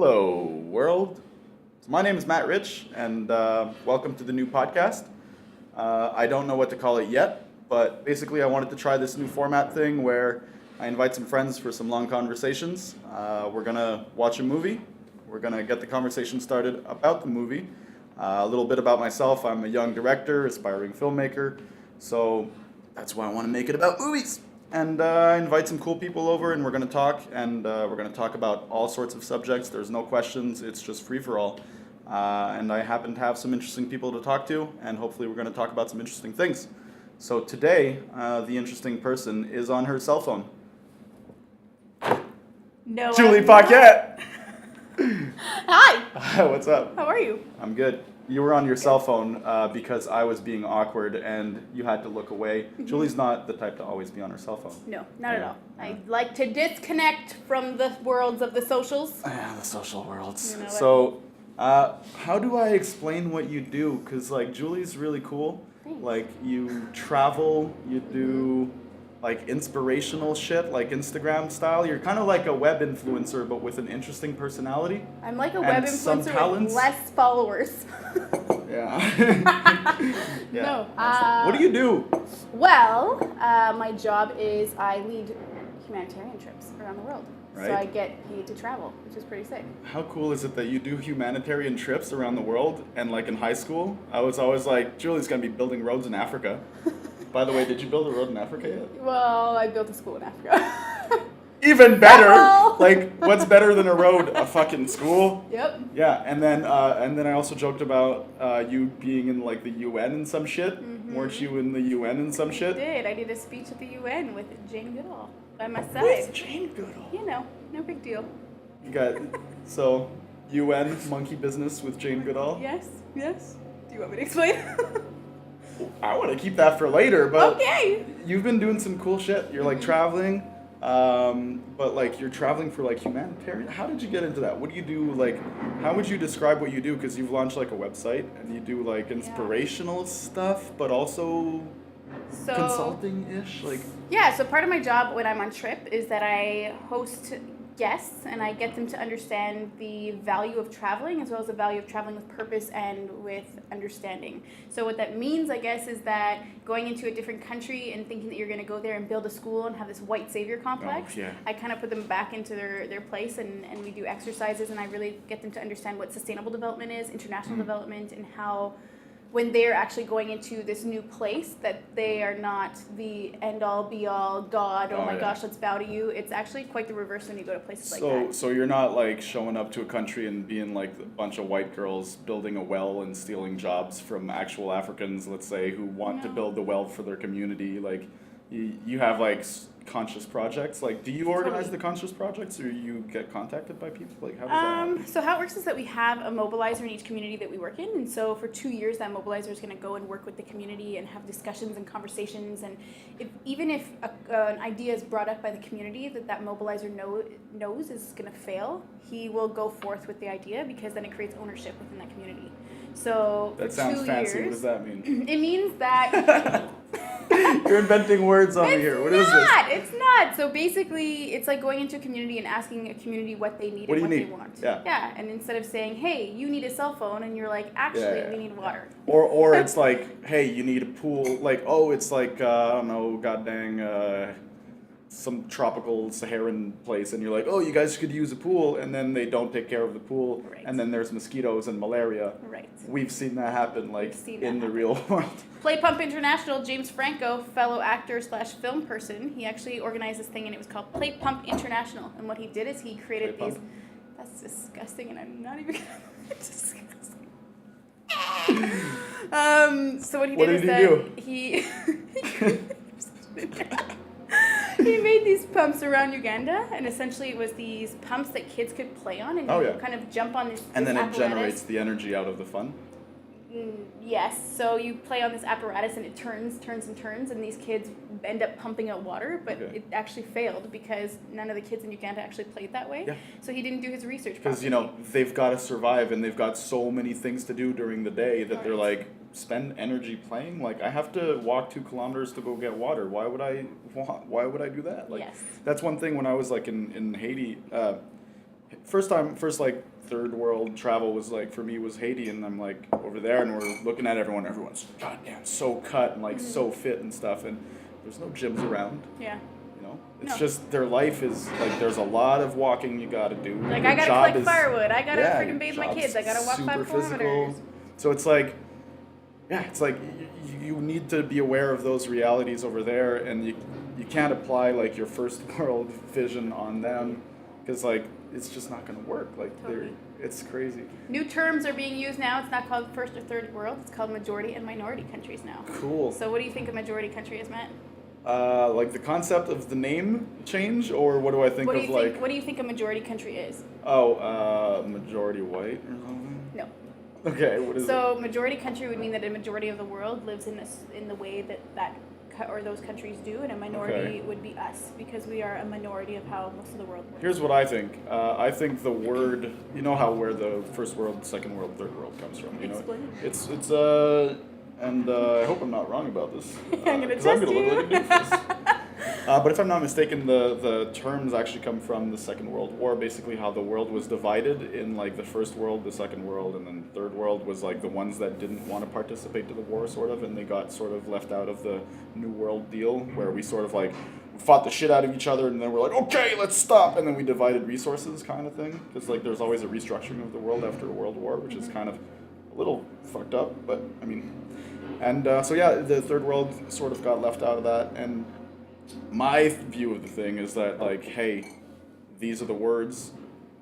Hello, world. So my name is Matt Rich, and welcome to the new podcast. I don't know what to call it yet, but basically I wanted to try this new format thing where I invite some friends for some long conversations. We're going to watch a movie. We're going to get the conversation started about the movie. A little bit about myself. I'm a young director, aspiring filmmaker, so that's why I want to make it about movies. And invite some cool people over, and we're going to talk, and we're going to talk about all sorts of subjects. There's no questions, it's just free for all. And I happen to have some interesting people to talk to, and hopefully we're going to talk about some interesting things. So today, the interesting person is on her cell phone. No, Julie Paquette! Hi! Hi, what's up? How are you? I'm good. You were on your cell phone because I was being awkward and you had to look away. Julie's not the type to always be on her cell phone. No, not at all. I like to disconnect from the worlds of the socials. Yeah, the social worlds. You know So, how do I explain what you do? Because, like, Julie's really cool. Thanks. Like, you travel, you do, like, inspirational shit, like Instagram style. You're kind of like a web influencer, but with an interesting personality. I'm like a And web some influencer talents. with less followers. Yeah. Yeah. No, What do you do? Well, my job is I lead humanitarian trips around the world. So Right. I get paid to travel, which is pretty sick. How cool is it that you do humanitarian trips around the world? And like in high school, I was always like, Julie's gonna be building roads in Africa. By the way, did you build a road in Africa yet? Well, I built a school in Africa. Even better! Well. Like, what's better than a road? A fucking school? Yep. Yeah, and then I also joked about you being in like the UN and some shit. Weren't you in the UN and some shit? I did a speech at the UN with Jane Goodall by my With side. Jane Goodall. You know, no big deal. You got so UN monkey business with Jane Goodall. Yes. Do you want me to explain? I want to keep that for later, but Okay. you've been doing some cool shit. You're like traveling, but like you're traveling for like humanitarian. How did you get into that? What do you do? Like, how would you describe what you do? Because you've launched like a website and you do like inspirational stuff, but also So consulting-ish. Like, yeah, so part of my job when I'm on trip is that I host guests and I get them to understand the value of traveling as well as the value of traveling with purpose and with understanding. So what that means, I guess, is that going into a different country and thinking that you're going to go there and build a school and have this white savior complex, yeah. I kind of put them back into their place and we do exercises and I really get them to understand what sustainable development is, international development, and how when they're actually going into this new place that they are not the end-all, be-all, God, oh my gosh, let's bow to you. It's actually quite the reverse when you go to places like that. so you're not like showing up to a country and being like a bunch of white girls building a well and stealing jobs from actual Africans, let's say, who want to build the well for their community. Like, you have like conscious projects. Like, do you organize Totally. the conscious projects, or you get contacted by people? Like, how does that happen? So how it works is that we have a mobilizer in each community that we work in, and so for 2 years that mobilizer is going to go and work with the community and have discussions and conversations, and even if an idea is brought up by the community that mobilizer knows is going to fail, he will go forth with the idea because then it creates ownership within that community. So That for sounds 2 fancy. years, What does that mean? it means that You're inventing words on me here. What is this? It's not. So basically, it's like going into a community and asking a community what they need What and do what you they need? want. Yeah. And instead of saying, hey, you need a cell phone, and you're like, actually, we need water. Or it's like, hey, you need a pool. Like, oh, it's like I don't know, god dang, some tropical Saharan place, and you're like, oh, you guys could use a pool, and then they don't take care of the pool, Right. and then there's mosquitoes and malaria. Right. We've seen that happen, like, seen that in the happen. real world. Play Pump International, James Franco, fellow actor / film person, he actually organized this thing, and it was called Play Pump International. And what he did is he created Play these. Pump? That's disgusting, and I'm not even. Disgusting. So what he What did did is he that he made these pumps around Uganda, and essentially it was these pumps that kids could play on, and you kind of jump on this. And this then it apparatus. generates the energy out of the fun. Yes, so you play on this apparatus and it turns, and these kids end up pumping out water, but it actually failed because none of the kids in Uganda actually played that way. Yeah. So he didn't do his research Because, properly. they've got to survive, and they've got so many things to do during the day that they're like, spend energy playing? Like, I have to walk 2 kilometers to go get water. Why would I do that? Like, Yes. that's one thing when I was, like, in Haiti. first like third world travel was like for me was Haiti, and I'm like over there and we're looking at everyone's goddamn so cut and like so fit and stuff, and there's no gyms around. Yeah. You know, it's No. just their life is like there's a lot of walking you got to do. Like Your I gotta job collect is- firewood. I gotta yeah, freaking your bathe my job's kids. I gotta walk super 5 physical. kilometers. So it's like, yeah, it's like you need to be aware of those realities over there, and you can't apply like your first world vision on them, because like it's just not gonna work. Like Totally. it's crazy. New terms are being used now. It's not called first or third world. It's called majority and minority countries now. Cool. So what do you think a majority country is, Matt? Like the concept of the name change, or what do I think What do of you like? think? What do you think a majority country is? Majority white or something. No. Okay, what is it? So majority country would mean that a majority of the world lives in the way that or those countries do, and a minority Okay. would be us, because we are a minority of how most of the world works. Here's what I think. I think the word, you know how where the first world, second world, third world comes from. You know, Explain. it's and I hope I'm not wrong about this. I'm gonna 'cause test look you. like a doofus. But if I'm not mistaken, the terms actually come from the Second World War. Basically, how the world was divided in like the first world, the second world, and then third world was like the ones that didn't want to participate to the war, sort of, and they got sort of left out of the New World deal, where we sort of like fought the shit out of each other, and then we're like, okay, let's stop, and then we divided resources, kind of thing. Because like there's always a restructuring of the world after a world war, which is kind of a little fucked up, but I mean, and so yeah, the third world sort of got left out of that, and my view of the thing is that like, hey, these are the words,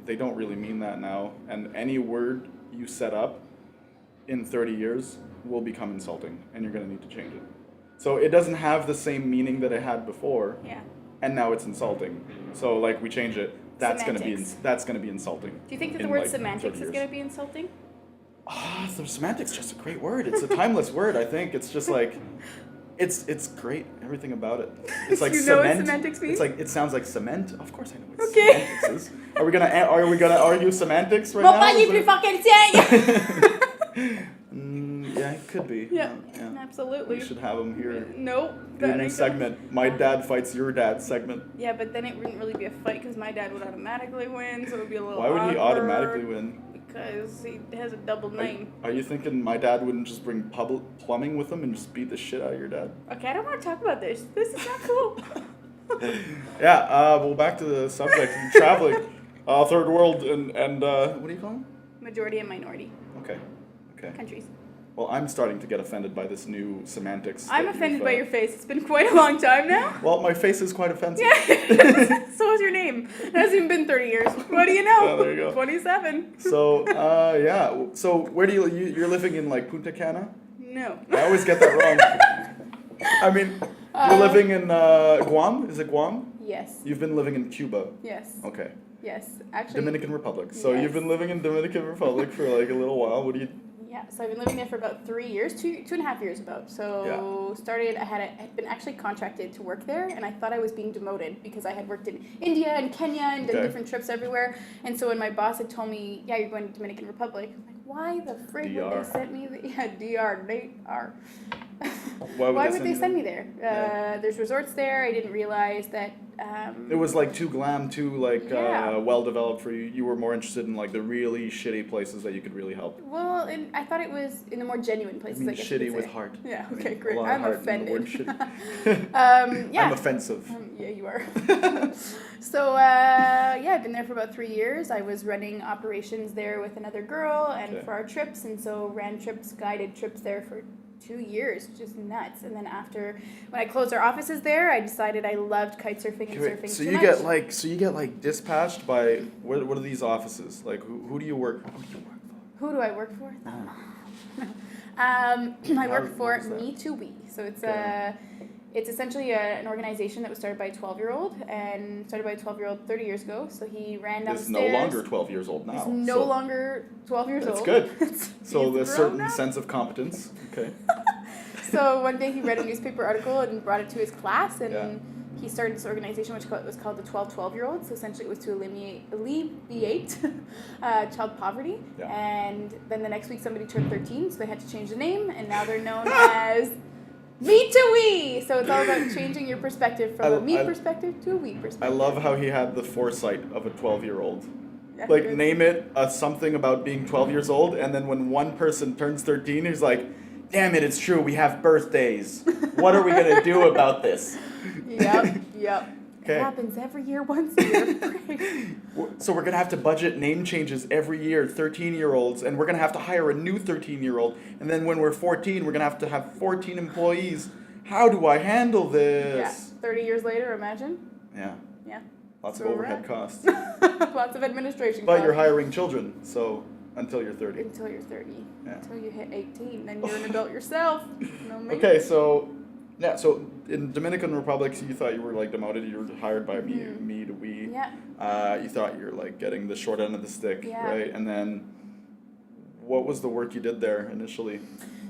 they don't really mean that now, and any word you set up in 30 years will become insulting, and you're going to need to change it. So it doesn't have the same meaning that it had before, Yeah. and now it's insulting. So like we change it, that's going to be Semantics. insulting. Do you think that the in, word like, semantics 30 is years. going to be insulting? The semantics just a great word. It's a timeless word. I think it's just like, it's great. Everything about it. It's like You know what cement. semantics means? It's like it sounds like cement. Of course I know what Okay. semantics is. Are we gonna argue semantics right Well, now? why Is you it- fucking say? Yeah, it could be. Yeah, yeah. absolutely. We should have him here. Nope. Your that new ain't segment. My dad fights your dad segment. Yeah, but then it wouldn't really be a fight because my dad would automatically win, so it would be a little Why would he awkward automatically win? Because he has a double name. Are you thinking my dad wouldn't just bring plumbing with him and just beat the shit out of your dad? Okay, I don't want to talk about this. This is not cool. Yeah, well, back to the subject. Traveling. Third world and what do you call them? Majority and minority Okay. countries. Well, I'm starting to get offended by this new semantics. I'm that offended you've, by your face. It's been quite a long time now. Well, my face is quite offensive. Yeah. So is your name. It hasn't even been 30 years. What do you know? Oh, there you go. 27. So, yeah. So, where do you're living in like Punta Cana? No. I always get that wrong. I mean, you're living in Guam. Is it Guam? Yes. You've been living in Cuba. Yes. Okay. Yes. Actually. Dominican Republic. So Yes. you've been living in Dominican Republic for like a little while. What do you? Yeah, so I've been living there for about 3 years, two and a half years about. So I had been actually contracted to work there, and I thought I was being demoted because I had worked in India and Kenya and done Okay. different trips everywhere. And so when my boss had told me, yeah, you're going to Dominican Republic, I'm like, why the frig would DR. they send me? DR. Why would they send me there? Yeah. There's resorts there. I didn't realize that. It was like too glam, too like Yeah. well developed for you. You were more interested in like the really shitty places that you could really help. Well, and I thought it was in the more genuine I places. mean, I guess you shitty could with say. heart. Yeah. I mean, Okay. a Great. lot of I'm heart in the offended. word shitty. Yeah. I'm offensive. Yeah, you are. So, yeah, I've been there for about 3 years. I was running operations there with another girl and Okay. for our trips, and so ran trips, guided trips there for 2 years, just nuts. And then after, when I closed our offices there, I decided I loved kite surfing and surfing So too you much. get like dispatched by what are these offices? Like who do you work? Who do I work for? Oh. I work for what was that? Me to We. So it's Okay. it's essentially an organization that was started by a 12-year-old and started by a 12-year-old 30 years ago. So he ran down the Is stairs. no longer 12 years old now. He's no so longer 12 years That's old. good. He's So there's grown certain up. sense of competence. Okay. So one day he read a newspaper article and brought it to his class, and Yeah. he started this organization which was called the 12-12-year-olds. So essentially it was to alleviate child poverty. Yeah. And then the next week somebody turned 13, so they had to change the name, and now they're known as Me to We. So it's all about changing your perspective from a me perspective to a we perspective. I love how he had the foresight of a 12-year-old. Yeah, Like, good. name it something about being 12 years old, and then when one person turns 13, he's like, damn it, it's true, we have birthdays. What are we going to do about this? Yep. It Okay. happens every year, once a year. So we're going to have to budget name changes every year, 13-year-olds, and we're going to have to hire a new 13-year-old. And then when we're 14, we're going to have 14 employees. How do I handle Yeah. this? 30 years later, imagine. Yeah. Yeah. Lots So of we're overhead at. costs. Lots of administration But costs. you're hiring children, so until you're 30. Until you're 30. Yeah. Until you hit 18. Then you're an adult yourself. No me. Okay, so in Dominican Republic, so you thought you were like demoted, you were hired by me to we. Yeah. You thought you're like getting the short end of the stick, Yeah. right? And then what was the work you did there initially?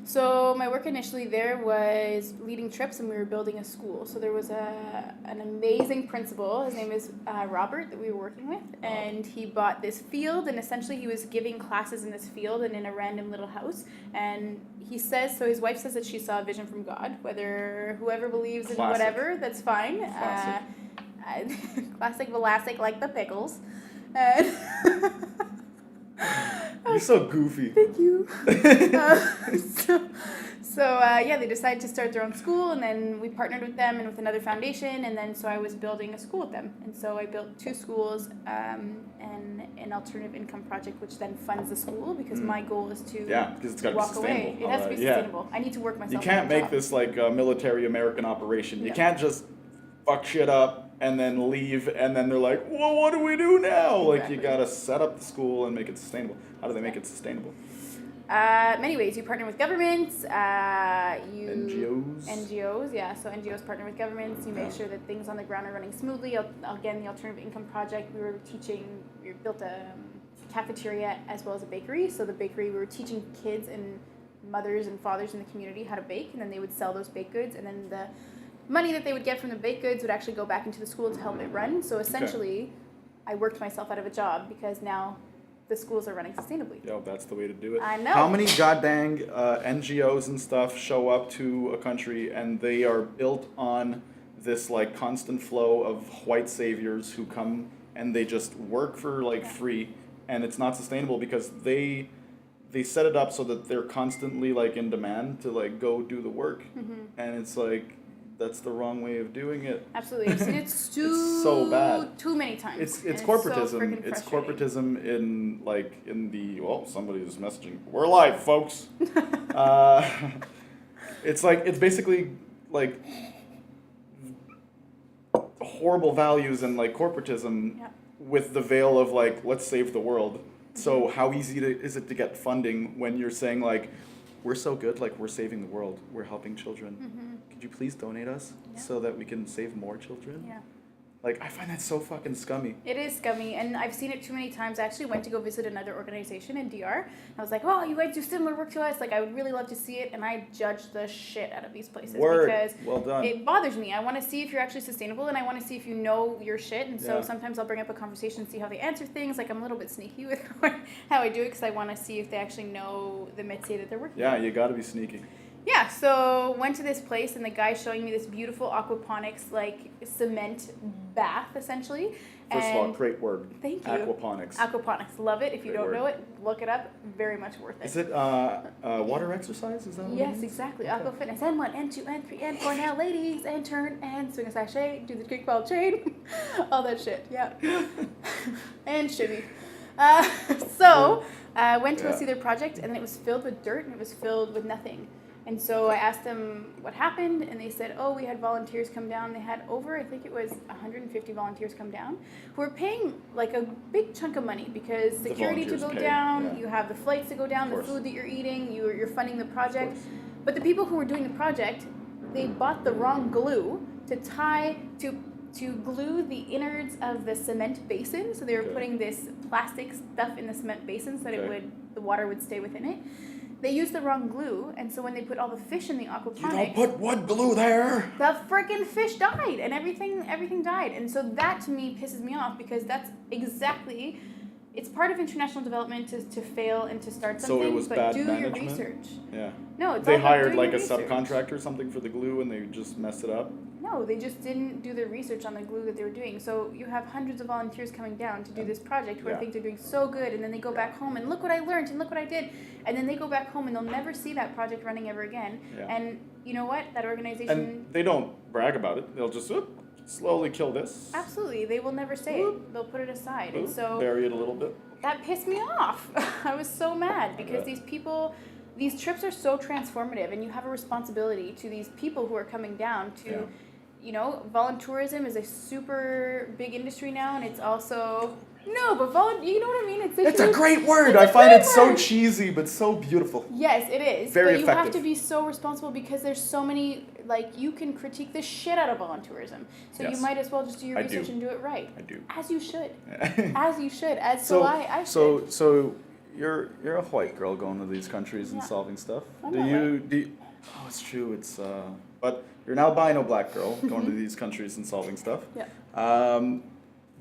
So my work initially there was leading trips, and we were building a school. So there was an amazing principal. His name is Robert, that we were working with, and he bought this field, and essentially he was giving classes in this field and in a random little house. And he says, so his wife says that she saw a vision from God. Whether whoever believes in Classic. whatever, that's fine. Classic. Classic Velastic, like the pickles. And You're so goofy. Thank you. Yeah, they decided to start their own school, and then we partnered with them and with another foundation, and then so I was building a school with them. And so I built 2 schools and an alternative income project, which then funds the school, because my goal is to because it's got to be walk sustainable. away. It has to be sustainable. I need to work myself You out can't of a make job. this like a military American operation. You No. can't just fuck shit up and then leave, and then they're like, well, what do we do now? Like, you Exactly. got to set up the school and make it sustainable. How do they make it sustainable? Many ways. You partner with governments. NGOs? Yeah. So NGOs partner with governments. You make sure that things on the ground are running smoothly. Again, the alternative income project, we built a cafeteria as well as a bakery. So the bakery, we were teaching kids and mothers and fathers in the community how to bake, and then they would sell those baked goods, and then the money that they would get from the baked goods would actually go back into the school to help it run. So essentially, I worked myself out of a job because now the schools are running sustainably. Yo, that's the way to do it. I know. How many goddamn NGOs and stuff show up to a country and they are built on this like constant flow of white saviors who come and they just work for like free, and it's not sustainable because they set it up so that they're constantly like in demand to like go do the work, and it's like that's the wrong way of doing it. Absolutely. I've seen it so bad. too many times. It's And corporatism. so freaking It's frustrating. corporatism in the somebody is messaging. We're live, folks. It's basically like horrible values and like corporatism with the veil of like let's save the world. So how easy is it to get funding when you're saying like we're so good, like we're saving the world, we're helping children. Could you please donate us so that we can save more children? Yeah. Like, I find that so fucking scummy. It is scummy, and I've seen it too many times. I actually went to go visit another organization in DR. I was like, oh, you guys do similar work to us. Like, I would really love to see it, and I judge the shit out of these places. Word. Because Well done. it bothers me. I want to see if you're actually sustainable, and I want to see if you know your shit, and so Yeah. sometimes I'll bring up a conversation and see how they answer things. Like, I'm a little bit sneaky with how I do it, because I want to see if they actually know the métier that they're working Yeah, in. you gotta be sneaky. Yeah, so went to this place, and the guy's showing me this beautiful aquaponics, like cement bath, essentially. First of all, And great word. Thank you. Aquaponics. Aquaponics, love it. If you Great don't word. know it, look it up. Very much worth it. Is it water exercise? Is that what it Yes, means? exactly. Aqua Fitness. N1, N2, N3, N4 now, ladies. And turn, and swing a sachet, do the kickball chain. All that shit, yeah. And shimmy. So, went to go Yeah. see their project, and it was filled with dirt, and it was filled with nothing. And so I asked them what happened, and they said, oh, we had volunteers come down. They had over, I think it was 150 volunteers come down, who were paying like a big chunk of money because security to volunteers go pay, down, yeah. you have the flights to go down, the course. food that you're eating, you're funding the project. course. But the people who were doing the project, they bought the wrong glue to glue the innards of the cement basin. So they were Okay. putting this plastic stuff in the cement basin so that Okay. the water would stay within it. They used the wrong glue, and so when they put all the fish in the You aquaponics, don't put wood glue there. the freaking fish died, and everything died. And so that to me pisses me off, because that's exactly, it's part of international development to fail and to start So something, it was but bad do management? your research. Yeah. No, it's They all about hired doing like a your research. subcontractor or something for the glue and they just messed it up. No, they just didn't do their research on the glue that they were doing. So you have hundreds of volunteers coming down to do this project who think they're doing so good, and then they go back home and look what I learned and look what I did, and then they go back home and they'll never see that project running ever again. Yeah. And you know what? That organization. And they don't brag about it. They'll just slowly kill this. Absolutely, they will never say it. They'll put it aside, and so bury it a little bit. that pissed me off. I was so mad because these people. These trips are so transformative, and you have a responsibility to these people who are coming down to, you know, volunteerism is a super big industry now, and it's also, you know what I mean? It's a great word. I find it so cheesy, but so beautiful. Yes, it is. Very but you effective. have to be so responsible because there's so many, like, you can critique the shit out of volunteerism. So you might as well just do your research and do it right. I do. As you should. As you should. As so I should. So you're a white girl going to these countries and solving stuff. Do you? Oh, it's true. It's but you're an albino black girl going to these countries and solving stuff. Yeah.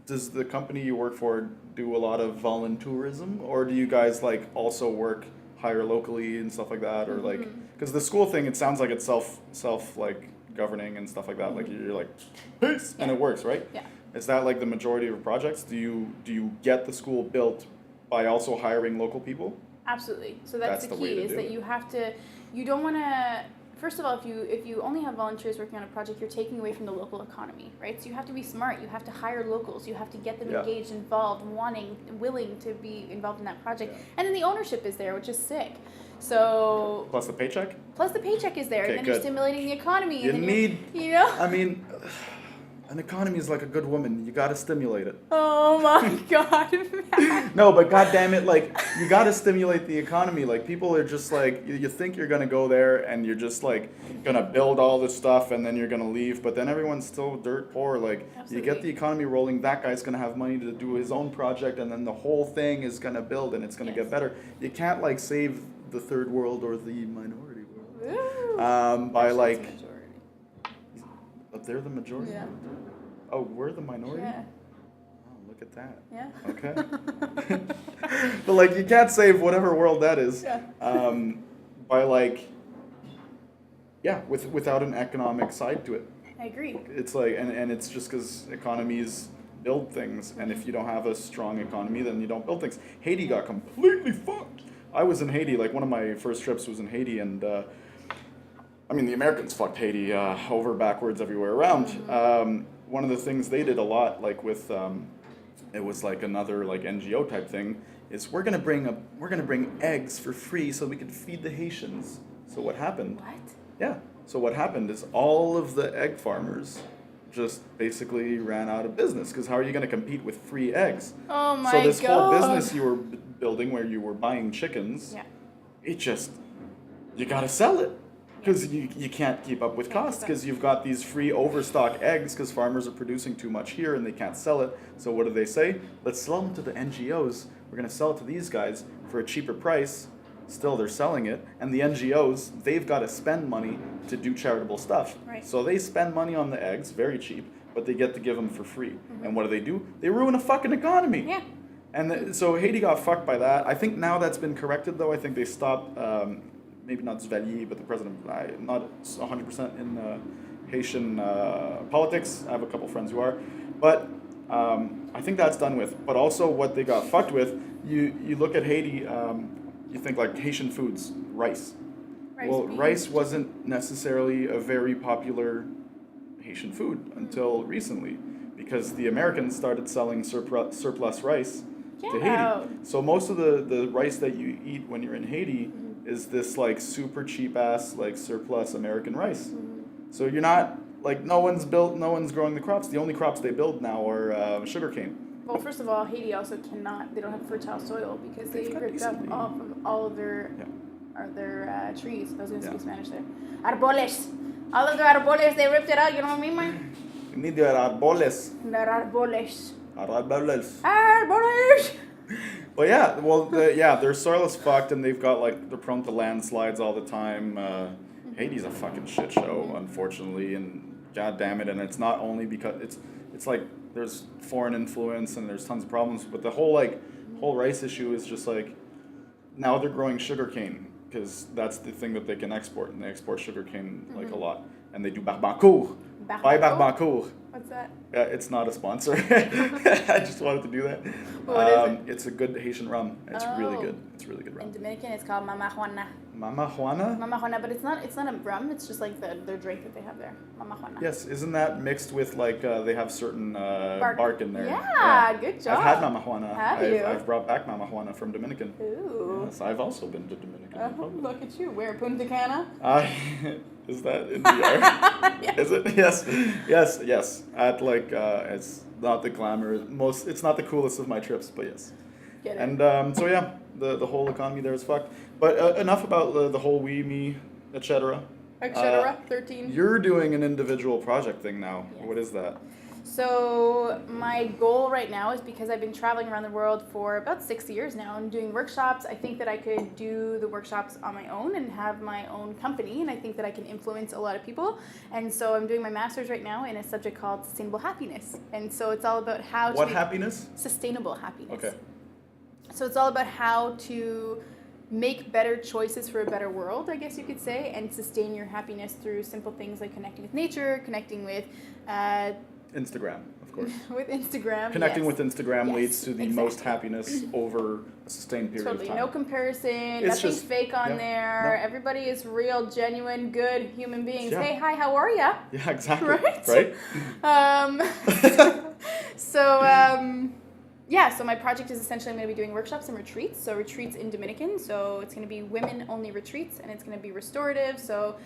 Does the company you work for do a lot of volunteerism, or do you guys like also hire locally and stuff like that, or like because the school thing, it sounds like it's self like governing and stuff like that. Like you're like peace and it works, right? Yeah. Is that like the majority of projects? Do you get the school built by also hiring local people? Absolutely. So that's the the way key to is do that it. you don't want to, first of all, if you only have volunteers working on a project, you're taking away from the local economy, right? So you have to be smart. You have to hire locals. You have to get them engaged, involved, willing to be involved in that project. Yeah. And then the ownership is there, which is sick. So Plus the paycheck? plus the paycheck is there, Okay, and then you're good. stimulating the economy. You and then need, you know? I mean, an economy is like a good woman. You gotta stimulate it. Oh my God. No, but goddamn it, like you gotta stimulate the economy. Like people are just like you think you're gonna go there and you're just like gonna build all this stuff and then you're gonna leave, but then everyone's still dirt poor. Like you get the economy rolling, that guy's gonna have money to do his own project, and then the whole thing is gonna build and it's gonna get better. You can't like save the third world or the minority world Ooh. by Actually, like. it's a majority. But they're the majority. Yeah. Oh, we're the minority. Yeah. Oh, look at that. Yeah. Okay. But like you can't save whatever world that is by like without an economic side to it. I agree. It's like and it's just because economies build things, and if you don't have a strong economy, then you don't build things. Haiti got completely fucked. I was in Haiti, like one of my first trips was in Haiti, and I mean the Americans fucked Haiti over backwards everywhere around. One of the things they did a lot, like with it was like another like NGO type thing, is we're gonna bring eggs for free so we can feed the Haitians. So what happened? What? Yeah. So what happened is all of the egg farmers just basically ran out of business, because how are you going to compete with free eggs? Oh my God. So this God. whole business you were building where you were buying chickens, you got to sell it. Because you can't keep up with costs, because you've got these free overstock eggs because farmers are producing too much here and they can't sell it. So what do they say? Let's sell them to the NGOs. We're going to sell it to these guys for a cheaper price. Still, they're selling it. And the NGOs, they've got to spend money to do charitable stuff. Right. So they spend money on the eggs, very cheap, but they get to give them for free. And what do? They ruin a fucking economy. Yeah. And so Haiti got fucked by that. I think now that's been corrected, though. I think they stopped... maybe not Duvalier, but the president. I'm not 100% in Haitian politics. I have a couple friends who are. But I think that's done with. But also what they got fucked with, you look at Haiti, you think like Haitian foods, rice. Rice wasn't necessarily a very popular Haitian food until recently, because the Americans started selling surplus rice to Haiti. So most of the rice that you eat when you're in Haiti is this like super cheap ass like surplus American rice. So you're not like no one's growing the crops. The only crops they build now are sugarcane. Well, first of all, Haiti also they don't have fertile soil because they ripped up all of their trees. I was going to speak Spanish there. Arboles. All of the arboles, they ripped it out, you know what I mean, man? You need the arboles. The arboles. Arboles. Arboles! But their soil is fucked, and they're prone to landslides all the time. Haiti's a fucking shit show, unfortunately, and god damn it. And it's not only because it's like there's foreign influence and there's tons of problems, but the whole rice issue is just like now they're growing sugarcane because that's the thing that they can export, and they export sugarcane like a lot, and they do barbancourt, By Barbancourt. What's that? It's not a sponsor. I just wanted to do that. What is it? It's a good Haitian rum. It's really good. It's really good rum. In Dominican, it's called Mama Juana. Mama Juana? Mama Juana, but it's not a rum. It's just like their drink that they have there. Mama Juana. Yes, isn't that mixed with like they have certain bark in there? Yeah, good job. I've had Mama Juana. Have you? I've brought back Mama Juana from Dominican. Ooh. Yes, I've also been to Dominican. Look at you. Where? Punta Cana? Is that in DR? Yes. Is it? Yes. At like it's not the glamour. It's not the coolest of my trips, but yes. Get it. And so yeah, the whole economy there is fucked. But enough about the whole we, me, etc. 13. You're doing an individual project thing now. Yes. What is that? So my goal right now is, because I've been traveling around the world for about 6 years now and doing workshops, I think that I could do the workshops on my own and have my own company, and I think that I can influence a lot of people. And so I'm doing my master's right now in a subject called sustainable happiness. And so it's all about how to... What happiness? Sustainable happiness. Okay. So it's all about how to make better choices for a better world, I guess you could say, and sustain your happiness through simple things like connecting with nature, connecting with... Instagram, of course. with Instagram. Connecting yes. with Instagram Yes, leads to the exactly. most happiness over a sustained period Totally. of time. No comparison. It's Nothing's just- fake on yeah, there. no. Everybody is real, genuine, good human beings. Yeah. Hey, hi, how are ya? Yeah, exactly. Right? Right? So my project is essentially I'm going to be doing workshops and retreats. So retreats in Dominican. So it's going to be women-only retreats, and it's going to be restorative. So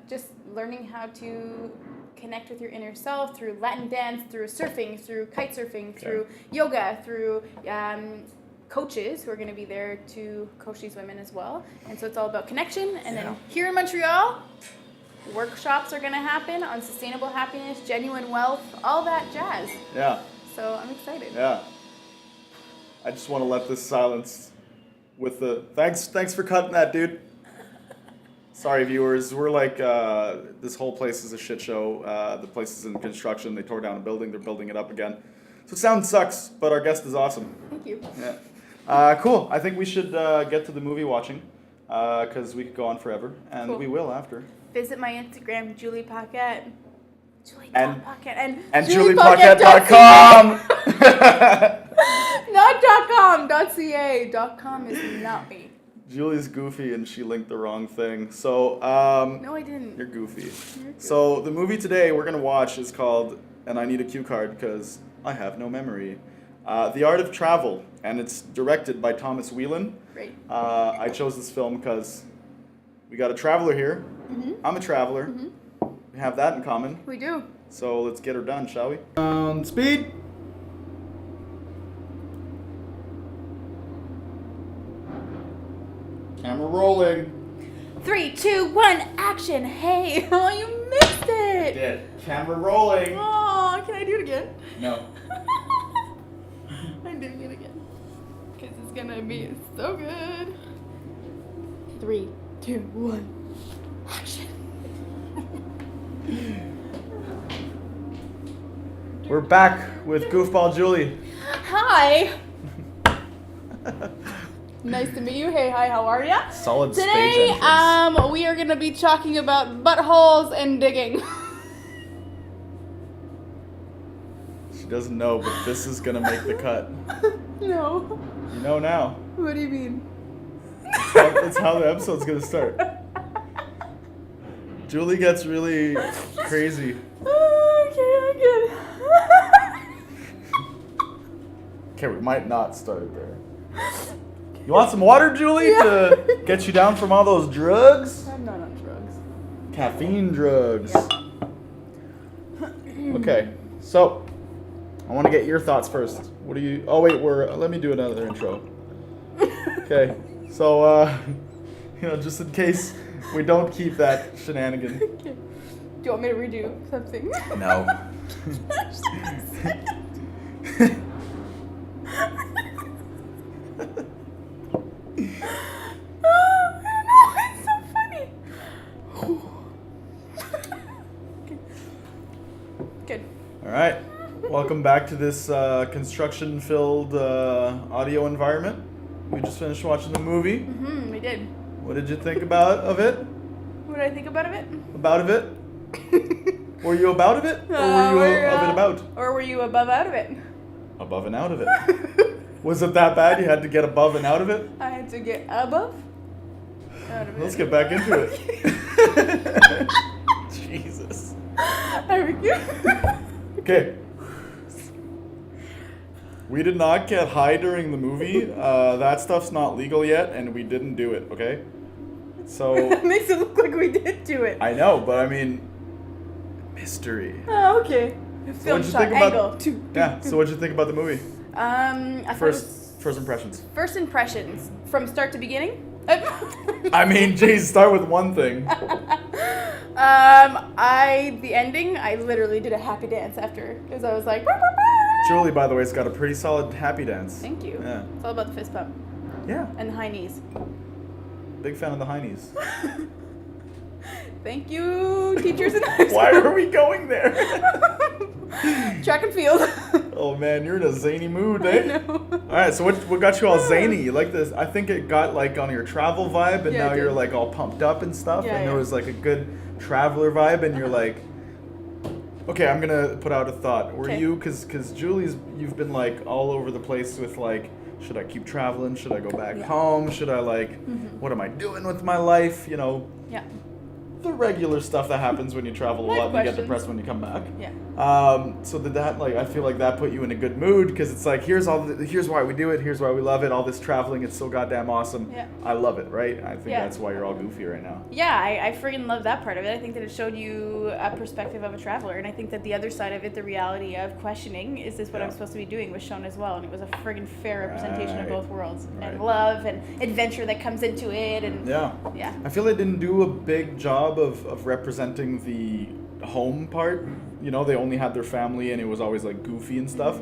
just learning how to connect with your inner self through Latin dance, through surfing, through kite surfing, through yoga, through coaches who are going to be there to coach these women as well. And so it's all about connection. And then here in Montreal, workshops are going to happen on sustainable happiness, genuine wealth, all that jazz. Yeah. So I'm excited. Yeah. I just want to let this silence with the thanks for cutting that, dude. Sorry, viewers. We're like this whole place is a shit show. The place is in construction. They tore down a building. They're building it up again. So sound sucks, but our guest is awesome. Thank you. Yeah. Cool. I think we should get to the movie watching because we could go on forever, and Cool. we will after. Visit my Instagram, Julie Paquette. Paquette And juliepaquette.com. juliepaquette.com. Not .com, .ca. .com is not me. Julie's goofy and she linked the wrong thing. So, No, I didn't. you're goofy. You're good. So, the movie today we're going to watch is called, and I need a cue card because I have no memory, The Art of Travel, and it's directed by Thomas Whelan. Great. I chose this film because we got a traveler here. Mm-hmm. I'm a traveler. Mm-hmm. We have that in common. We do. So, let's get her done, shall we? Speed! Camera rolling. 3, 2, 1, action. Hey, oh, you missed it. Did. Camera rolling. Oh, can I do it again? No. I'm doing it again. Because it's going to be so good. 3, 2, 1, action. We're back with Goofball Julie. Hi. Nice to meet you. Hey, hi, how are ya? Solid Today, stage entrance. we are gonna be talking about buttholes and digging. She doesn't know, but this is gonna make the cut. No. You know now. What do you mean? That's how the episode's gonna start. Julie gets really crazy. Okay, I'm good. Okay, we might not start there. You want some water, Julie, to get you down from all those drugs? I'm not on drugs. Caffeine drugs. Okay, so I want to get your thoughts first. What do you? Oh wait, let me do another intro. Okay, so just in case we don't keep that shenanigan. Okay. Do you want me to redo something? No. It's so funny. Okay. Good. All right. Welcome back to this construction-filled audio environment. We just finished watching the movie. We did. What did you think of it? What did I think about it? About of it? Were you about of it? Or were you of it about? Or were you above out of it? Above and out of it. Was it that bad you had to get above and out of it? I had to get above out of it. Let's get back into it. Jesus. There we go. Okay. We did not get high during the movie. That stuff's not legal yet, and we didn't do it, okay? So... That makes it look like we did do it. I know, but I mean... Mystery. Oh, okay. So what'd you think about... Yeah, so what'd you think about the movie? First impressions. First impressions. From start to beginning? I mean, geez, start with one thing. The ending, I literally did a happy dance after, because I was like, "Bah, bah, bah." Julie, by the way, has got a pretty solid happy dance. Thank you. Yeah. It's all about the fist pump. Yeah. And the high knees. Big fan of the high knees. Thank you, teachers and high school. Why are we going there? Track and field. Oh man, you're in a zany mood, I eh? know. Alright, so what got you all zany? You like this? I think it got like on your travel vibe, and Yeah, now it you're did. like all pumped up and stuff, Yeah, and there yeah. was like a good traveler vibe, and you're like, okay, I'm gonna put out a thought. Were Okay. you, cause you've been like all over the place with like, should I keep traveling? Should I go back Yeah. home? Should I like, what am I doing with my life? You know, Yeah. the regular stuff that happens when you travel a Life lot and you get questions. depressed when you come back. Yeah. So did that, like, I feel like that put you in a good mood, because it's like, here's why we do it, here's why we love it, all this traveling, it's so goddamn awesome. Yeah. I love it, right? I think Yeah. that's why you're all goofy right now. Yeah, I friggin' love that part of it. I think that it showed you a perspective of a traveler, and I think that the other side of it, the reality of questioning, is this what Yeah. I'm supposed to be doing, was shown as well, and it was a friggin' fair representation of Right. both worlds, and Right. love and adventure that comes into it, and Yeah. yeah. I feel they didn't do a big job of representing the home part. You know, they only had their family, and it was always like goofy and stuff.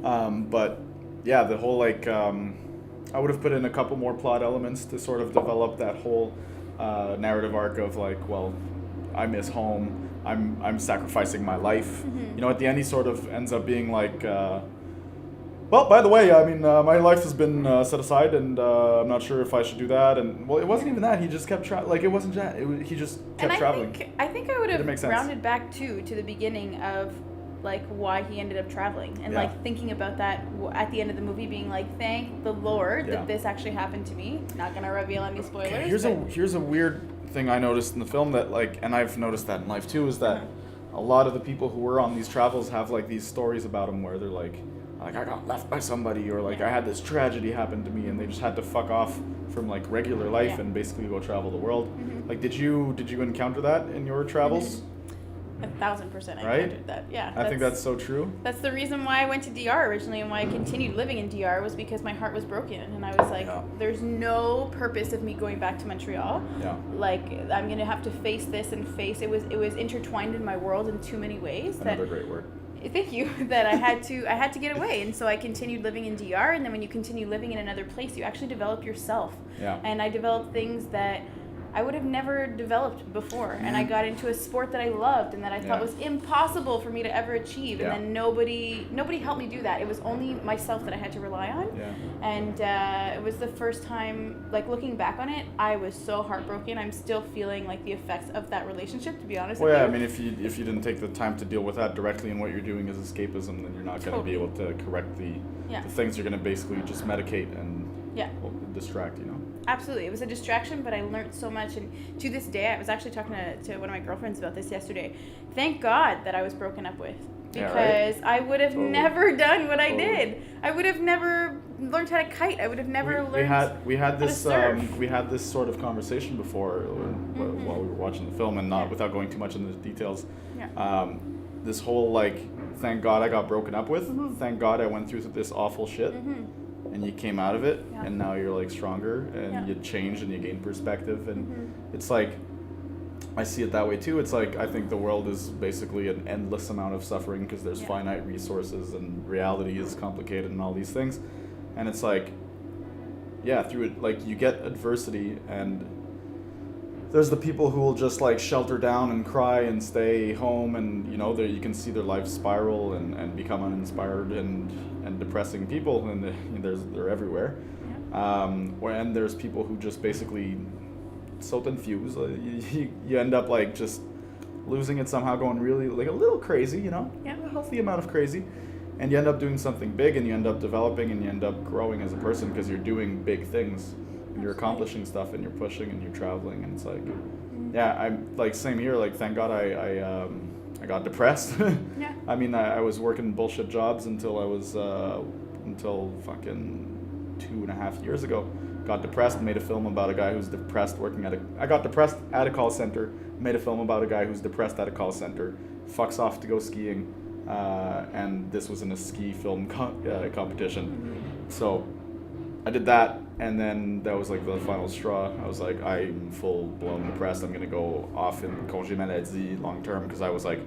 But yeah, the whole like, I would have put in a couple more plot elements to sort of develop that whole narrative arc of like, well, I miss home. I'm sacrificing my life. You know, at the end, he sort of ends up being like, well, by the way, I mean, my life has been set aside, and I'm not sure if I should do that. And well, it wasn't even that. He just kept like it wasn't that. He just kept And traveling. I think I would have Did it make sense? rounded back to the beginning of like why he ended up traveling, and Yeah. like thinking about that at the end of the movie, being like, thank the Lord Yeah. that this actually happened to me. Not gonna reveal any spoilers. Okay, but here's a weird thing I noticed in the film that like, and I've noticed that in life too, is that a lot of the people who were on these travels have like these stories about them where they're like I got left by somebody, or like I had this tragedy happen to me, and they just had to fuck off from like regular life Yeah. and basically go travel the world. Like, did you encounter that in your travels? 1,000% I Right? encountered that. Yeah. I think that's so true. That's the reason why I went to DR originally, and why I continued living in DR, was because my heart was broken, and I was like, Yeah. there's no purpose of me going back to Montreal. Yeah. Like, I'm gonna have to face this and face it. Was intertwined in my world in too many ways that Another great word. thank you, that I had to get away, and so I continued living in DR. And then when you continue living in another place, you actually develop yourself. Yeah. And I developed things that I would have never developed before, and I got into a sport that I loved and that I thought Yeah. was impossible for me to ever achieve. Yeah. And then nobody helped me do that. It was only myself that I had to rely on. Yeah. And it was the first time, like, looking back on it, I was so heartbroken. I'm still feeling like the effects of that relationship, to be honest Well, with yeah, you. I mean, if you didn't take the time to deal with that directly, and what you're doing is escapism, then you're not going to be able to correct the Yeah. things. You're going to basically just medicate and Yeah. distract. You know. Absolutely. It was a distraction, but I learned so much. And to this day, I was actually talking to one of my girlfriends about this yesterday. Thank God that I was broken up with. Yeah, Because right? I would have Totally. never done what I Totally. did. I would have never learned how to kite. I would have never learned we had how to this surf. we had this sort of conversation before while we were watching the film, and not Yeah. without going too much into the details. Yeah. This whole like, thank God I got broken up with. Mm-hmm. Thank God I went through this awful shit, and you came out of it, Yeah. and now you're like stronger, and Yeah. you change and you gain perspective, and Mm-hmm. it's like, I see it that way too. It's like, I think the world is basically an endless amount of suffering because there's Yeah. finite resources, and reality is complicated and all these things. And it's like, yeah, through it, like, you get adversity, and there's the people who will just like shelter down and cry and stay home, and you know, there you can see their life spiral and become uninspired and depressing people, and they're everywhere. And there's people who just basically so confused. You end up like just losing it somehow, going really like a little crazy, you know, Yeah. a healthy amount of crazy, and you end up doing something big, and you end up developing, and you end up growing as a person because you're doing big things, and you're accomplishing stuff, and you're pushing, and you're traveling, and it's like, yeah, I'm like same here. Like thank God I got depressed. Yeah. I mean, I was working bullshit jobs until I was until fucking 2.5 years ago. Got depressed, made a film about a guy who's depressed working at a. I got depressed at a call center. Made a film about a guy who's depressed at a call center. Fucks off to go skiing, and this was in a ski film competition. So I did that, and then that was like the final straw. I was like, I'm full blown depressed. I'm gonna go off in congé maladie long term because I was like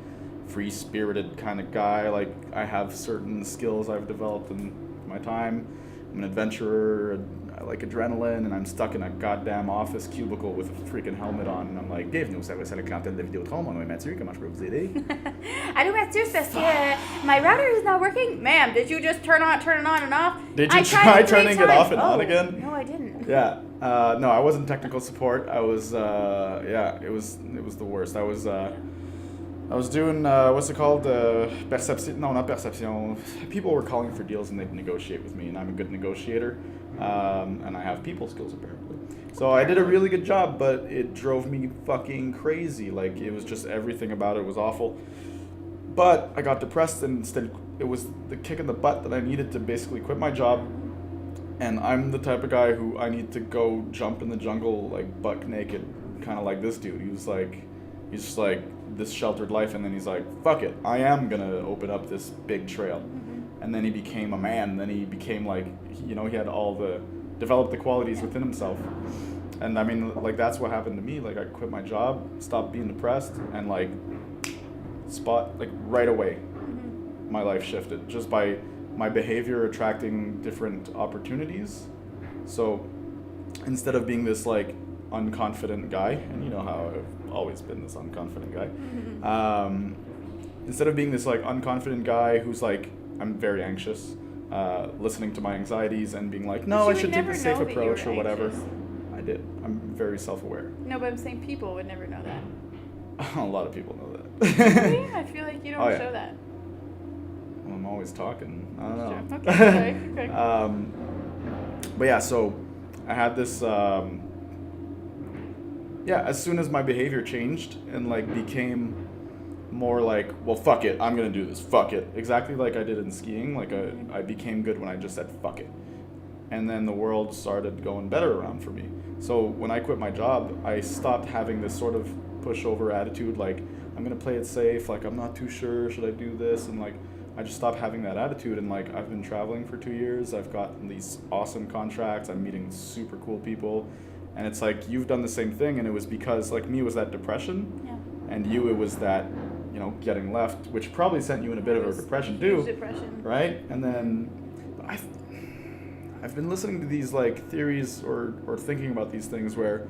free spirited kind of guy. Like I have certain skills I've developed in my time. I'm an adventurer. I like adrenaline, and I'm stuck in a goddamn office cubicle with a freaking helmet on, and I'm like, bienvenue au service à la clientèle de Vidéotron. Mon nom est Mathieu. Comment je peux vous aider? Allô Mathieu, c'est parce que my router is not working. Ma'am, did you just turn it on and off? Did you I try tried turning it off and on again? No, I didn't. Yeah. No, I wasn't technical support. I was, yeah, it was the worst. I was doing, what's it called? Perception? No, not perception. People were calling for deals and they'd negotiate with me, and I'm a good negotiator. And I have people skills apparently. So I did a really good job, but it drove me fucking crazy. Like it was just everything about it was awful. But I got depressed, and instead it was the kick in the butt that I needed to basically quit my job. And I'm the type of guy who I need to go jump in the jungle like buck naked, kind of like this dude. He's just like this sheltered life, and then he's like, fuck it, I am gonna open up this big trail. And then he became a man. Then he became like, you know, he had developed the qualities within himself. And I mean, like that's what happened to me. Like I quit my job, stopped being depressed, and like right away, my life shifted just by my behavior attracting different opportunities. So instead of being this like unconfident guy, and you know how I've always been this unconfident guy, instead of being this like unconfident guy who's like, I'm very anxious, listening to my anxieties and being like, no, I should take the safe approach or whatever. Anxious. I did. I'm very self-aware. No, but I'm saying people would never know that. A lot of people know that. Really? I feel like you don't Oh, yeah. show that. Well, I'm always talking. I don't know. Okay. But yeah, so I had this, as soon as my behavior changed and like became more like, well, fuck it, I'm gonna do this, fuck it. Exactly like I did in skiing, like I became good when I just said fuck it. And then the world started going better around for me. So when I quit my job, I stopped having this sort of pushover attitude, like I'm gonna play it safe, like I'm not too sure, should I do this? And like I just stopped having that attitude, and like I've been traveling for 2 years, I've gotten these awesome contracts, I'm meeting super cool people, and it's like you've done the same thing, and it was because like me it was that depression, and you it was that, you know, getting left, which probably sent you in a bit of a depression too, Depression. right? And then I've been listening to these like theories or thinking about these things where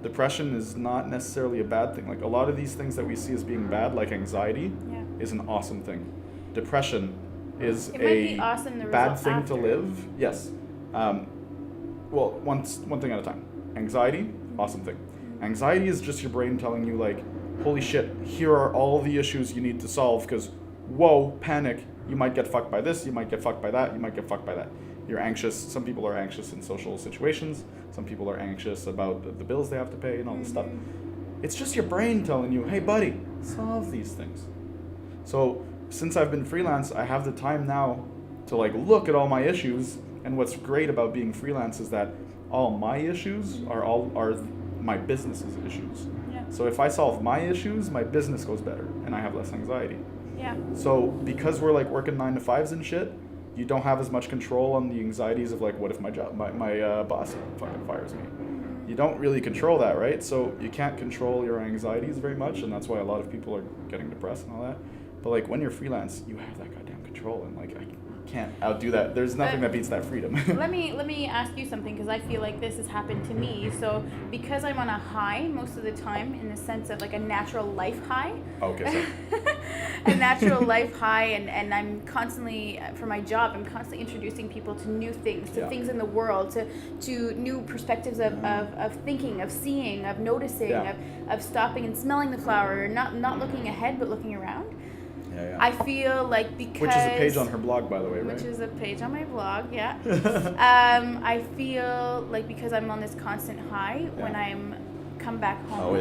depression is not necessarily a bad thing. Like a lot of these things that we see as being bad, like anxiety, is an awesome thing. Depression is It might be awesome, the bad result thing after. to live. Yes. Well, one thing at a time. Anxiety, awesome thing. Anxiety is just your brain telling you like, holy shit, here are all the issues you need to solve because, whoa, panic, you might get fucked by this, you might get fucked by that, you might get fucked by that. You're anxious. Some people are anxious in social situations. Some people are anxious about the bills they have to pay and all this stuff. It's just your brain telling you, hey, buddy, solve these things. So since I've been freelance, I have the time now to like look at all my issues. And what's great about being freelance is that all my issues are my business's issues. Yeah. So if I solve my issues, my business goes better and I have less anxiety. Yeah. So because we're like working 9 to 5s and shit, you don't have as much control on the anxieties of like, what if my boss fucking fires me? You don't really control that, right? So you can't control your anxieties very much, and that's why a lot of people are getting depressed and all that. But like when you're freelance, you have that goddamn control, and like can't outdo that. There's nothing that beats that freedom. let me ask you something, because I feel like this has happened to me. So because I'm on a high most of the time, in the sense of like a natural life high. Okay, so. A natural life high, and I'm constantly, for my job, I'm constantly introducing people to new things, to things in the world, to new perspectives of thinking, of seeing, of noticing, of stopping and smelling the flower, not looking ahead but looking around. Yeah. I feel like because... Which is a page on her blog, by the way, right? Which is a page on my blog, yeah. I feel like because I'm on this constant high, when I'm come back home,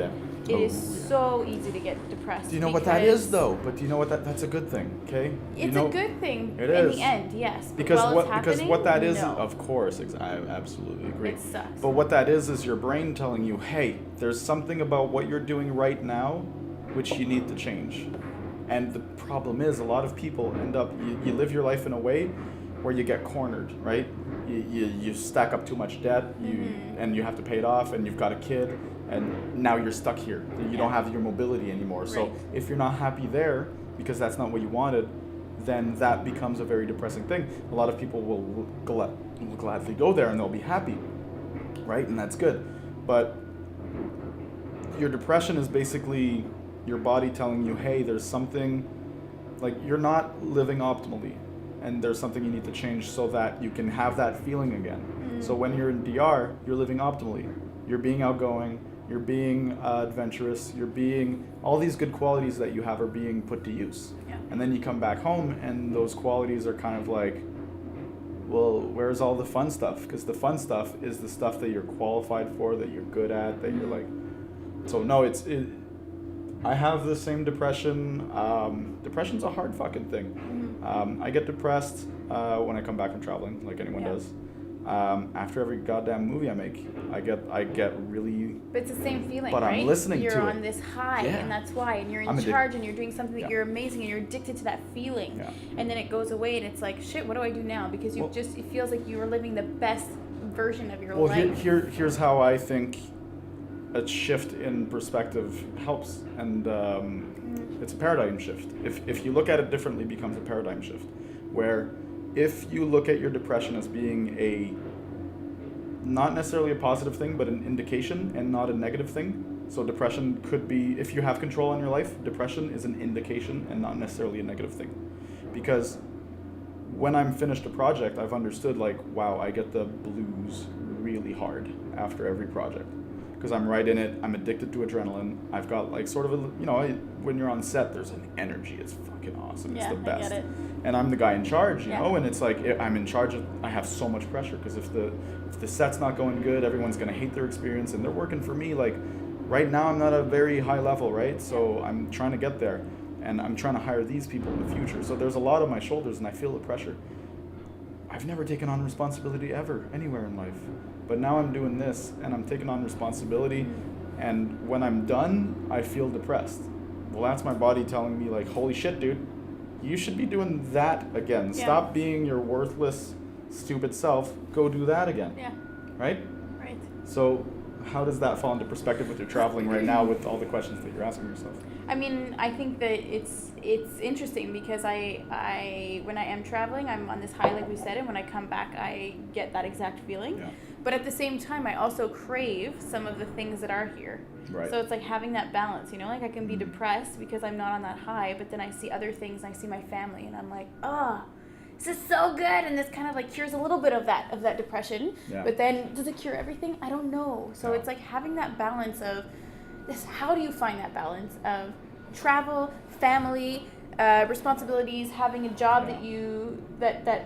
it is so easy to get depressed. Do you know what that is, though? But do you know what that's a good thing, okay? It's a good thing in the end, yes. Because because what that is, of course, I absolutely agree. It sucks. But what that is your brain telling you, hey, there's something about what you're doing right now which you need to change. And the problem is, a lot of people end up, you live your life in a way where you get cornered, right? You stack up too much debt, and you have to pay it off, and you've got a kid, and now you're stuck here. You don't have your mobility anymore. Right. So if you're not happy there, because that's not what you wanted, then that becomes a very depressing thing. A lot of people will gladly go there and they'll be happy, right? And that's good. But your depression is basically your body telling you, hey, there's something, like you're not living optimally, and there's something you need to change so that you can have that feeling again. So when you're in DR, you're living optimally. You're being outgoing, you're being adventurous, you're being, all these good qualities that you have are being put to use. Yeah. And then you come back home and those qualities are kind of like, well, where's all the fun stuff? Because the fun stuff is the stuff that you're qualified for, that you're good at, that you're like, so no, I have the same depression. Depression's a hard fucking thing. I get depressed when I come back from traveling, like anyone does. After every goddamn movie I make, I get really... But it's the same feeling, but right? I'm listening to it. You're on this high, and that's why. And you're in charge, and you're doing something that you're amazing, and you're addicted to that feeling. Yeah. And then it goes away, and it's like, shit, what do I do now? Because it feels like you are living the best version of your life. Well, here's how I think a shift in perspective helps, and it's a paradigm shift. If you look at it differently, it becomes a paradigm shift, where if you look at your depression as being not necessarily a positive thing, but an indication and not a negative thing. So depression could be, if you have control on your life, depression is an indication and not necessarily a negative thing. Because when I'm finished a project, I've understood like, wow, I get the blues really hard after every project. Because I'm right in it, I'm addicted to adrenaline. I've got like sort of when you're on set, there's an energy, it's fucking awesome, it's the best. I get it. And I'm the guy in charge, you know, and it's like, I'm in charge of, I have so much pressure, because if the set's not going good, everyone's gonna hate their experience, and they're working for me. Like, right now I'm not at a very high level, right? So I'm trying to get there, and I'm trying to hire these people in the future. So there's a lot on my shoulders, and I feel the pressure. I've never taken on responsibility ever, anywhere in life. But now I'm doing this, and I'm taking on responsibility, and when I'm done, I feel depressed. Well, that's my body telling me, like, holy shit, dude, you should be doing that again. Yeah. Stop being your worthless, stupid self. Go do that again. Yeah. Right? Right. So how does that fall into perspective with your traveling right now with all the questions that you're asking yourself? I mean, I think that it's interesting, because I when I am traveling, I'm on this high, like we said, and when I come back, I get that exact feeling. Yeah. But at the same time, I also crave some of the things that are here. Right. So it's like having that balance, you know, like I can be depressed because I'm not on that high, but then I see other things, and I see my family, and I'm like, this is so good, and this kind of like cures a little bit of that depression. Yeah. But then does it cure everything? I don't know. So it's like having that balance of this. How do you find that balance of travel, family, responsibilities, having a job that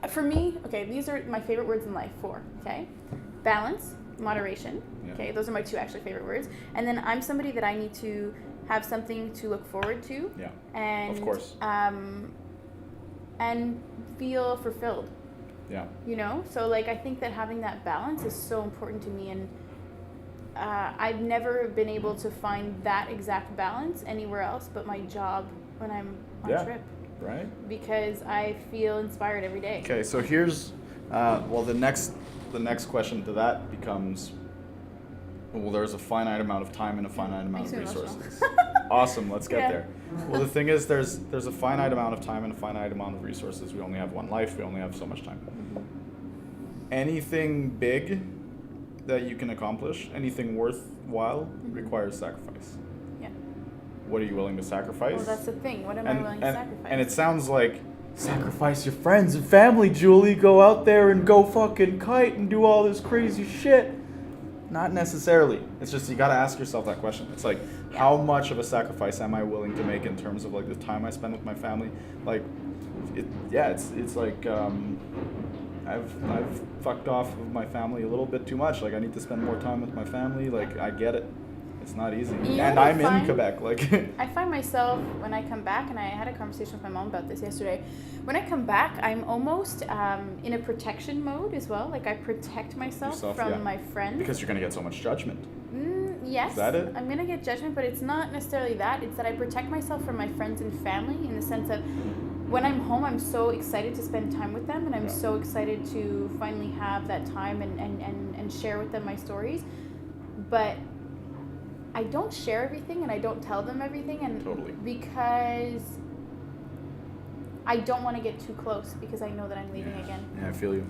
for me, okay, these are my favorite words in life. 4, okay? Balance, moderation. Yeah. Okay, those are my 2 actually favorite words. And then I'm somebody that I need to have something to look forward to. Yeah. And of course. And feel fulfilled. Yeah. You know? So like I think that having that balance is so important to me, and I've never been able to find that exact balance anywhere else but my job when I'm on trip. Right. Because I feel inspired every day. Okay, so here's the next question to that becomes, well, there's a finite amount of time and a finite amount of resources. Awesome, let's get Yeah. there. Well, the thing is, there's a finite amount of time and a finite amount of resources. We only have one life. We only have so much time. Anything big that you can accomplish, anything worthwhile, requires sacrifice. Yeah. What are you willing to sacrifice? Well, that's the thing. What am I willing to sacrifice? And it sounds like, sacrifice your friends and family, Julie. Go out there and go fucking kite and do all this crazy shit. Not necessarily. It's just you gotta ask yourself that question. It's like, how much of a sacrifice am I willing to make in terms of like the time I spend with my family? Like, it's like I've fucked off with my family a little bit too much. Like I need to spend more time with my family. Like I get it. It's not easy. You know and what I I'm in find? Quebec. Like I find myself when I come back, and I had a conversation with my mom about this yesterday. When I come back, I'm almost in a protection mode as well. Like I protect myself from yeah. my friends. Because you're gonna get so much judgment. Yes. Is that it? I'm gonna get judgment, but it's not necessarily that. It's that I protect myself from my friends and family in the sense of when I'm home, I'm so excited to spend time with them, and I'm so excited to finally have that time and share with them my stories. But I don't share everything, and I don't tell them everything, and Totally. because I don't want to get too close because I know that I'm leaving again. Yeah, I feel you.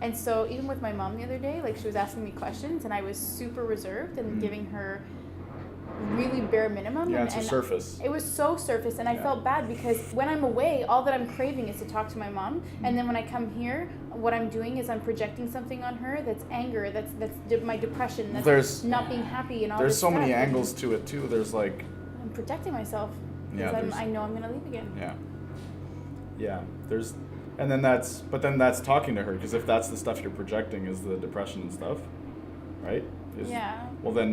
And so even with my mom the other day, like she was asking me questions, and I was super reserved and giving her really bare minimum. Yeah, and, it's a and surface. It was so surface, and I felt bad because when I'm away, all that I'm craving is to talk to my mom. And then when I come here, what I'm doing is I'm projecting something on her that's anger, that's my depression, that's not being happy, and all There's this so many stuff. angles to it too. There's like, I'm protecting myself Yeah, because I know I'm gonna leave again. yeah. And then that's talking to her, because if that's the stuff you're projecting is the depression and stuff, right? Yeah. Well, then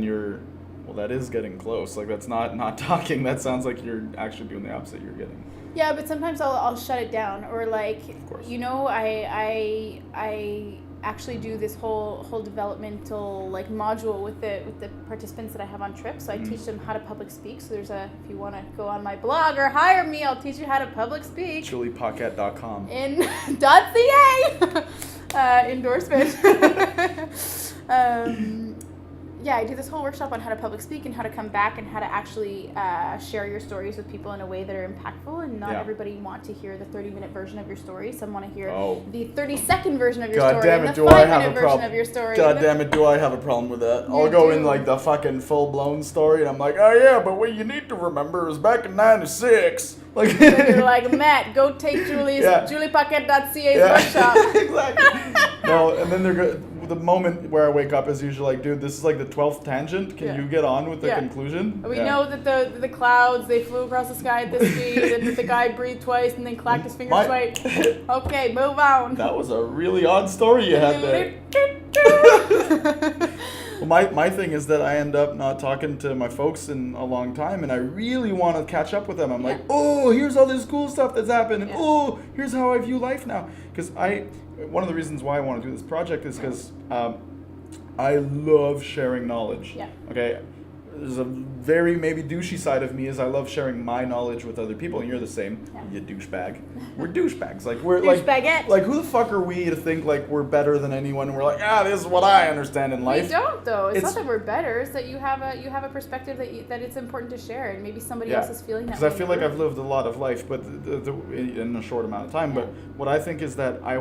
that is getting close. Like that's not talking. That sounds like you're actually doing the opposite. You're getting. Yeah, but sometimes I'll shut it down, or like, Of course. you know, I actually do this whole developmental like module with the participants that I have on trips. So I teach them how to public speak. So there's if you want to go on my blog or hire me, I'll teach you how to public speak. Paquette.com. In .ca endorsement. Yeah, I do this whole workshop on how to public speak and how to come back and how to actually share your stories with people in a way that are impactful. And not everybody want to hear the 30-minute version of your story. Some want to hear the 30-second version of your God story damn it, and the do I have 5-minute a version problem? of your story. God damn it, do I have a problem with that? I'll You go do. in like the fucking full-blown story, and I'm like, oh yeah, but what you need to remember is back in '96. Like, So you're like, Matt, go take juliepaquette.ca's workshop. Exactly. No, and then they're good. The moment where I wake up is usually like, dude, this is like the 12th tangent. Can you get on with the conclusion? We know that the clouds, they flew across the sky at this speed, and that the guy breathed twice and then clacked his fingers twice. Okay, move on. That was a really odd story you had there. Well, my thing is that I end up not talking to my folks in a long time, and I really want to catch up with them. I'm like, oh, here's all this cool stuff that's happened, and oh, here's how I view life now. Because one of the reasons why I want to do this project is because I love sharing knowledge. Yeah. Okay. There's a very maybe douchey side of me is I love sharing my knowledge with other people, and you're the same. Yeah. You douchebag. We're douchebags. Like we're Douchebagette. like who the fuck are we to think like we're better than anyone? We're like, this is what I understand in life. We don't though. It's not that we're better. It's that you have a perspective that it's important to share, and maybe somebody else is feeling that. Because I feel like I've lived a lot of life, but in a short amount of time. But what I think is that I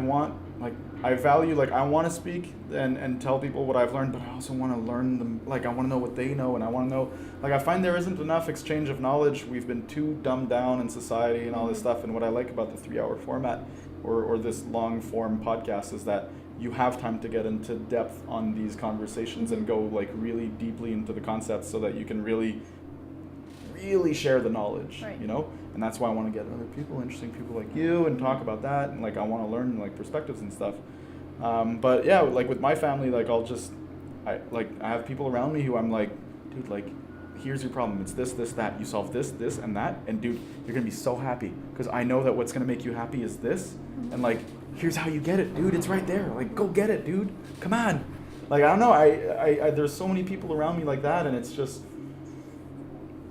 value I want to speak and tell people what I've learned, but I also want to learn them. Like I want to know what they know, and I want to know. Like I find there isn't enough exchange of knowledge. We've been too dumbed down in society and all this stuff. And what I like about the 3-hour format or this long form podcast is that you have time to get into depth on these conversations and go like really deeply into the concepts so that you can really share the knowledge, you know? And that's why I want to get other people, interesting people like you, and talk about that. And like I want to learn like perspectives and stuff. But yeah, like with my family, like I have people around me who I'm like, dude, like here's your problem. It's this, that. You solve this, and that, and dude, you're gonna be so happy because I know that what's gonna make you happy is this, and like here's how you get it, dude. It's right there. Like go get it, dude. Come on. Like I don't know. I there's so many people around me like that, and it's just.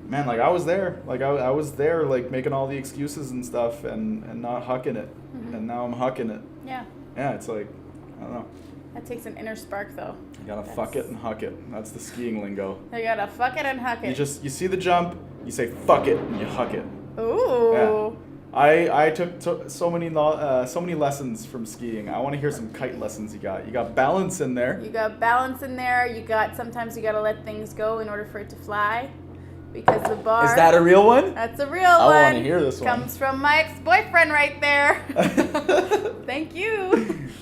Man, like I was there, like making all the excuses and stuff, and not hucking it, and now I'm hucking it. Yeah. Yeah, it's like, I don't know. That takes an inner spark, though. You gotta fuck it and huck it. That's the skiing lingo. You gotta fuck it and huck it. You see the jump, You say fuck it and you huck it. Ooh. Yeah. I took so many lessons from skiing. I want to hear some kite lessons you got. You got balance in there. You got balance in there. Sometimes you got to let things go in order for it to fly. Because the bar... Is that a real one? That's a real one. I want to hear this one. Comes from my ex-boyfriend right there. Thank you.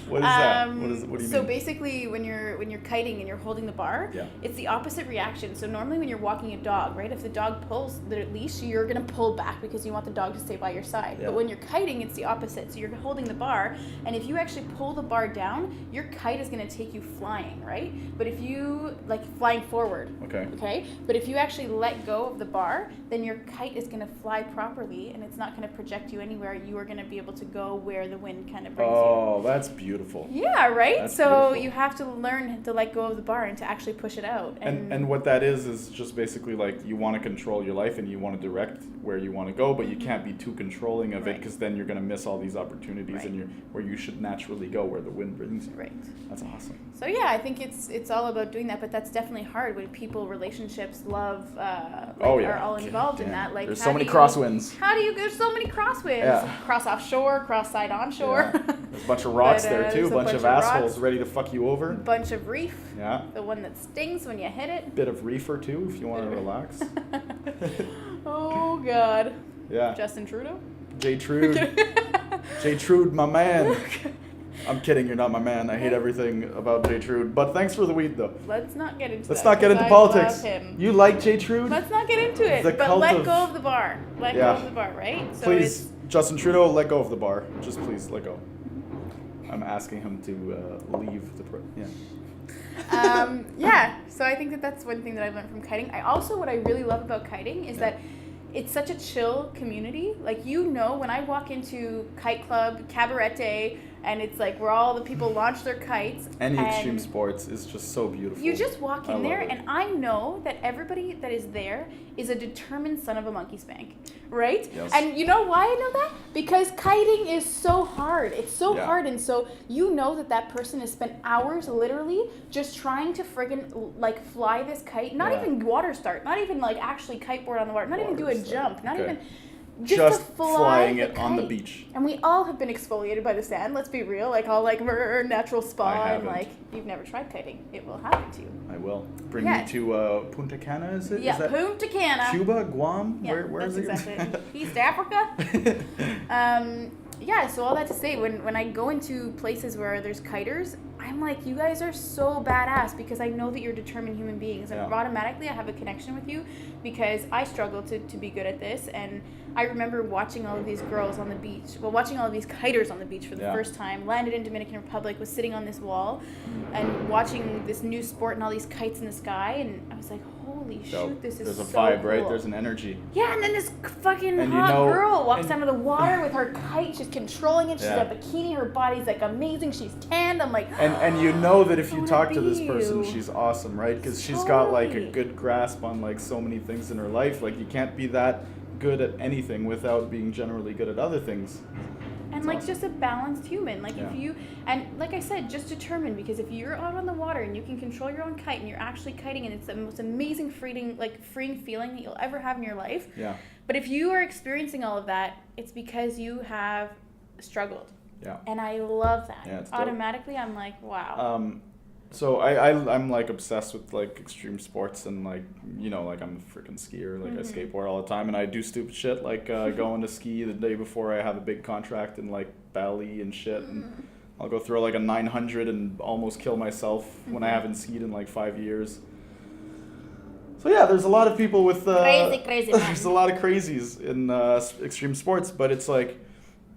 What is that? What do you mean? So basically, when you're kiting and you're holding the bar, it's the opposite reaction. So normally when you're walking a dog, right, if the dog pulls the leash, you're going to pull back because you want the dog to stay by your side. Yeah. But when you're kiting, it's the opposite. So you're holding the bar, and if you actually pull the bar down, your kite is going to take you flying, right? But if you, like, flying forward. Okay? But if you actually let go of the bar, then your kite is going to fly properly, and it's not going to project you anywhere. You are going to be able to go where the wind kind of brings you. Oh, that's beautiful. Yeah, right? That's so beautiful. you have to learn to let go of the bar and to actually push it out. And what that is just basically like you want to control your life and you want to direct where you want to go, but you can't be too controlling of it because then you're going to miss all these opportunities and where you should naturally go where the wind brings you. Right. That's awesome. So yeah, I think it's all about doing that, but that's definitely hard when people, relationships, love, are all involved in that. Like, there's so many crosswinds. There's so many crosswinds. Yeah. Cross offshore, cross side onshore. Yeah. There's a bunch of rocks there too, a bunch of assholes rocks. ready to fuck you over. Bunch of reef. Yeah. The one that stings when you hit it. Bit of reefer too if you want to relax. Oh God. Yeah. Justin Trudeau? J. Trude. J. Trude, my man. I'm kidding, you're not my man. I hate everything about J. Trude. But thanks for the weed, though. Let's not get into Let's not get into politics. You like J. Trude? Let's not get into it. But let go of the bar. Let go of the bar, right? So please, Justin Trudeau, let go of the bar. Just please, let go. I'm asking him to leave the... Yeah, so I think that's one thing that I've learned from kiting. What I really love about kiting is that it's such a chill community. Like, when I walk into Kite Club, Cabaret, and it's like where all the people launch their kites. Any extreme sports is just so beautiful. You just walk in there, and I know that everybody that is there is a determined son of a monkey spank, right? Yes. And you know why I know that? Because kiting is so hard. It's so hard, and so you know that person has spent hours literally just trying to friggin' like fly this kite. Not even water start. Not even like actually kiteboard on the water. Not even do a jump. Not even... Just to flying it on the beach. And we all have been exfoliated by the sand, let's be real. Like, all like natural spa, and like, you've never tried kiting. It will happen to you. I will. Bring me to Punta Cana, is it? Yeah, is that Punta Cana. Cuba, Guam? Yeah, where is it? That's exactly it. East Africa. Yeah, so all that to say, when I go into places where there's kiters, I'm like, you guys are so badass because I know that you're determined human beings. And automatically I have a connection with you because I struggle to be good at this. And I remember watching all of these girls on the beach, watching all of these kiters on the beach for the first time, landed in Dominican Republic, was sitting on this wall and watching this new sport and all these kites in the sky. And I was like, holy shoot, this is so There's a vibe, cool. right? There's an energy. Yeah, and then this fucking hot girl walks out of the water with her kite. She's controlling it. She's got a bikini. Her body's like amazing. She's tanned. I'm like, and you know that if you talk to this person, she's awesome, right? Because she's got like a good grasp on like so many things in her life. Like, you can't be that good at anything without being generally good at other things. And like just a balanced human. Like if you, and like I said, just determined, because if you're out on the water and you can control your own kite and you're actually kiting and it's the most amazing freeing feeling that you'll ever have in your life. Yeah. But if you are experiencing all of that, it's because you have struggled. Yeah. And I love that. Yeah, it's automatically dope. I'm like, wow. So I'm like obsessed with like extreme sports and like, you know, like I'm a freaking skier, like I skateboard all the time and I do stupid shit like going to ski the day before I have a big contract in like Bali and shit, and I'll go throw like a 900 and almost kill myself when I haven't skied in like 5 years. So yeah, there's a lot of people with crazy man. There's a lot of crazies in extreme sports, but it's like,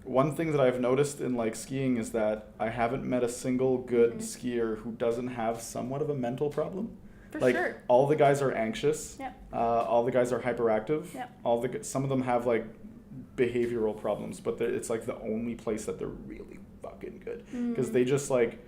one thing that I've noticed in like skiing is that I haven't met a single good skier who doesn't have somewhat of a mental problem. For like, sure. All the guys are anxious. Yep. All the guys are hyperactive. Yep. Some of them have like behavioral problems, but it's like the only place that they're really fucking good because they just like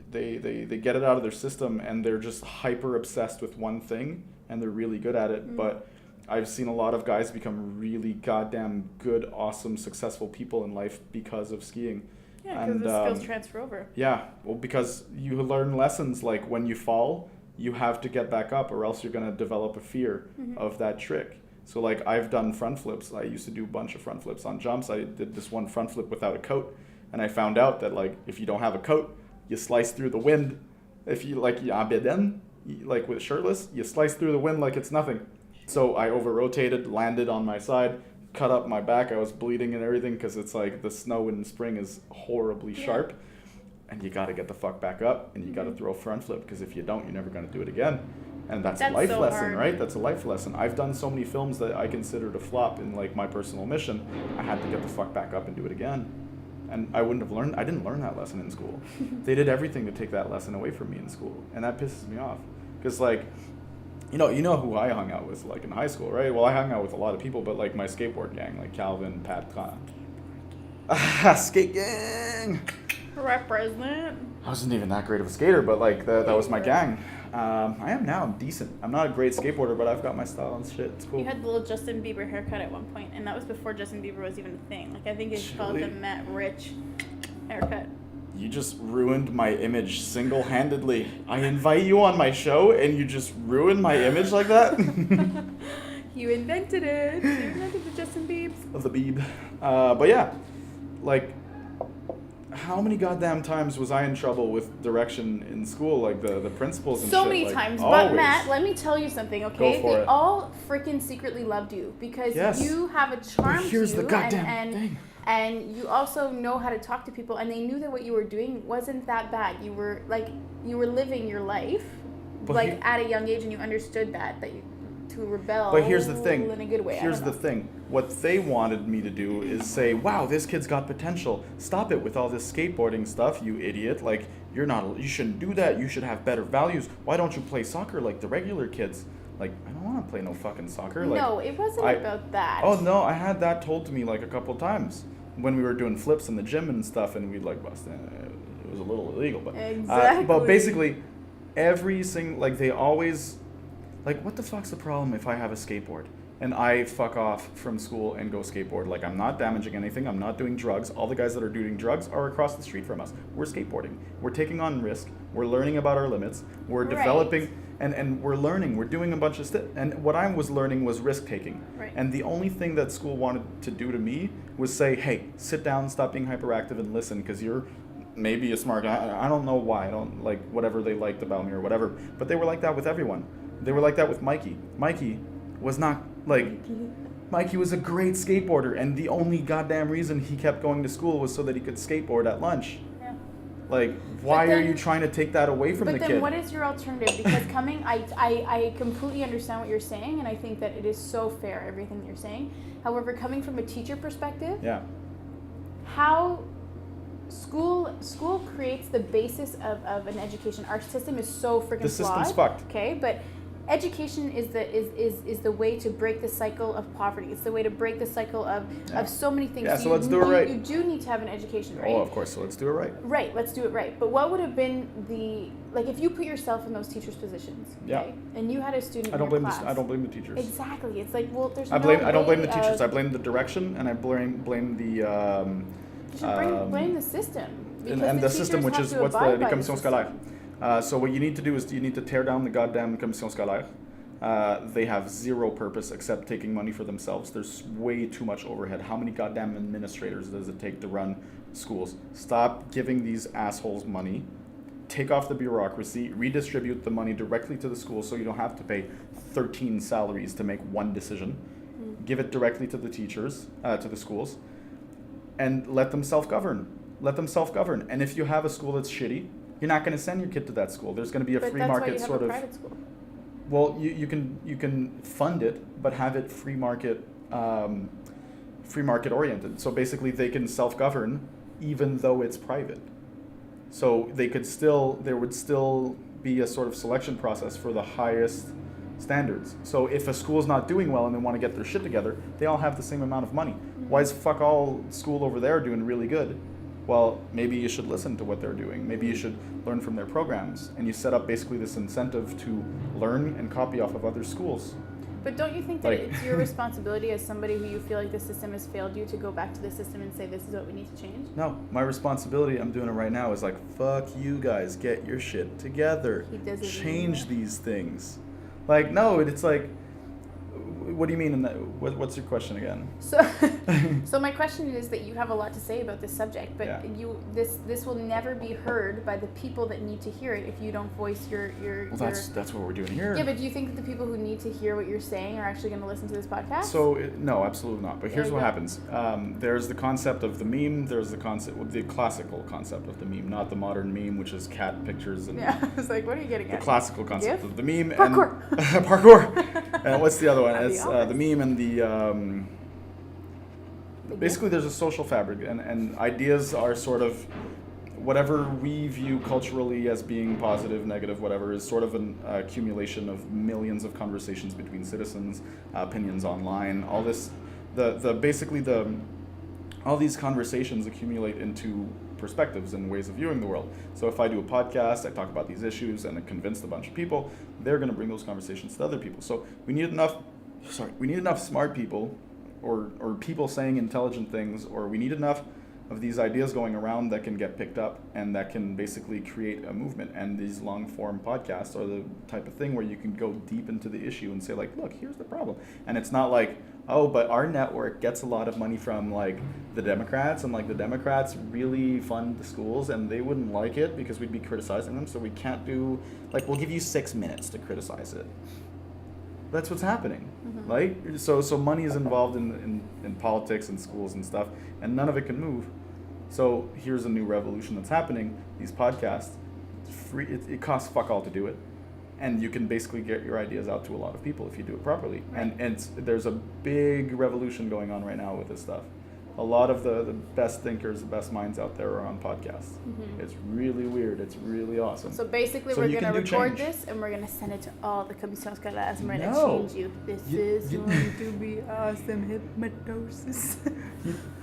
they get it out of their system and they're just hyper obsessed with one thing and they're really good at it. But I've seen a lot of guys become really goddamn good, awesome, successful people in life because of skiing. Yeah, because the skills transfer over. Yeah, well, because you learn lessons like when you fall, you have to get back up, or else you're going to develop a fear of that trick. So like I've done front flips. I used to do a bunch of front flips on jumps. I did this one front flip without a coat, and I found out that like if you don't have a coat, you slice through the wind. If you like like with shirtless, you slice through the wind like it's nothing. So I over rotated, landed on my side, cut up my back. I was bleeding and everything because it's like the snow in spring is horribly sharp, and you got to get the fuck back up, and you got to throw a front flip, because if you don't, you're never going to do it again. And that's a life so lesson, hard. right? That's a life lesson. I've done so many films that I considered a flop in like my personal mission. I had to get the fuck back up and do it again. And I didn't learn that lesson in school. They did everything to take that lesson away from me in school. And that pisses me off. Because like, you know who I hung out with like in high school, right? Well, I hung out with a lot of people, but like my skateboard gang, like Calvin, Pat, skate gang. Represent. I wasn't even that great of a skater, but like that was my gang. I am now. I'm decent. I'm not a great skateboarder, but I've got my style and shit. It's cool. You had the little Justin Bieber haircut at one point, and that was before Justin Bieber was even a thing. Like I think it's called the Matt Rich haircut. You just ruined my image single-handedly. I invite you on my show, and you just ruined my image like that? You invented it. You invented the Justin Biebs. Of the Beeb. But yeah, like, how many goddamn times was I in trouble with direction in school? Like, the principals and So shit. many like, times. always. But Matt, let me tell you something, okay? Go for They it. all freaking secretly loved you because Yes. you have a charm But here's to you. the goddamn thing. And you also know how to talk to people, and they knew that what you were doing wasn't that bad. You were living your life, But at a young age, and you understood that you to rebel. But here's the thing. In a good way. Here's the thing. What they wanted me to do is say, "Wow, this kid's got potential. Stop it with all this skateboarding stuff, you idiot. Like, you shouldn't do that. You should have better values. Why don't you play soccer like the regular kids?" Like, I don't want to play no fucking soccer. Like, No, it wasn't about that. Oh no, I had that told to me like a couple times when we were doing flips in the gym and stuff, and we'd like bust. It was a little illegal, but Exactly. but basically, every single like they always like, what the fuck's the problem if I have a skateboard and I fuck off from school and go skateboard? Like, I'm not damaging anything. I'm not doing drugs. All the guys that are doing drugs are across the street from us. We're skateboarding. We're taking on risk. We're learning about our limits. We're developing. And we're learning. We're doing a bunch of stuff. And what I was learning was risk taking. Right. And the only thing that school wanted to do to me was say, hey, sit down, stop being hyperactive, and listen, because you're maybe a smart guy. I don't know why. I don't like whatever they liked about me or whatever. But they were like that with everyone. They were like that with Mikey. Mikey was not like... Mikey was a great skateboarder, and the only goddamn reason he kept going to school was so that he could skateboard at lunch. Like, why are you trying to take that away from the kid? But then what is your alternative? Because I completely understand what you're saying, and I think that it is so fair, everything you're saying. However, coming from a teacher perspective, how school creates the basis of an education. Our system is so freaking flawed. The system's fucked. Okay, but education is the way to break the cycle of poverty. It's the way to break the cycle of so many things. Yeah, so let's do it right. You do need to have an education, right? Oh, of course. So let's do it right. Right, let's do it right. But what would have been if you put yourself in those teachers' positions, okay, and you had a student I don't in your blame class. I don't blame the teachers. Exactly. It's like, well, there's I don't blame the teachers. I blame the direction, and I blame the You should blame the system. and the system, which is what's the commission scolaire. So what you need to do is you need to tear down the goddamn commission scolaire. They have zero purpose except taking money for themselves. There's way too much overhead. How many goddamn administrators does it take to run schools? Stop giving these assholes money. Take off the bureaucracy. Redistribute the money directly to the schools so you don't have to pay 13 salaries to make one decision. Give it directly to the teachers, to the schools, and let them self-govern. Let them self-govern. And if you have a school that's shitty, you're not going to send your kid to that school. There's going to be a free market sort of. Private school. Well, you can fund it, but have it free market oriented. So basically, they can self-govern even though it's private. So there would still be a sort of selection process for the highest standards. So if a school's not doing well and they want to get their shit together, they all have the same amount of money. Why is fuck all school over there doing really good? Well, maybe you should listen to what they're doing. Maybe you should learn from their programs. And you set up basically this incentive to learn and copy off of other schools. But don't you think that Like- it's your responsibility as somebody who you feel like the system has failed you to go back to the system and say, this is what we need to change? No, my responsibility, I'm doing it right now, is like, fuck you guys, get your shit together. He doesn't Change mean that. these things. Like, no, it's like, what do you mean in that? What's your question again? So my question is that you have a lot to say about this subject, but Yeah. this will never be heard by the people that need to hear it if you don't voice your. Well, that's what we're doing here. Yeah, but do you think that the people who need to hear what you're saying are actually going to listen to this podcast? So no, absolutely not. But here's There what you go. happens. There's the concept of the meme. There's the classical concept of the meme, not the modern meme, which is cat pictures and Yeah, I was like, what are you getting the at? classical concept GIF? of the meme Parkour. and parkour. And what's the other one? That'd be It's awesome. the meme and the. The Basically, there's a social fabric, and ideas are sort of whatever we view culturally as being positive, negative, whatever, is sort of an accumulation of millions of conversations between citizens, opinions online, all this, all these conversations accumulate into perspectives and ways of viewing the world. So if I do a podcast, I talk about these issues and I convince a bunch of people, they're going to bring those conversations to other people. So we need enough smart people or people saying intelligent things, or we need enough of these ideas going around that can get picked up and that can basically create a movement. And these long form podcasts are the type of thing where you can go deep into the issue and say, like, look, here's the problem. And it's not like, oh, but our network gets a lot of money from like the Democrats, and like the Democrats really fund the schools and they wouldn't like it because we'd be criticizing them, so we can't do, like, we'll give you 6 minutes to criticize it. That's what's happening, right? So money is involved in politics and schools and stuff, and none of it can move. So here's a new revolution that's happening. These podcasts, it's free. It costs fuck all to do it, and you can basically get your ideas out to a lot of people if you do it properly. Right. And there's a big revolution going on right now with this stuff. A lot of the best thinkers, the best minds out there are on podcasts. It's really weird. It's really awesome. So basically, So we're you going to can do record change. this and we're going to send it to all the commissions scolaires and we're going to No. change you. This You- is you- going to be awesome hypnosis.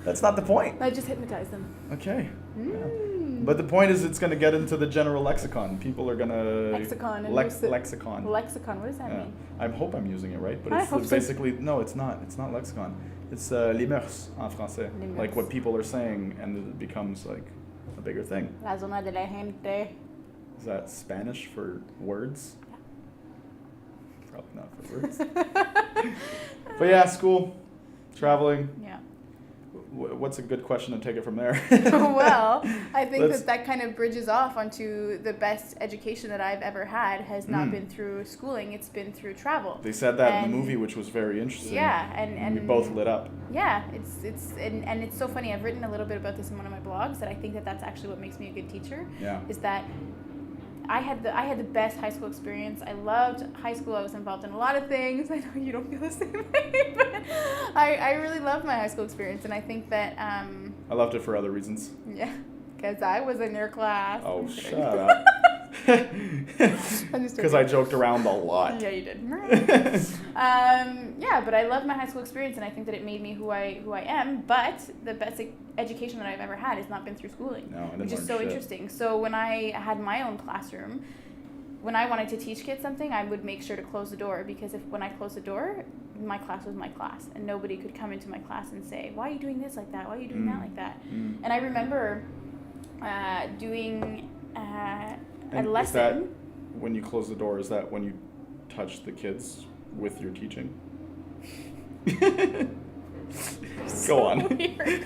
That's not the point. I just hypnotize them. Okay. Yeah. Mm. But the point is, it's going to get into the general lexicon. People are going to Lexicon and lexicon. Lexicon, what does that Yeah. mean? I hope I'm using it right, but I it's hope so. basically no, it's not. It's not lexicon. It's les mœurs en français. Les mœurs. Like what people are saying, and it becomes like a bigger thing. La zona de la gente. Is that Spanish for words? Probably not for words. But yeah, school, traveling. Yeah. What's a good question to take it from there? Well, I think Let's- that kind of bridges off onto the best education that I've ever had has not Mm. been through schooling, it's been through travel. They said that in the And- movie, which was very interesting. Yeah, and we both lit up. Yeah, and it's so funny. I've written a little bit about this in one of my blogs, that I think that that's actually what makes me a good teacher. Yeah. Is that I had the best high school experience. I loved high school. I was involved in a lot of things. I know you don't feel the same way, but I really loved my high school experience, and I think that I loved it for other reasons. yeah, because I was in your class. Oh, I'm kidding. shut up. I'm just Because I joking. joked around a lot. Yeah, you did. Yeah, but I love my high school experience, and I think that it made me who I am. But the best education that I've ever had has not been through schooling, No, I didn't which is learn so shit. interesting. So when I had my own classroom, when I wanted to teach kids something, I would make sure to close the door, because when I closed the door, my class was my class, and nobody could come into my class and say, "Why are you doing this like that? Why are you doing that like that?" And I remember doing a And lesson. is that when you close the door? Is that when you touch the kids with your teaching? Go on. Weird.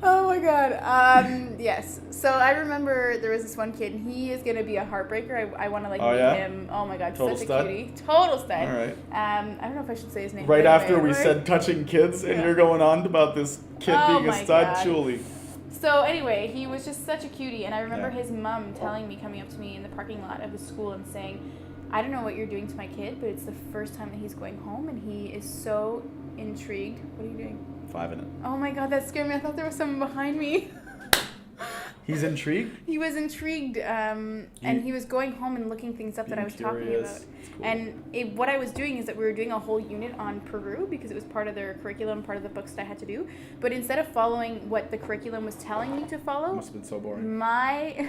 Oh my god. Yes. So I remember there was this one kid, and he is gonna be a heartbreaker. I want to Oh, meet yeah? him. Oh my god, Total such stud? a cutie. Total stud. All right. I don't know if I should say his name. Right but after anyway, we said touching kids, and Yeah. you're going on about this kid Oh being a my stud, God. Julie. So anyway, he was just such a cutie, and I remember Yeah. his mom telling me, coming up to me in the parking lot of his school and saying, "I don't know what you're doing to my kid, but it's the first time that he's going home, and he is so intrigued." What are you doing? 5 in it. Oh my god, that scared me. I thought there was someone behind me. He's intrigued? He was intrigued, and he was going home and looking things up that I was talking about. Cool. And what I was doing is that we were doing a whole unit on Peru because it was part of their curriculum, part of the books that I had to do. But instead of following what the curriculum was telling me to follow, Must have been so boring. my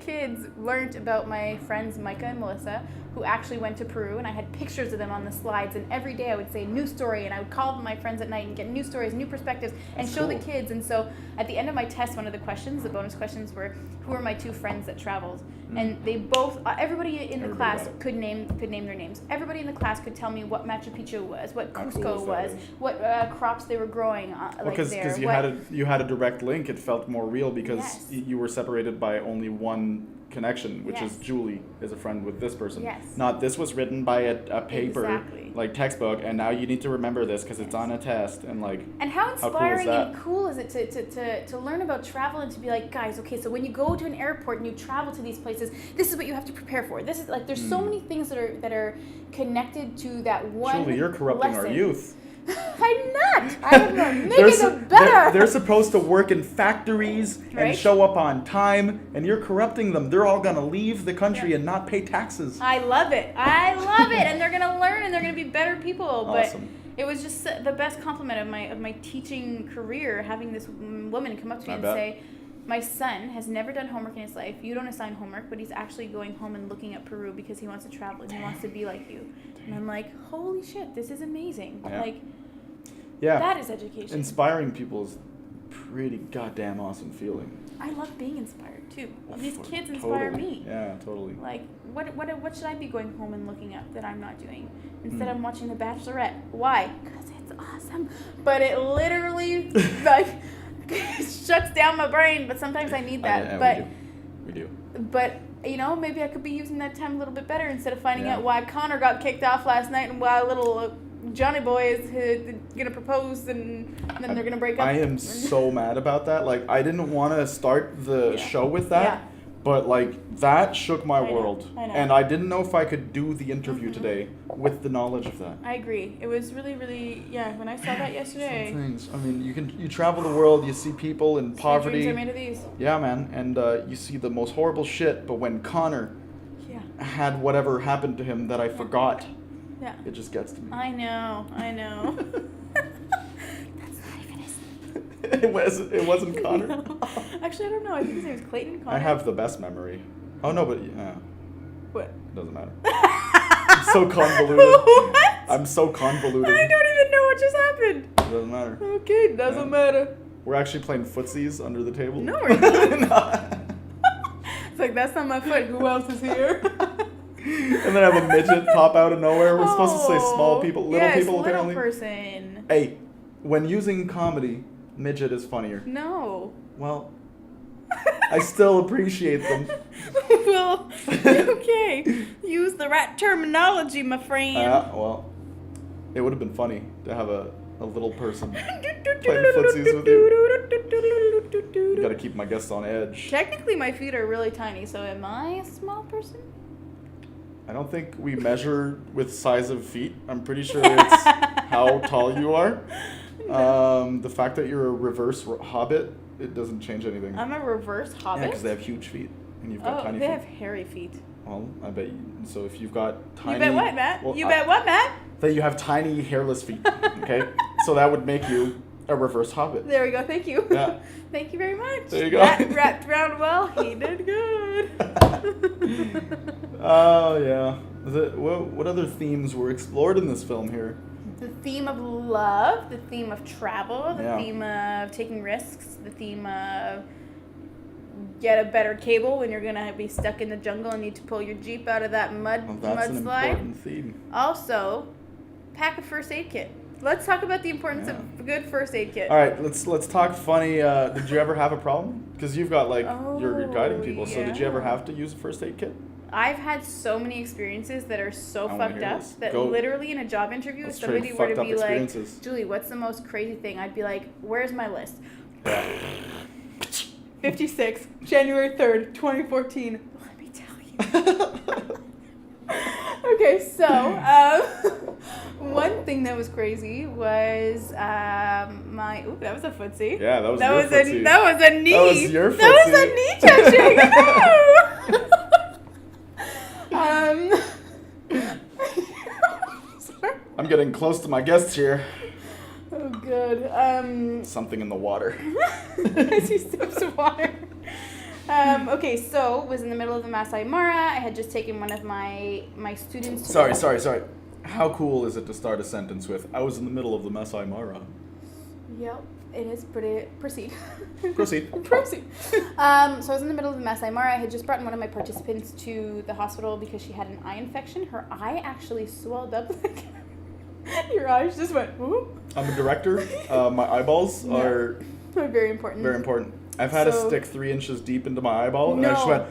kids learned about my friends Micah and Melissa, who actually went to Peru, and I had pictures of them on the slides, and every day I would say a new story, and I would call my friends at night and get new stories, new perspectives, and show the kids. And so at the end of my test, one of the questions, the bonus questions, were, who are my two friends that traveled? And they both, everybody in the class could name their names. Everybody in the class could tell me what Machu Picchu was, what Cusco was, what crops they were growing there. Because you had a direct link, it felt more real because you were separated by only one connection, which is Julie is a friend with this person. Yes. Not this was written by a paper, like textbook, and now you need to remember this because it's on a test, and like. And how inspiring and cool is it to learn about travel and to be like, guys, okay, so when you go to an airport and you travel to these places, this is what you have to prepare for. This is like, there's so many things that are connected to that one. Julie, you're corrupting our youth. I'm not. I'm making them better. They're supposed to work in factories and show up on time, and you're corrupting them. They're all going to leave the country and not pay taxes. I love it. And they're going to learn, and they're going to be better people. Awesome. But it was just the best compliment of my teaching career, having this woman come up to me and say, my son has never done homework in his life. You don't assign homework, but he's actually going home and looking at Peru because he wants to travel and he wants to be like you. And I'm like, holy shit, this is amazing. Like, that is education. Inspiring people is pretty goddamn awesome feeling. I love being inspired too. These kids inspire me. Yeah, totally. Like, what should I be going home and looking at that I'm not doing? Instead, I'm watching The Bachelorette. Why? Because it's awesome. But it literally like shuts down my brain. But sometimes I need that. But we do. But you know, maybe I could be using that time a little bit better instead of finding out why Connor got kicked off last night and why little Johnny boy is gonna propose and then they're gonna break up. I am so mad about that. Like, I didn't want to start the show with that, but like that shook my world. I know. And I didn't know if I could do the interview today with the knowledge of that. I agree. It was really, really when I saw that yesterday. Some things. I mean, you travel the world, you see people in poverty. Dreams are made of these. Yeah, man, and you see the most horrible shit. But when Connor had whatever happened to him that I forgot. Yeah. It just gets to me. I know. That's not even his name. It wasn't Connor? No. Actually, I don't know. I think his name was Clayton Connor. I have the best memory. Oh, no, but What? Doesn't matter. I'm so convoluted. What? I'm so convoluted. I don't even know what just happened. It doesn't matter. Okay, doesn't matter. We're actually playing footsies under the table. No, we're not. No. It's like, that's not my foot. Who else is here? And then I have a midget pop out of nowhere. We're supposed to say small people, little people apparently. Little person. Hey, when using comedy, midget is funnier. No. Well, I still appreciate them. Well, okay. Use the right terminology, my friend. Well, it would have been funny to have a little person playing footsies with you. Gotta keep my guests on edge. Technically, my feet are really tiny, so am I a small person? I don't think we measure with size of feet. I'm pretty sure it's how tall you are. No. The fact that you're a reverse hobbit, it doesn't change anything. I'm a reverse hobbit? Yeah, because they have huge feet, and you've got tiny feet. They have hairy feet. Well, I bet you. So if you've got tiny... You bet what, Matt? Well, bet what, Matt? That you have tiny, hairless feet, okay? So that would make you a reverse hobbit. There we go. Thank you. Yeah. Thank you very much. There you go. Matt wrapped around well. He did good. Oh, yeah. What other themes were explored in this film here? The theme of love, the theme of travel, the theme of taking risks, the theme of get a better cable when you're going to be stuck in the jungle and need to pull your Jeep out of that mudslide. That's an important theme. Also, pack a first aid kit. Let's talk about the importance of a good first aid kit. All right, let's talk funny. Did you ever have a problem? Because you've got you're guiding people. So did you ever have to use a first aid kit? I've had so many experiences that are so fucked up that literally in a job interview, if somebody were to be like, Julie, what's the most crazy thing? I'd be like, where's my list? 56, January 3rd, 2014. Let me tell you. Okay, so One thing that was crazy was that was a footsie. Yeah, that was that your was footsie. that was a knee. That was your That was a knee touching. Sorry. I'm getting close to my guests here. Oh good. Something in the water. As he sips water. Okay, so was in the middle of the Masai Mara. I had just taken one of my students to Sorry. How cool is it to start a sentence with, I was in the middle of the Masai Mara? Yep, it is pretty. Proceed. Proceed. Proceed. So I was in the middle of the Masai Mara. I had just brought one of my participants to the hospital because she had an eye infection. Her eye actually swelled up like your eyes just went, whoop. I'm a director. My eyeballs are very important. very important. I've had a stick 3 inches deep into my eyeball, and I just went,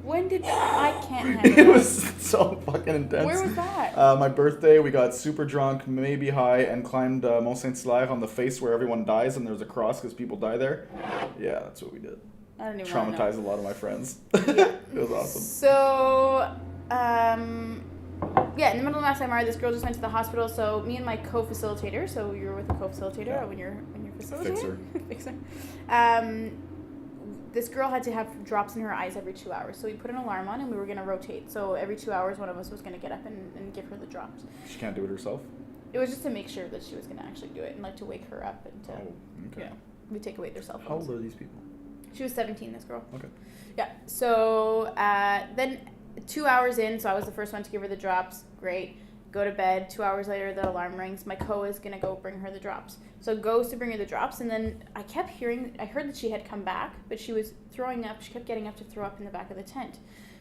When did I can't handle It that. was so fucking intense. Where was that? My birthday, we got super drunk, maybe high, and climbed Mont Saint-Hilaire on the face where everyone dies, and there's a cross because people die there. Yeah, that's what we did. I don't even Traumatized a lot of my friends. It was awesome. So, in the middle of Masai Mara, this girl just went to the hospital. So me and my co-facilitator. So you're with a co-facilitator when you're facilitating. Fixer. This girl had to have drops in her eyes every 2 hours. So we put an alarm on and we were going to rotate. So every 2 hours, one of us was going to get up and give her the drops. She can't do it herself? It was just to make sure that she was going to actually do it and like to wake her up and to, we take away their cell phones. How old are these people? She was 17, this girl. Okay. Yeah. So then 2 hours in, so I was the first one to give her the drops. Great. Go to bed. 2 hours later, the alarm rings. My co is going to go bring her the drops. So goes to bring her the drops, and then I heard that she had come back, but she was throwing up. She kept getting up to throw up in the back of the tent.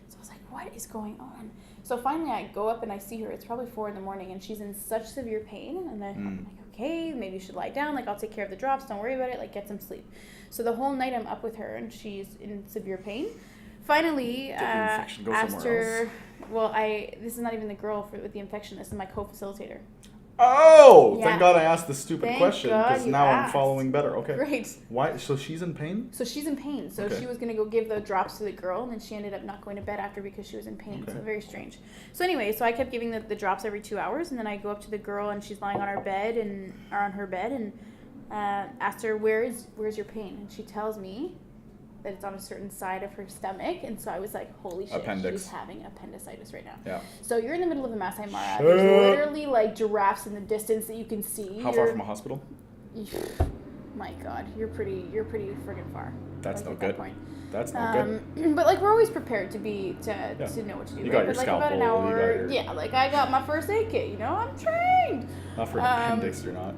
So I was like, what is going on? So finally I go up and I see her. It's probably 4 a.m, and she's in such severe pain. And then I'm like, okay, maybe you should lie down. Like, I'll take care of the drops. Don't worry about it. Like, get some sleep. So the whole night I'm up with her, and she's in severe pain. Finally, asked her. Well, this is not even the girl with the infection. This is my co-facilitator. Oh, Yeah. thank God I asked this stupid question, because now I'm asked. following better. Okay. Great. Why? So she's in pain? So she's in pain. So she was going to go give the drops to the girl, and then she ended up not going to bed after because she was in pain. Okay. So very strange. So anyway, so I kept giving the drops every 2 hours, and then I go up to the girl, and she's lying on her bed, and asked her, where's your pain? And she tells me that it's on a certain side of her stomach, and so I was like, holy shit, she's having appendicitis right now. Yeah. So you're in the middle of the Masai Mara. There's literally like giraffes in the distance that you can see. How far from a hospital? My God, you're pretty friggin' far. That's no at good. That point. That's not good. But like we're always prepared to know what to do. You right? got your but like scalpel. about an hour. Yeah, like I got my first aid kit. I'm trained. Not for an appendix, you're not.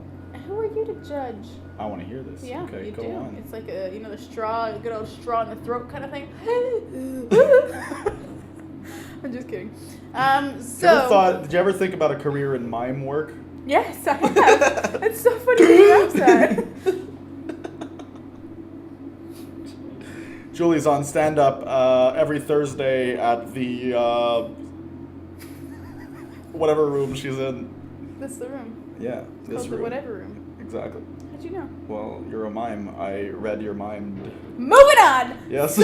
Who are you to judge? I want to hear this. Yeah, okay, you go do. on. It's like the straw, the good old straw in the throat kind of thing. I'm just kidding. Did you ever think about a career in mime work? Yes, I have. It's so funny you ask that. Julie's on stand-up every Thursday at the whatever room she's in. That's the room. Yeah, It's this called room. the whatever room. Exactly. How'd you know? Well, you're a mime. I read your mind. Moving on. Yes.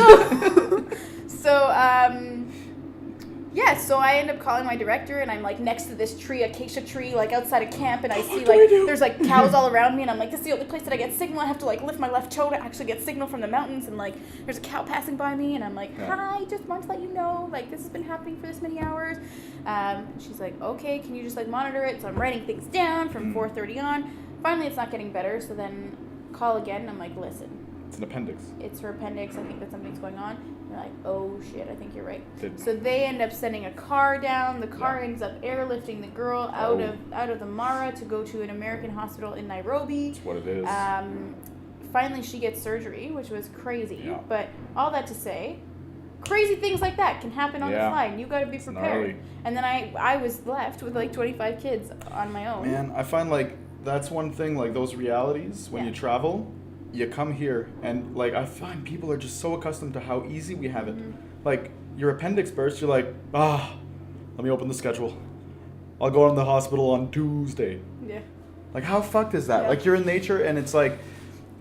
So I end up calling my director, and I'm like next to this tree, acacia tree, like outside of camp, and I see like there's like cows all around me, and I'm like, this is the only place that I get signal. I have to like lift my left toe to actually get signal from the mountains, and like there's a cow passing by me, and I'm like, hi, just want to let you know, like this has been happening for this many hours. She's like, okay, can you just like monitor it? So I'm writing things down from 4:30 on. Finally, it's not getting better, so then call again, and I'm like, listen. It's an appendix. It's her appendix. I think that something's going on. And they're like, oh shit, I think you're right. So they end up sending a car down. The car ends up airlifting the girl out of the Mara to go to an American hospital in Nairobi. That's what it is. Finally, she gets surgery, which was crazy. Yeah. But all that to say, crazy things like that can happen on the fly, and you got to be prepared. Gnarly. And then I was left with like 25 kids on my own. Man, I find like that's one thing, like those realities when you travel. You come here, and like I find people are just so accustomed to how easy we have it. Like your appendix bursts, you're like, let me open the schedule. I'll go in the hospital on Tuesday. Yeah. Like how fucked is that? Yeah. Like you're in nature, and it's like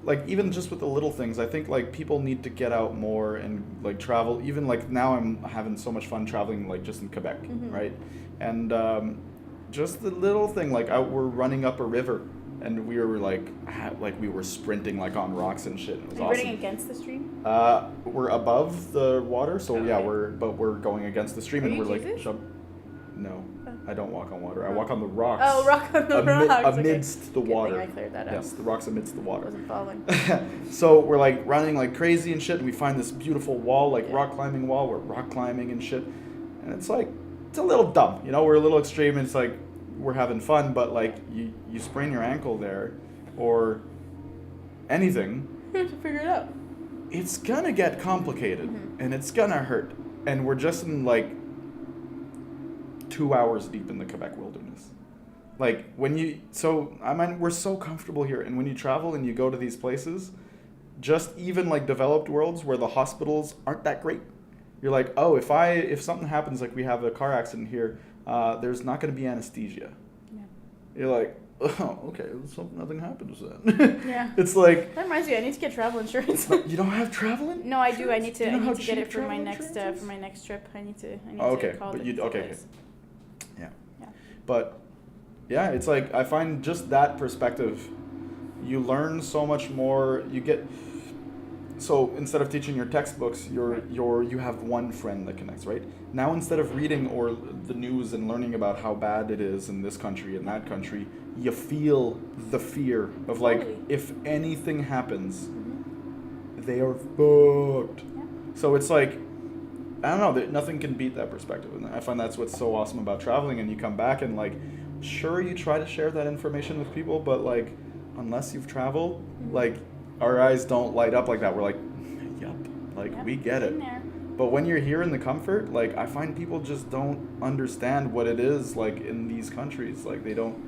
like even just with the little things, I think like people need to get out more and like travel. Even like now I'm having so much fun traveling like just in Quebec, right? And just the little thing like we're running up a river and we were like we were sprinting like on rocks and shit. It was Are you awesome. running against the stream? We're above the water, so yeah, Okay. we're going against the stream Are and you we're Jesus? like No, Oh. I don't walk on water. I walk on the rocks. Oh, rock on the rocks. Amidst the Good water. thing I cleared that up. Yes, the rocks amidst the I water. wasn't following. So we're like running like crazy and shit, and we find this beautiful wall, like Yeah. rock climbing wall. We're rock climbing and shit, and it's like it's a little dumb, you know. We're a little extreme. And it's like we're having fun, but like you sprain your ankle there, or anything, You have to figure it out. it's gonna get complicated and it's gonna hurt. And we're just in like 2 hours deep in the Quebec wilderness. Like we're so comfortable here, and when you travel and you go to these places, just even like developed worlds where the hospitals aren't that great, you're like, oh, if something happens, like we have a car accident here, there's not going to be anesthesia. Yeah. You're like, oh, okay, so nothing happens then. Yeah. It's like, That reminds me, I need to get travel insurance. you don't have travel insurance? No, I do. I need to. Do you know I how need to get cheap it for my travel next insurance is? trip. I need to. Oh, okay, to call but the you okay? place. Yeah. Yeah. But yeah, it's like I find just that perspective, you learn so much more. You get so instead of teaching your textbooks, you have one friend that connects, right? Now instead of reading or the news and learning about how bad it is in this country and that country, you feel the fear of like Totally. if anything happens, they are fucked. Yeah. So it's like I don't know, nothing can beat that perspective, and I find that's what's so awesome about traveling. And you come back and like, sure, you try to share that information with people, but like, unless you've traveled, like, our eyes don't light up like that. We're like, yup, like Yep, we get it. been there. But when you're here in the comfort, like I find people just don't understand what it is like in these countries. Like they don't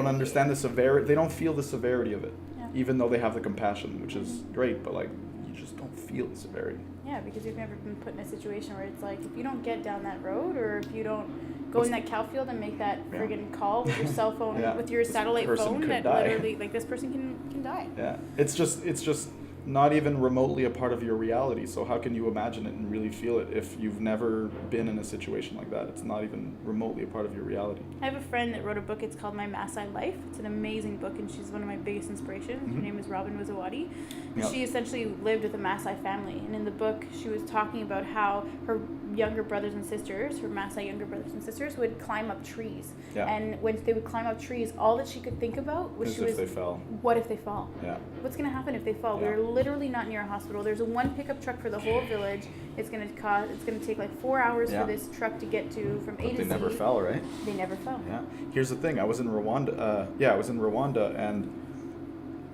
understand the severity. They don't feel the severity of it, Yeah. even though they have the compassion, which is great. But like, you just don't feel the severity. Yeah, because you've never been put in a situation where it's like if you don't get down that road, or if you don't go in that cow field and make that Yeah. friggin' call with your cell phone, Yeah. with your This satellite person phone, could that die. literally, like, this person can die. Yeah, it's just not even remotely a part of your reality. So how can you imagine it and really feel it if you've never been in a situation like that? It's not even remotely a part of your reality. I have a friend that wrote a book. It's called My Maasai Life. It's an amazing book, and she's one of my biggest inspirations. Her name is Robin Wizawati. Yep. She essentially lived with a Maasai family, and in the book, she was talking about how her younger brothers and sisters, her Maasai younger brothers and sisters, would climb up trees. Yeah. And when they would climb up trees, all that she could think about was As if they fell. what if they fall? Yeah. What's going to happen if they fall? Yeah. We're literally not near a hospital. There's a one pickup truck for the whole village. It's going to take like 4 hours Yeah. for this truck to get to from A But to they Z. never fell, right? They never fell. Yeah. Here's the thing. I was in Rwanda. I was in Rwanda, and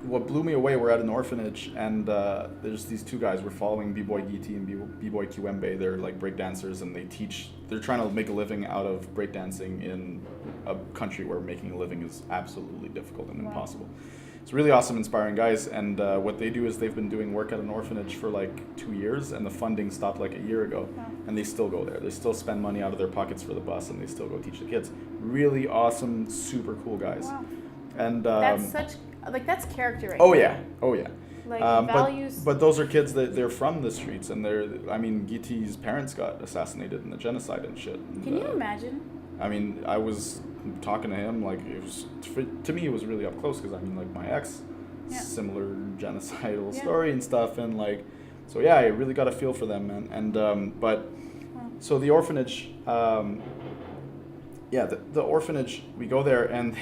what blew me away, we're at an orphanage, and there's these two guys. We're following B-Boy Giti and B-Boy Kiwembe. They're like breakdancers, and they're trying to make a living out of breakdancing in a country where making a living is absolutely difficult and Wow. impossible. It's really awesome, inspiring guys, and what they do is they've been doing work at an orphanage for like 2 years, and the funding stopped like a year ago, Wow. and they still go there. They still spend money out of their pockets for the bus, and they still go teach the kids. Really awesome, super cool guys. Wow. And That's character right oh there. yeah, oh yeah. Like But values. those are kids that they're from the streets, and Giti's parents got assassinated in the genocide and shit. And, Can you imagine? I mean, I was talking to him, like, to me, it was really up close, because, like, my ex, Yeah. similar genocidal Yeah. story and stuff, and, like, so, yeah, I really got a feel for them, man. And, but, so the orphanage, the orphanage, we go there, and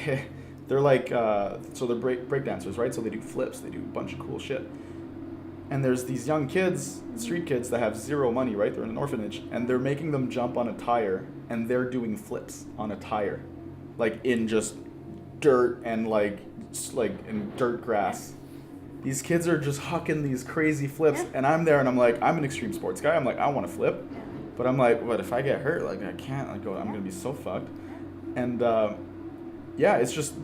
they're like, so they're break dancers, right? So they do flips, they do a bunch of cool shit. And there's these young kids, street kids, that have zero money, right? They're in an orphanage, and they're making them jump on a tire, and they're doing flips on a tire, like in just dirt and like in dirt grass. These kids are just hucking these crazy flips, Yeah. and I'm there, and I'm like, I'm an extreme sports guy. I'm like, I want to flip, Yeah. but I'm like, what if I get hurt? Like, I can't. Like, I'm gonna be so fucked. And it's just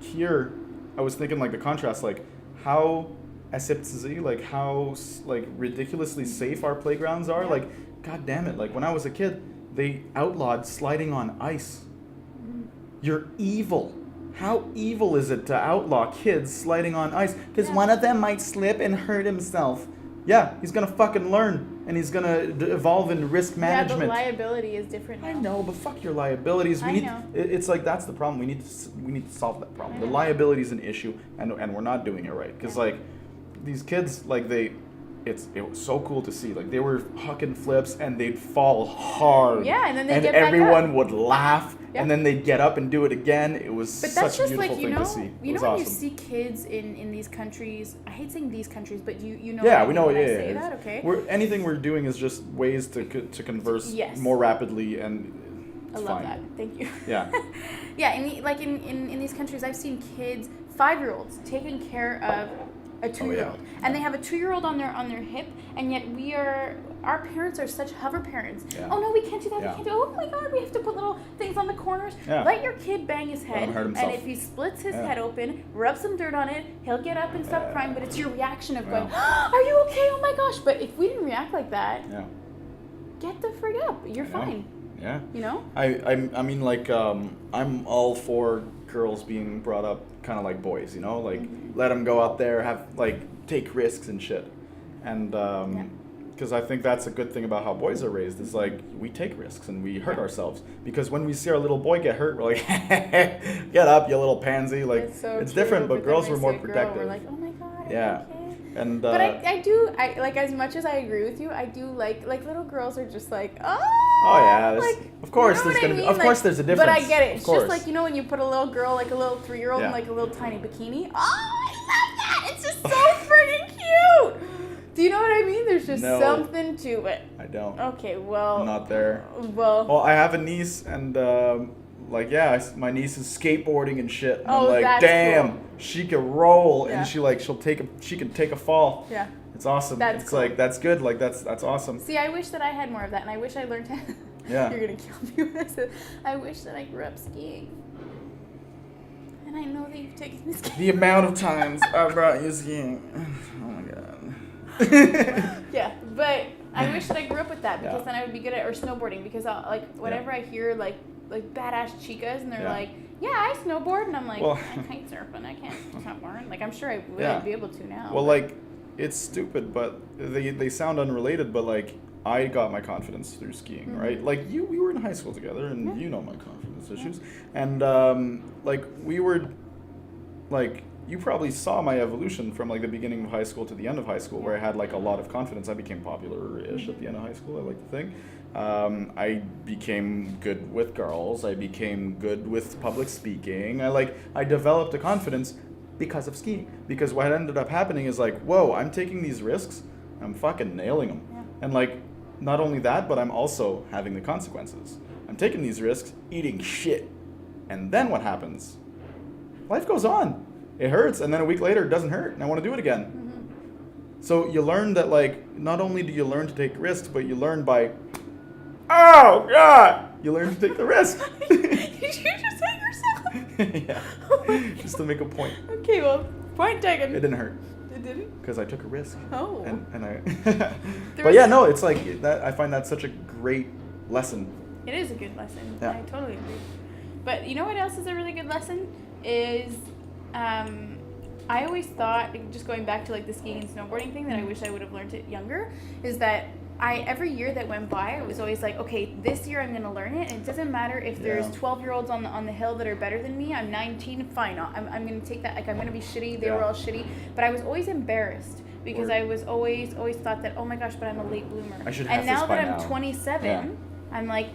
here. I was thinking like the contrast, like how aseptisy, like how like ridiculously safe our playgrounds are. Yeah. Like, god damn it! Like when I was a kid, they outlawed sliding on ice. You're evil. how evil is it to outlaw kids sliding on ice? Because Yeah. one of them might slip and hurt himself. Yeah, he's gonna fucking learn, and he's gonna evolve in risk management. Yeah, the liability is different now. I know, but fuck your liabilities. I know. It's like that's the problem. We need to solve that problem. I The know. liability is an issue, and we're not doing it right. Because Yeah. like these kids, like it was so cool to see. Like they were hucking flips, and they'd fall hard. Yeah, and then they'd get back everyone up. would laugh, Yeah. and then they'd get up and do it again. It was But such that's a just beautiful like, you thing know, to see. It you was know when awesome. you see kids in these countries, I hate saying these countries, but you know Yeah, what I we know. mean when Yeah, I yeah, say yeah. that, okay? Anything we're doing is just ways to converse Yes. more rapidly, and I it's love fine. that. Thank you. Yeah. Yeah, in these countries, I've seen kids, 5-year-olds, taking care of a 2-year-old, and they have a 2-year-old on their hip, and yet our parents are such hover parents. Yeah. Oh no, we can't do that. Yeah. We can't do. Oh my God, we have to put little things on the corners. Yeah. Let your kid bang his head, him hurt himself. and if he splits his Yeah. head open, rub some dirt on it, he'll get up and stop Yeah. crying. But it's your reaction of going, Yeah. "Are you okay? Oh my gosh!" But if we didn't react like that, Yeah. get the frig up. You're I know. fine. Yeah. You know. I mean, like, I'm all for girls being brought up kind of like boys, you know? Like, let them go out there, take risks and shit. And, because I think that's a good thing about how boys are raised, is like, we take risks and we hurt ourselves. Because when we see our little boy get hurt, we're like, get up, you little pansy. Like, It's so it's true, different, but then girls when were I more see a girl, protective. We're like, oh my God. Are you Yeah. okay? And, But I do like, as much as I agree with you, I do like little girls are just like, oh yeah, like, of course you know there's what gonna I be- mean? of course there's a difference. But I get it. Of It's course. just like, you know, when you put a little girl, like a little 3-year-old in Yeah. like a little tiny bikini. Oh, I love that. It's just so friggin' cute. Do you know what I mean? There's just No. something to it. I don't. Okay, well. I'm not there. Well, I have a niece, and my niece is skateboarding and shit. And Oh, I'm like, that's damn, cool. she can roll, Yeah. and she can take a fall. yeah. It's awesome. That's It's cool. like that's good. Like that's awesome. See, I wish that I had more of that, and I wish I learned to. Yeah. You're gonna kill me when I said. I wish that I grew up skiing. And I know that you've taken me skiing. The amount of times I brought you skiing. Oh my god. Yeah, but I wish that I grew up with that because Yeah. then I would be good at or snowboarding because whenever I hear like badass chicas and they're Yeah. like, yeah, I snowboard, and I'm like, Well- I kite surf and I can't snowboard. Like I'm sure I would Yeah. be able to now. Well, but- like, it's stupid, but they sound unrelated. But like, I got my confidence through skiing, right? Like we were in high school together, and Yeah. you know my confidence issues, and like we were, like you probably saw my evolution from like the beginning of high school to the end of high school, where I had like a lot of confidence. I became popular-ish at the end of high school. I like to think. I became good with girls. I became good with public speaking. I developed a confidence because of skiing. Because what ended up happening is like, whoa, I'm taking these risks. I'm fucking nailing them. Yeah. And like, not only that, but I'm also having the consequences. I'm taking these risks, eating shit. And then what happens? Life goes on. It hurts, and then a week later it doesn't hurt, and I want to do it again. Mm-hmm. So you learn that, like, not only do you learn to take risks, but you learn by, oh God, you learn to take the risk. Did you just hit yourself? Yeah, Oh my God. just to make a point. Okay, well, point taken. It didn't hurt It didn't? because I took a risk. Oh. And I. There But was- yeah, no, it's like that. I find that such a great lesson. It is a good lesson. Yeah. I totally agree. But you know what else is a really good lesson? Is I always thought, just going back to like the skiing and snowboarding thing, that I wish I would have learned it younger, is that every year that went by, I was always like, okay, this year I'm going to learn it, and it doesn't matter if there's Yeah. 12-year-olds on the hill that are better than me. I'm 19, fine. I'm going to take that. Like, I'm going to be shitty. They were Yeah. all shitty. But I was always embarrassed because Or- I was always thought that, oh my gosh, but I'm a late bloomer. I should have and this now by that I'm now. 27, Yeah. I'm like,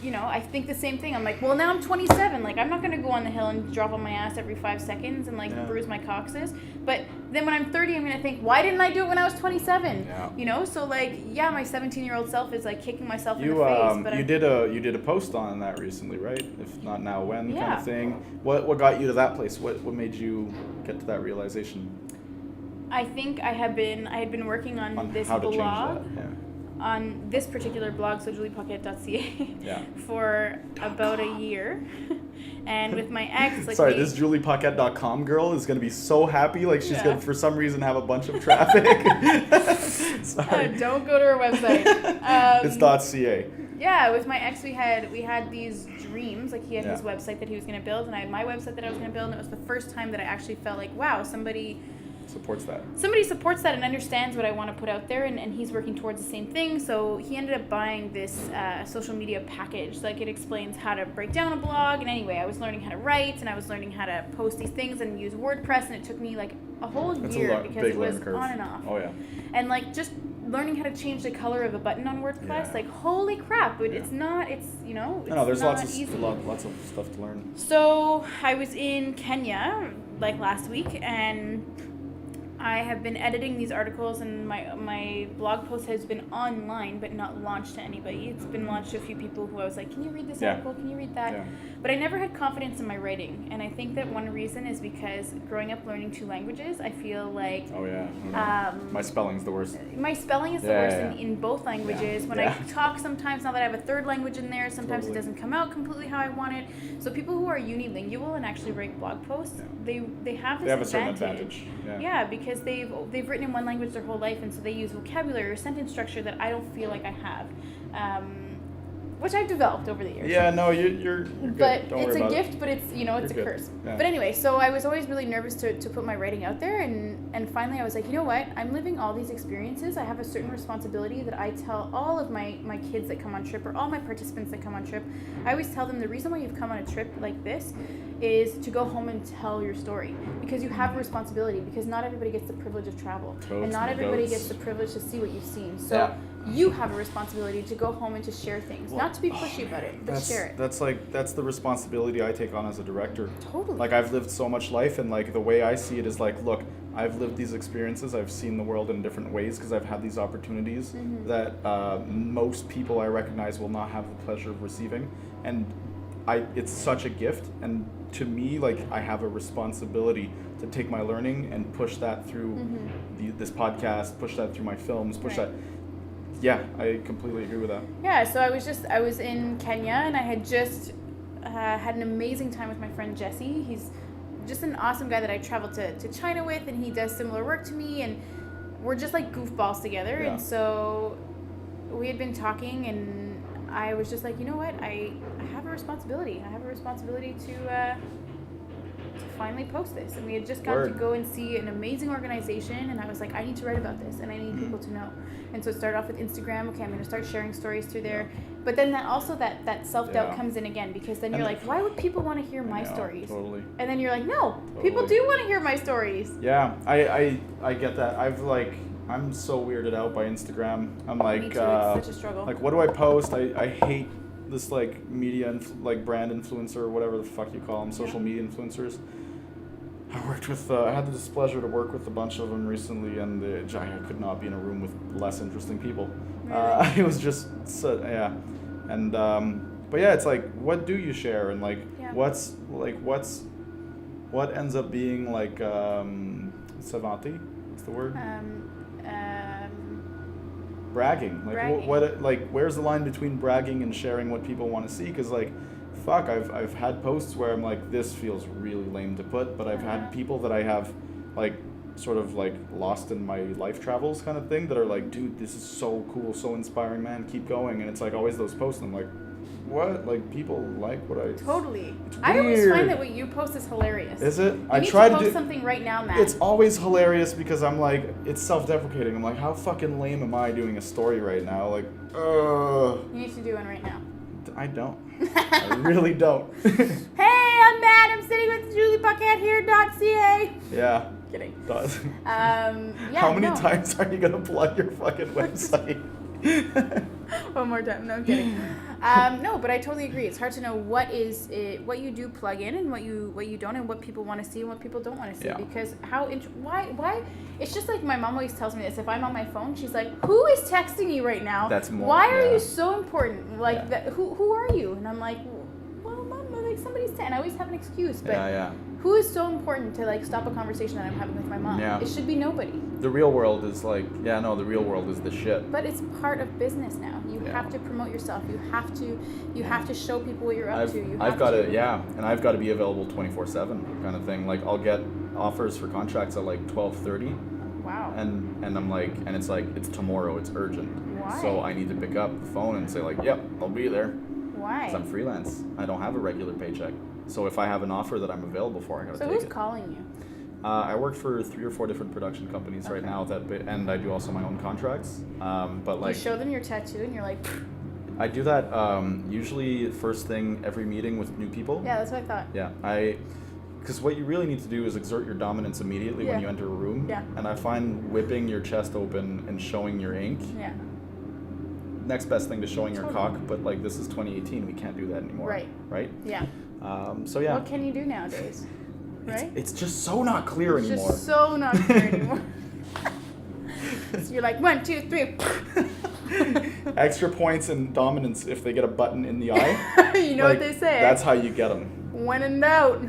you know, I think the same thing. I'm like, well, now I'm 27. Like, I'm not going to go on the hill and drop on my ass every 5 seconds and, like, Yeah. bruise my coccyx. But then when I'm 30, I'm going to think, why didn't I do it when I was 27? Yeah. You know? So, like, yeah, my 17-year-old self is, like, kicking myself in You the face. But you I'm, did a post on that recently, right? If not now, when kind Yeah. of thing. What got you to that place? What made you get to that realization I think I had been working on, on this how to blog. change that? On this particular blog, so juliepaquette.ca, Yeah. for about a year. And with my ex, like, Sorry, we- this juliepaquette.com girl is gonna be so happy. Like she's Yeah. gonna, for some reason, have a bunch of traffic. Sorry. don't go to our website. It's .ca. Yeah, with my ex, we had these dreams. Like he had his website that he was going to build, and I had my website that I was going to build, and it was the first time that I actually felt like, wow, somebody supports that and understands what I want to put out there, and he's working towards the same thing. So he ended up buying this social media package. Like it explains how to break down a blog, and anyway, I was learning how to write, and I was learning how to post these things and use WordPress, and it took me like a whole year because it was on and off. Oh yeah. And like just learning how to change the color of a button on WordPress, like holy crap, but it's not, it's, you know, it's there's not lots of easy. lots of stuff to learn. So I was in Kenya like last week, and I have been editing these articles, and my blog post has been online but not launched to anybody. It's been launched to a few people who I was like, can you read this article? Can you read that? Yeah. But I never had confidence in my writing, and I think that one reason is because growing up learning 2 languages, I feel like my spelling's the worst. My spelling is the worst in both languages. When I talk sometimes, now that I have a third language in there, sometimes it doesn't come out completely how I want it. So people who are unilingual and actually write blog posts, they have this a certain advantage. Yeah, because they've written in one language their whole life, and so they use vocabulary or sentence structure that I don't feel like I have, which I've developed over the years. Yeah, no, you're good. But don't it's worry a about gift, it. but it's, you know, it's You're a good. curse. Yeah. But anyway, so I was always really nervous to put my writing out there, and finally I was like, you know what, I'm living all these experiences. I have a certain responsibility that I tell all of my kids that come on trip, or all my participants that come on trip. I always tell them the reason why you've come on a trip like this is to go home and tell your story, because you have a responsibility, because not everybody gets the privilege of travel, and not everybody gets the privilege to see what you've seen. So you have a responsibility to go home and to share things, not to be pushy about it, but share it. That's the responsibility I take on as a director. Totally. Like I've lived so much life, and like the way I see it is like, look, I've lived these experiences. I've seen the world in different ways because I've had these opportunities that most people I recognize will not have the pleasure of receiving, and it's such a gift. And to me, like I have a responsibility to take my learning and push that through this podcast, push that through my films, push that. Yeah, I completely agree with that. Yeah, so I was in Kenya, and I had just had an amazing time with my friend Jesse. He's just an awesome guy that I traveled to China with, and he does similar work to me, and we're just like goofballs together. And so we had been talking, and I was just like, you know what, I have a responsibility. I have a responsibility to finally post this. And we had just got to go and see an amazing organization, and I was like, I need to write about this, and I need people to know. And so it started off with Instagram. Okay, I'm going to start sharing stories through there. But then that self-doubt comes in again, because then you're like, why would people want to hear my stories? Totally. And then you're like, no, people do want to hear my stories. Yeah, I get that. I'm so weirded out by Instagram. I'm like, me too. It's such a struggle. Like, what do I post? I hate this like media like brand influencer or whatever the fuck you call them, social media influencers. I had the displeasure to work with a bunch of them recently, and I could not be in a room with less interesting people. Really? It was just and but yeah, it's like, what do you share, and like what ends up being like savanti? What's the word? Bragging. Like bragging. Like where's the line between bragging and sharing what people want to see? Because like, fuck, I've had posts where I'm like, this feels really lame to put, but I've had people that I have like sort of like lost in my life travels kind of thing that are like, dude, this is so cool, so inspiring, man, keep going. And it's like always those posts, and I'm like, what? Like, people like what I... Totally. It's I always weird. find that what you post is hilarious. Is it? I try to post something right now, Matt. It's always hilarious because I'm like, it's self-deprecating. I'm like, how fucking lame am I doing a story right now? Like, You need to do one right now. I don't. I really don't. Hey, I'm Matt. I'm sitting with Julie Paquette here.ca. Yeah. Kidding. How many times are you going to plug your fucking website? One more time. No, I'm kidding. No, but I totally agree. It's hard to know what you do plug in, and what you don't, and what people want to see and what people don't want to see. Yeah. Because why? It's just like my mom always tells me this. If I'm on my phone, she's like, "Who is texting you right now? That's more. Why are you so important? Like, who are you?" And I'm like, "Well, Mom, like somebody's." And I always have an excuse, but who is so important to like stop a conversation that I'm having with my mom? Yeah. It should be nobody. The real world is like, the real world is the shit. But it's part of business now. You have to promote yourself. You have to show people what you're up to. I've got to be available 24/7 kind of thing. Like, I'll get offers for contracts at like 12:30. Wow. And I'm like, and it's like, it's tomorrow, it's urgent. Why? So I need to pick up the phone and say like, yep, I'll be there. Why? Because I'm freelance. I don't have a regular paycheck. So if I have an offer that I'm available for, I gotta So take who's it. calling you? I work for 3 or 4 different production companies right now, and I do also my own contracts. But like, You show them your tattoo and you're like, I do that usually first thing every meeting with new people. yeah, that's what I thought. Yeah, because what you really need to do is exert your dominance immediately when Yeah. you enter a room. Yeah. And I find whipping your chest open and showing your ink Yeah. next best thing to showing your Totally. cock. But like, this is 2018, we can't do that anymore. Right. Right. Yeah. So yeah. What can you do nowadays? Right? It's just so not clear It's anymore. just so not clear anymore. So you're like 1, 2, 3. Extra points in dominance if they get a button in the eye. You know Like, what they say. That's how you get them. When in doubt,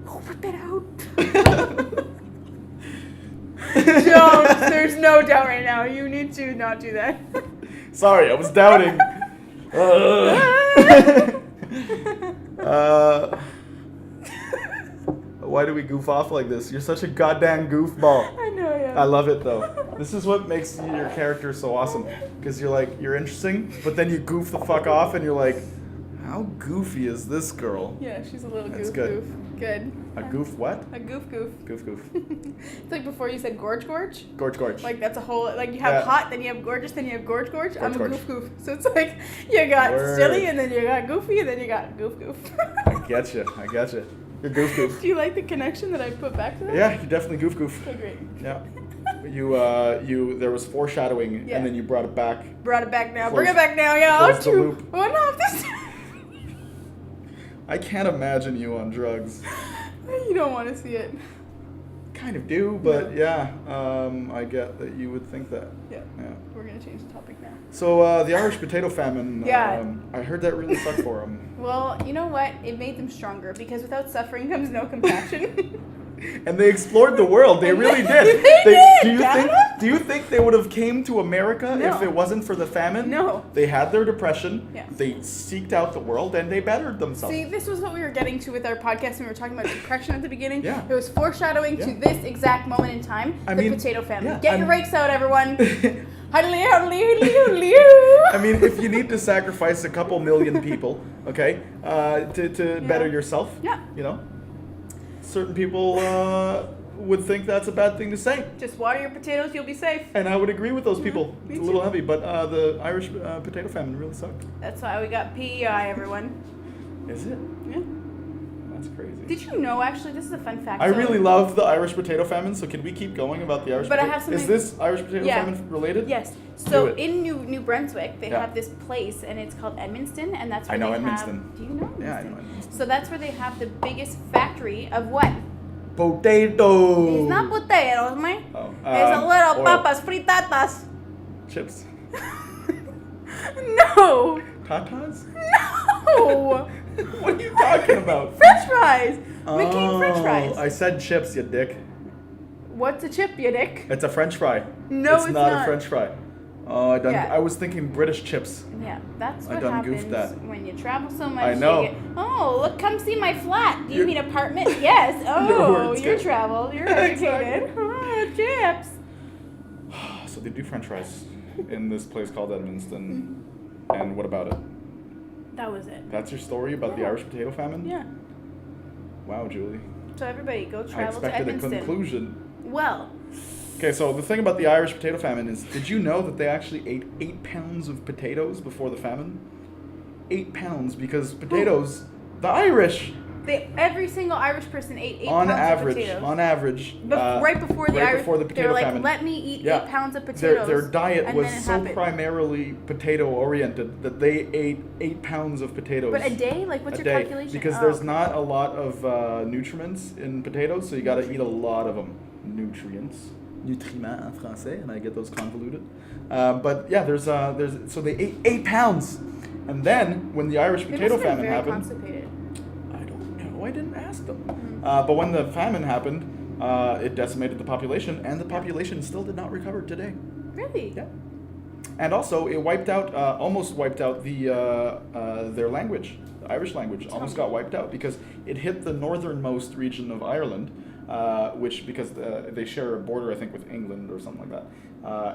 whip it out. Don't. There's no doubt right now. You need to not do that. Sorry, I was doubting. Why do we goof off like this? You're such a goddamn goofball. I know, yeah. I love it though. This is what makes your character so awesome. Because you're interesting, but then you goof the fuck off and you're like, how goofy is this girl? Yeah, she's a little That's goof good. goof. Good. A goof what? A goof goof. Goof goof. It's like before you said gorge gorge. Gorge gorge. Like that's a whole, like you have Yeah. hot, then you have gorgeous, then you have gorge gorge. I'm a Gorge, goof goof. So it's like you got Word. silly and then you got goofy and then you got goof goof. I get you. You're goof goof. Do you like the connection that I put back to that? Yeah, you definitely goof goof. Okay, great. Yeah. There was foreshadowing Yeah. and then you brought it back. Brought it back now. Close- Bring it back now, y'all. close the loop. Oh no, this. I can't imagine you on drugs. You don't want to see it. Kind of do, but yeah, I get that you would think that. Yeah. Yeah. We're gonna change the topic now. So the Irish potato famine. Yeah. I heard that really sucked for them. Well, you know what? It made them stronger because without suffering comes no compassion. And they explored the world. They really did. They did, Do you damn think? it. Do you think they would have came to America No. if it wasn't for the famine? No. They had their depression. Yeah. They seeked out the world and they bettered themselves. See, this was what we were getting to with our podcast when we were talking about depression at the beginning. Yeah. It was foreshadowing to Yeah. this exact moment in time, I the mean, potato famine. yeah, Get your I'm- rakes out, everyone. Huddly, huddly, huddly, huddly. I mean, if you need to sacrifice a couple million people, okay, to better yourself, Yeah. you know, certain people would think that's a bad thing to say. Just water your potatoes, you'll be safe. And I would agree with those people. me It's a little too. heavy, but the Irish potato famine really sucked. That's why we got PEI, everyone. Is it? Yeah. That's crazy. Did you know, actually, this is a fun fact. I so- really love the Irish potato famine, so can we keep going about the Irish But I potato? have something- Is this Irish potato Yeah. famine related? Yes. Do So it. in New Brunswick, they Yeah. have this place, and it's called Edmundston, and that's where I know they Edmundston. have. Do you know? Yeah, I know Edmundston? Edmundston. So that's where they have the biggest factory of what? Potato! It's not potatoes, man. Oh, It's a little oil. papas fritatas. Chips. No. Tatas? No. What are you talking about? French fries. McCain French fries. I said chips, you dick. What's a chip, you dick? It's a French fry. No, it's not not. a French fry. Oh, Yeah. I was thinking British chips. Yeah, that's I what done happens goofed that. when you travel so much. I know. You get, oh, look, come see my flat. Do you Your- mean apartment? Yes. Oh, words you're good. traveled. You're Exactly. educated. Oh, chips. So they do French fries in this place called Edmundston. And what about it? That was it. That's your story about the Yeah. Irish potato famine? Yeah. Wow, Julie. So everybody, go I travel to expected a Edmundston. conclusion. Well, Okay, so the thing about the Irish potato famine is, did you know that they actually ate 8 pounds of potatoes before the famine? 8 pounds, because potatoes, the Irish, every single Irish person ate 8 on pounds average, of potatoes. right before the right Irish, before the they potato were like, famine. let me eat Yeah. 8 pounds of potatoes. Their diet and was then it so happened. primarily potato oriented that they ate 8 pounds of potatoes. But a day? Like, what's a your day, calculation? because Oh, there's okay. not a lot of nutriments in potatoes, so you got to eat a lot of them. Nutrients, nutriments en français, and I get those convoluted. But yeah, so they ate 8 pounds, and then when the Irish They potato must have been famine very happened, constipated. I don't know, I didn't ask them. Mm-hmm. But when the famine happened, it decimated the population, and the population still did not recover today. Really? Yeah. And also, it almost wiped out their language. The Irish language almost got wiped out because it hit the northernmost region of Ireland, which because they share a border, I think, with England or something like that.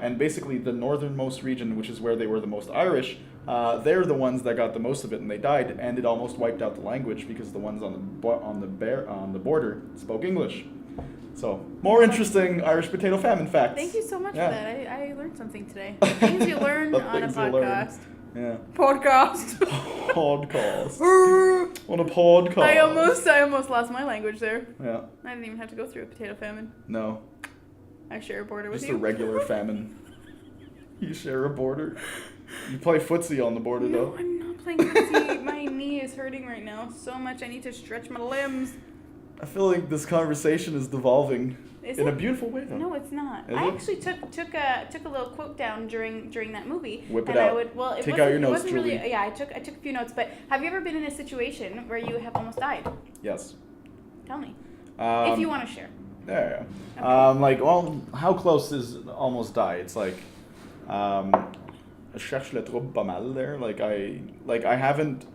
And basically, the northernmost region, which is where they were the most Irish, they're the ones that got the most of it, and they died. And it almost wiped out the language because the ones on the border spoke English. So, more interesting Irish potato famine facts. Thank you so much for that. I learned something today. Things you learn on a podcast. Yeah. Podcast. Podcast. On a podcast. I almost lost my language there. Yeah. I didn't even have to go through a potato famine. No. I share a border with Just you. a regular famine. You share a border. You play footsie on the border, No, though. I'm not playing footsie. My knee is hurting right now so much. I need to stretch my limbs. I feel like this conversation is devolving in a beautiful way, though. No, it's not. Is I it? actually took a little quote down during that movie. Whip it and out. Take out your notes, Really, Julie. yeah, I took a few notes. But have you ever been in a situation where you have almost died? Yes. Tell me, if you want to share. Yeah. Okay. How close is almost die? It's like, je cherche le trouble pas mal there. I haven't.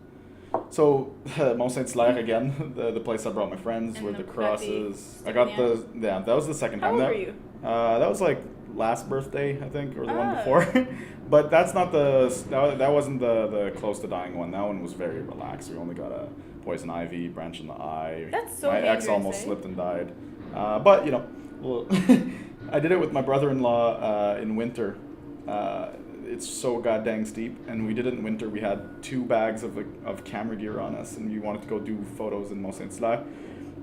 So Mont Saint-Hilaire again, the place I brought my friends And where the the crosses. Crappy I got stuff, that was the second How time old there. were you? That was like last birthday, I think, or the one Oh. before. But that's not that wasn't the close to dying one. That one was very relaxed. We only got a poison ivy, branch in the eye. That's so My ex dangerous, almost eh? slipped and died. But well, I did it with my brother-in-law in winter. It's so goddamn steep, and we did it in winter. We had 2 bags of camera gear on us, and we wanted to go do photos in Mont Saint-Hilaire.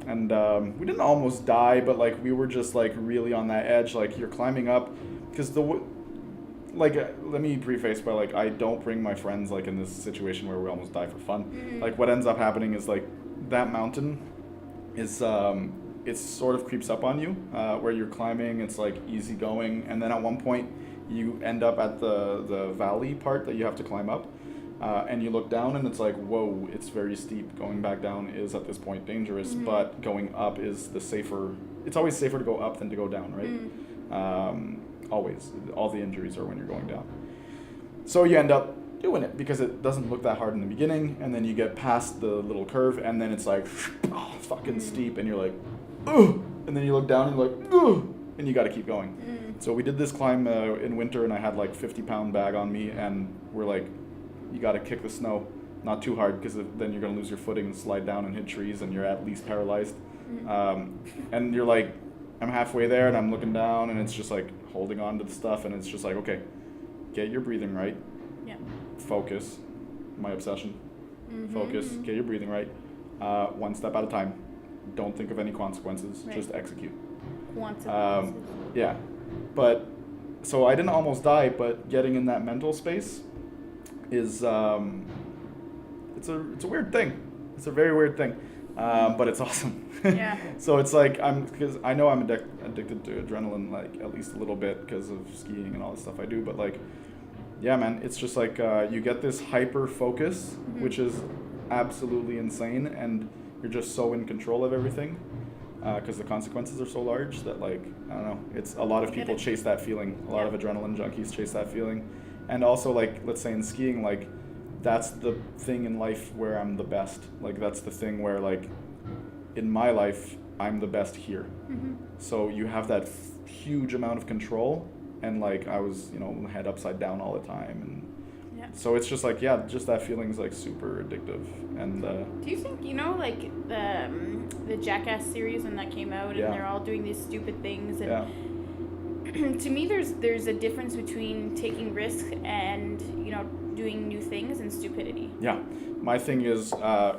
And we didn't almost die, but like we were just like really on that edge. Like you're climbing up, because let me preface by like I don't bring my friends like in this situation where we almost die for fun. Mm-hmm. Like what ends up happening is like that mountain is it sort of creeps up on you where you're climbing. It's like easy going, and then at one point you end up at the valley part that you have to climb up. And you look down and it's like, whoa, it's very steep. Going back down is at this point dangerous, Mm-hmm. but going up is it's always safer to go up than to go down, right? Always. All the injuries are when you're going down. So you end up doing it because it doesn't look that hard in the beginning, and then you get past the little curve, and then it's like, fucking steep, and you're like, ugh! And then you look down and you're like, ugh! And you gotta keep going. So we did this climb in winter, and I had like 50-pound bag on me, and we're like, you got to kick the snow, not too hard, because then you're going to lose your footing and slide down and hit trees, and you're at least paralyzed. And you're like, I'm halfway there, and I'm looking down, and it's just like holding on to the stuff, and it's just like, okay, get your breathing right. Yeah. Focus. My obsession. Focus. Get your breathing right. One step at a time. Don't think of any consequences. Right. Just execute. Consequences. Yeah. But, so I didn't almost die, but getting in that mental space is it's a weird thing. It's a very weird thing, but it's awesome. Yeah. So it's like because I know I'm addicted to adrenaline, like at least a little bit because of skiing and all the stuff I do. But like, yeah, man, it's just like you get this hyper focus, which is absolutely insane, and you're just so in control of everything because the consequences are so large that like I don't know. It's a lot of people chase that feeling. A lot of adrenaline junkies chase that feeling. And also, like, let's say in skiing, like, that's the thing in life where I'm the best. Like, that's the thing where, like, in my life, I'm the best here. So you have that huge amount of control, and, like, I was, head upside down all the time. And so it's just, like, yeah, just that feeling's, like, super addictive. And do you think, like, the Jackass series when that came out, and they're all doing these stupid things, and to me, there's a difference between taking risks and doing new things and stupidity. Yeah, my thing is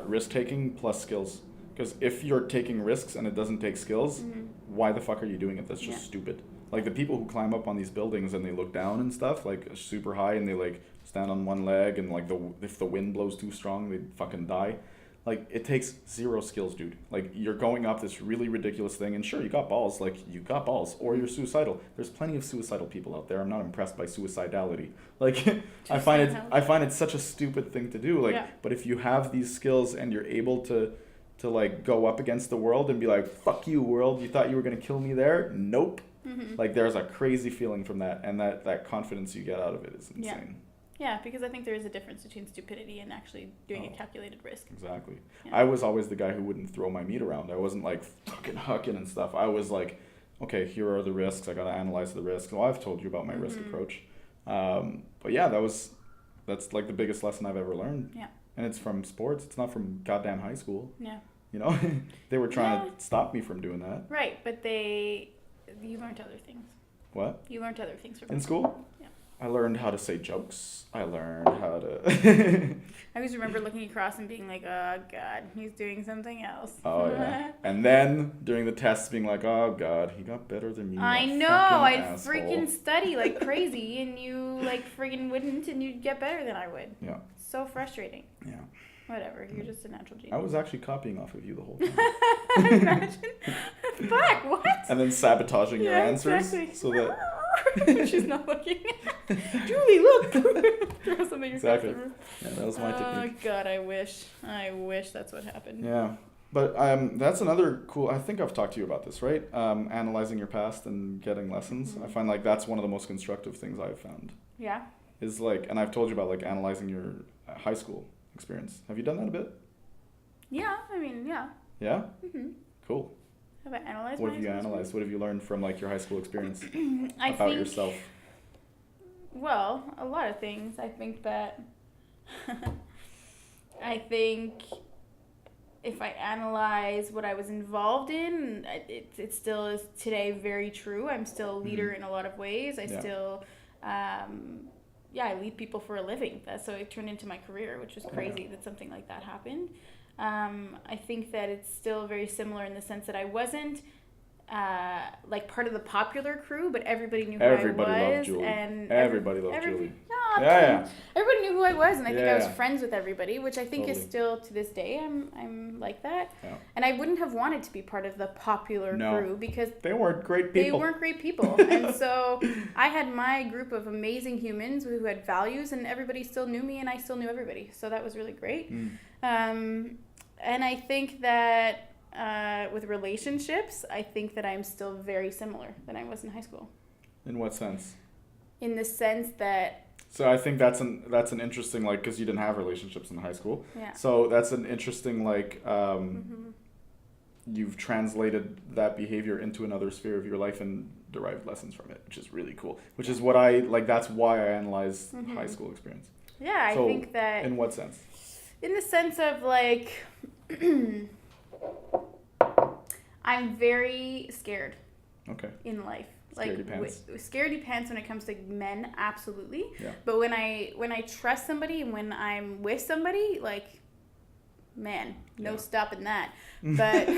risk taking plus skills. Because if you're taking risks and it doesn't take skills, why the fuck are you doing it? That's just stupid. Like the people who climb up on these buildings and they look down and stuff, like super high, and they like stand on one leg, and like if the wind blows too strong, they fucking die. Like, it takes 0 skills, dude. Like, you're going up this really ridiculous thing, and sure, you got balls. Like, you got balls. Or you're suicidal. There's plenty of suicidal people out there. I'm not impressed by suicidality. Like, I find it such a stupid thing to do. Like, but if you have these skills and you're able to like, go up against the world and be like, fuck you, world. You thought you were going to kill me there? Nope. Like, there's a crazy feeling from that, and that confidence you get out of it is insane. Yeah, because I think there is a difference between stupidity and actually doing a calculated risk. Exactly. Yeah. I was always the guy who wouldn't throw my meat around. I wasn't like fucking hucking and stuff. I was like, okay, here are the risks. I got to analyze the risks. Well, I've told you about my risk approach. But yeah, that's like the biggest lesson I've ever learned. Yeah. And it's from sports. It's not from goddamn high school. Yeah. You know, they were trying to stop me from doing that. Right, but you learned other things. What? You learned other things from In school? Yeah. I learned how to say jokes. I learned how to... I always remember looking across and being like, oh, God, he's doing something else. Oh, yeah. And then during the tests being like, oh, God, he got better than me. I know. I'd freaking study like crazy and you like freaking wouldn't and you'd get better than I would. Yeah. So frustrating. Yeah. Whatever. You're just a natural genius. I was actually copying off of you the whole time. Imagine. Fuck, what? And then sabotaging your answers. Exactly. So that... She's not looking. Julie, look! Throw something across Exactly. the room. Yeah, that was my technique. Oh, God, I wish that's what happened. Yeah. But that's another cool... I think I've talked to you about this, right? Analyzing your past and getting lessons. I find like that's one of the most constructive things I've found. Yeah? Is like... And I've told you about like analyzing your high school experience. Have you done that a bit? Yeah, I mean, yeah. Yeah? Mm-hmm. Cool. Have I analyzed What have you analyzed? What have you learned from like your high school experience I about think, yourself? Well, a lot of things. I think that... I think if I analyze what I was involved in, it still is today very true. I'm still a leader in a lot of ways. I still... I lead people for a living. So it turned into my career, which was crazy that something like that happened. I think that it's still very similar in the sense that I wasn't like part of the popular crew, but everybody knew who I was. Everybody loved Julie. And Everybody loved Julie. No, Yeah. everybody knew who I was, and I think I was Yeah. friends with everybody, which I think is Totally. still to this day. I'm like that, Yeah. and I wouldn't have wanted to be part of the popular crew because They weren't great they people. weren't great people. And so I had my group of amazing humans who had values, and everybody still knew me, and I still knew everybody. So that was really great. And I think that with relationships, I think that I'm still very similar than I was in high school. In what sense? In the sense that... So I think that's an interesting, like, because you didn't have relationships in high school. Yeah. So that's an interesting, like, you've translated that behavior into another sphere of your life and derived lessons from it, which is really cool. Which is what that's why I analyze high school experience. Yeah, So, I think that... In what sense? In the sense of, like... I'm very scared Okay. in life. Scaredy pants. Scaredy pants when it comes to men, absolutely. Yeah. But when I trust somebody and when I'm with somebody, like, man, no stopping that. But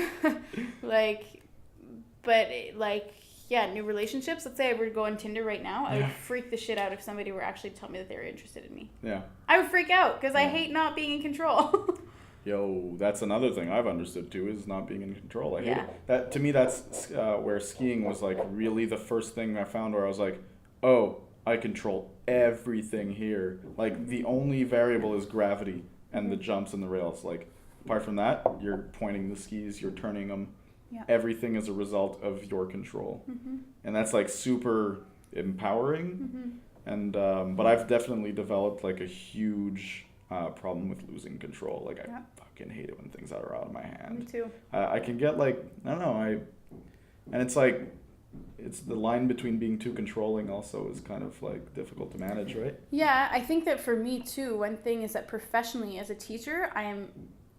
new relationships. Let's say I were to go on Tinder right now, I would freak the shit out if somebody were actually to tell me that they were interested in me. Yeah. I would freak out because I hate not being in control. Yo, that's another thing I've understood too, is not being in control. I hate Yeah. it. That, to me, that's where skiing was like really the first thing I found where I was like, oh, I control everything here. Like the only variable is gravity and the jumps and the rails. Like apart from that, you're pointing the skis, you're turning them. Yeah. Everything is a result of your control. And that's like super empowering. And but I've definitely developed like a huge problem with losing control. Like I fucking hate it when things are out of my hand. Me too. I can get like, I don't know, and it's like, it's the line between being too controlling also is kind of like difficult to manage, right? Yeah, I think that for me too, one thing is that professionally as a teacher, I am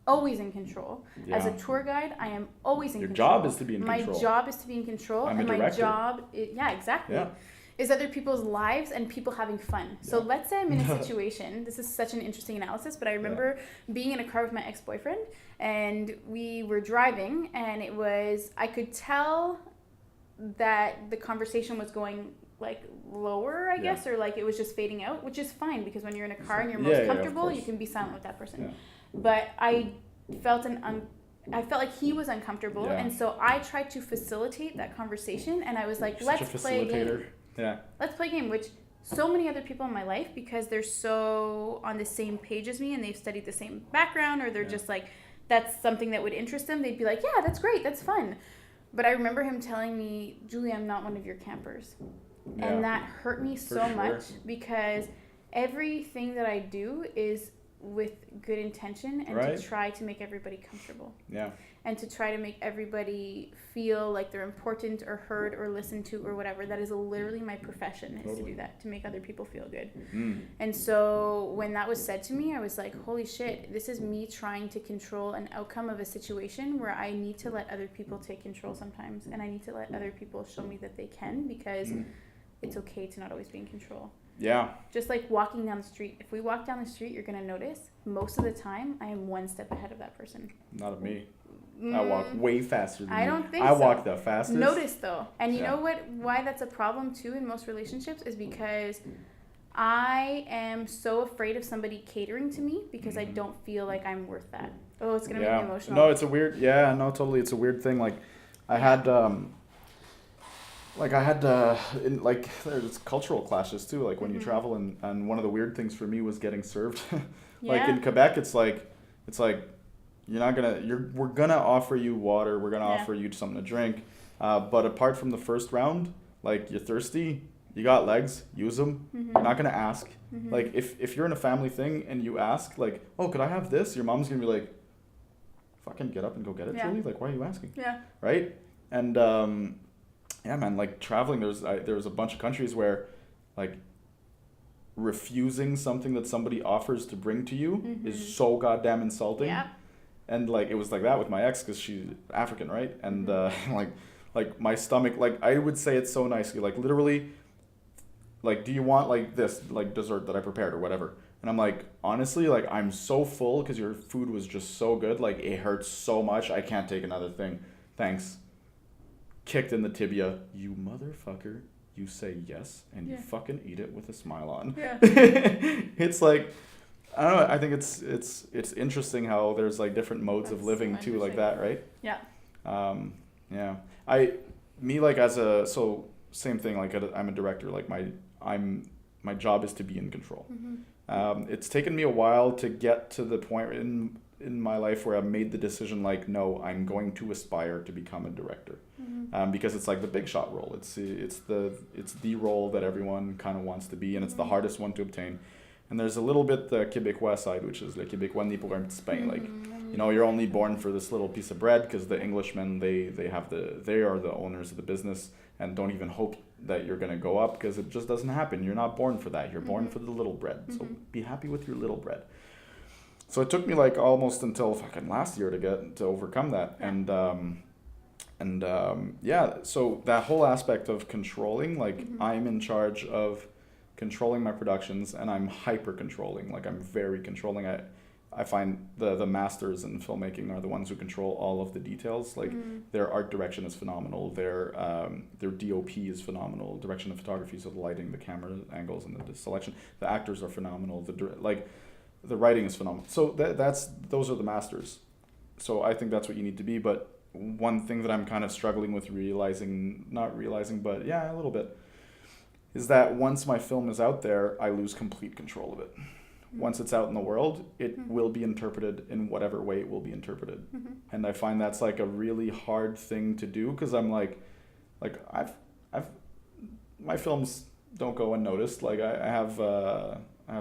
always in control. Yeah. As a tour guide, I am always in Your control. job is to be in control. My job is to be in control. I'm a and my director. job, exactly. Yeah. Is other people's lives and people having fun. So Yeah. let's say I'm in a situation, this is such an interesting analysis, but I remember being in a car with my ex-boyfriend and we were driving and I could tell that the conversation was going like lower, I guess, or like it was just fading out, which is fine because when you're in a car and you're most comfortable, you can be silent with that person. Yeah. But I felt like he was uncomfortable, and so I tried to facilitate that conversation, and I was like, let's play a game. Yeah. Let's play a game, which so many other people in my life, because they're so on the same page as me and they've studied the same background, or they're just like, that's something that would interest them, they'd be like, yeah, that's great, that's fun. But I remember him telling me, Julie, I'm not one of your campers. Yeah. And that hurt me so much because everything that I do is with good intention and Right. to try to make everybody comfortable. Yeah. And to try to make everybody feel like they're important or heard or listened to or whatever. That is literally my profession, is to do that, to make other people feel good. And so when that was said to me, I was like, holy shit, this is me trying to control an outcome of a situation where I need to let other people take control sometimes, and I need to let other people show me that they can, because it's okay to not always be in control. Yeah. Just like walking down the street. If we walk down the street, you're going to notice most of the time I am one step ahead of that person. Not of me. I walk way faster than you. I don't think I so. walk the fastest. Notice though. And you know what? Why that's a problem too in most relationships is because I am so afraid of somebody catering to me because I don't feel like I'm worth that. Oh, it's going to make me emotional. No, it's a weird, totally. It's a weird thing. Like I had, there's cultural clashes too. Like when you travel and one of the weird things for me was getting served. Like in Quebec, it's like, we're gonna offer you water, we're gonna offer you something to drink, but apart from the first round, like you're thirsty, you got legs, use them. You're not gonna ask. Like if you're in a family thing and you ask, like, oh, could I have this? Your mom's gonna be like, fucking get up and go get it, Julie. Like, why are you asking? Yeah. Right. And yeah, man. Like traveling, there was a bunch of countries where, like, refusing something that somebody offers to bring to you is so goddamn insulting. Yeah. And like it was like that with my ex because she's African, right? And like my stomach, like I would say it so nicely, like literally, like, do you want like this, like dessert that I prepared or whatever? And I'm like, honestly, like I'm so full because your food was just so good, like it hurts so much, I can't take another thing. Thanks. Kicked in the tibia, you motherfucker. You say yes and you fucking eat it with a smile on. Yeah. It's like, I don't know. I think it's interesting how there's like different modes of living too, like that, right? Yeah. Yeah. Same thing. Like I'm a director. Like my job is to be in control. It's taken me a while to get to the point in my life where I've made the decision. Like, no, I'm going to aspire to become a director, because it's like the big shot role. It's the role that everyone kind of wants to be, and it's the hardest one to obtain. And there's a little bit the Québécois side, which is le Québécois né pour un petit pain. Like, you know, you're only born for this little piece of bread because the Englishmen, they are the owners of the business and don't even hope that you're going to go up because it just doesn't happen. You're not born for that. You're born for the little bread. So be happy with your little bread. So it took me like almost until fucking last year to overcome that. So that whole aspect of controlling, like I'm in charge of controlling my productions, and I'm hyper controlling. Like I'm very controlling. I find the masters in filmmaking are the ones who control all of the details. Like their art direction is phenomenal. Their DOP is phenomenal. Direction of photography, so the lighting, the camera angles, and the selection. The actors are phenomenal. The writing is phenomenal. So those are the masters. So I think that's what you need to be. But one thing that I'm kind of struggling with a little bit, is that once my film is out there, I lose complete control of it. Once it's out in the world, it will be interpreted in whatever way it will be interpreted. And I find that's like a really hard thing to do because I'm like my films don't go unnoticed. Like I have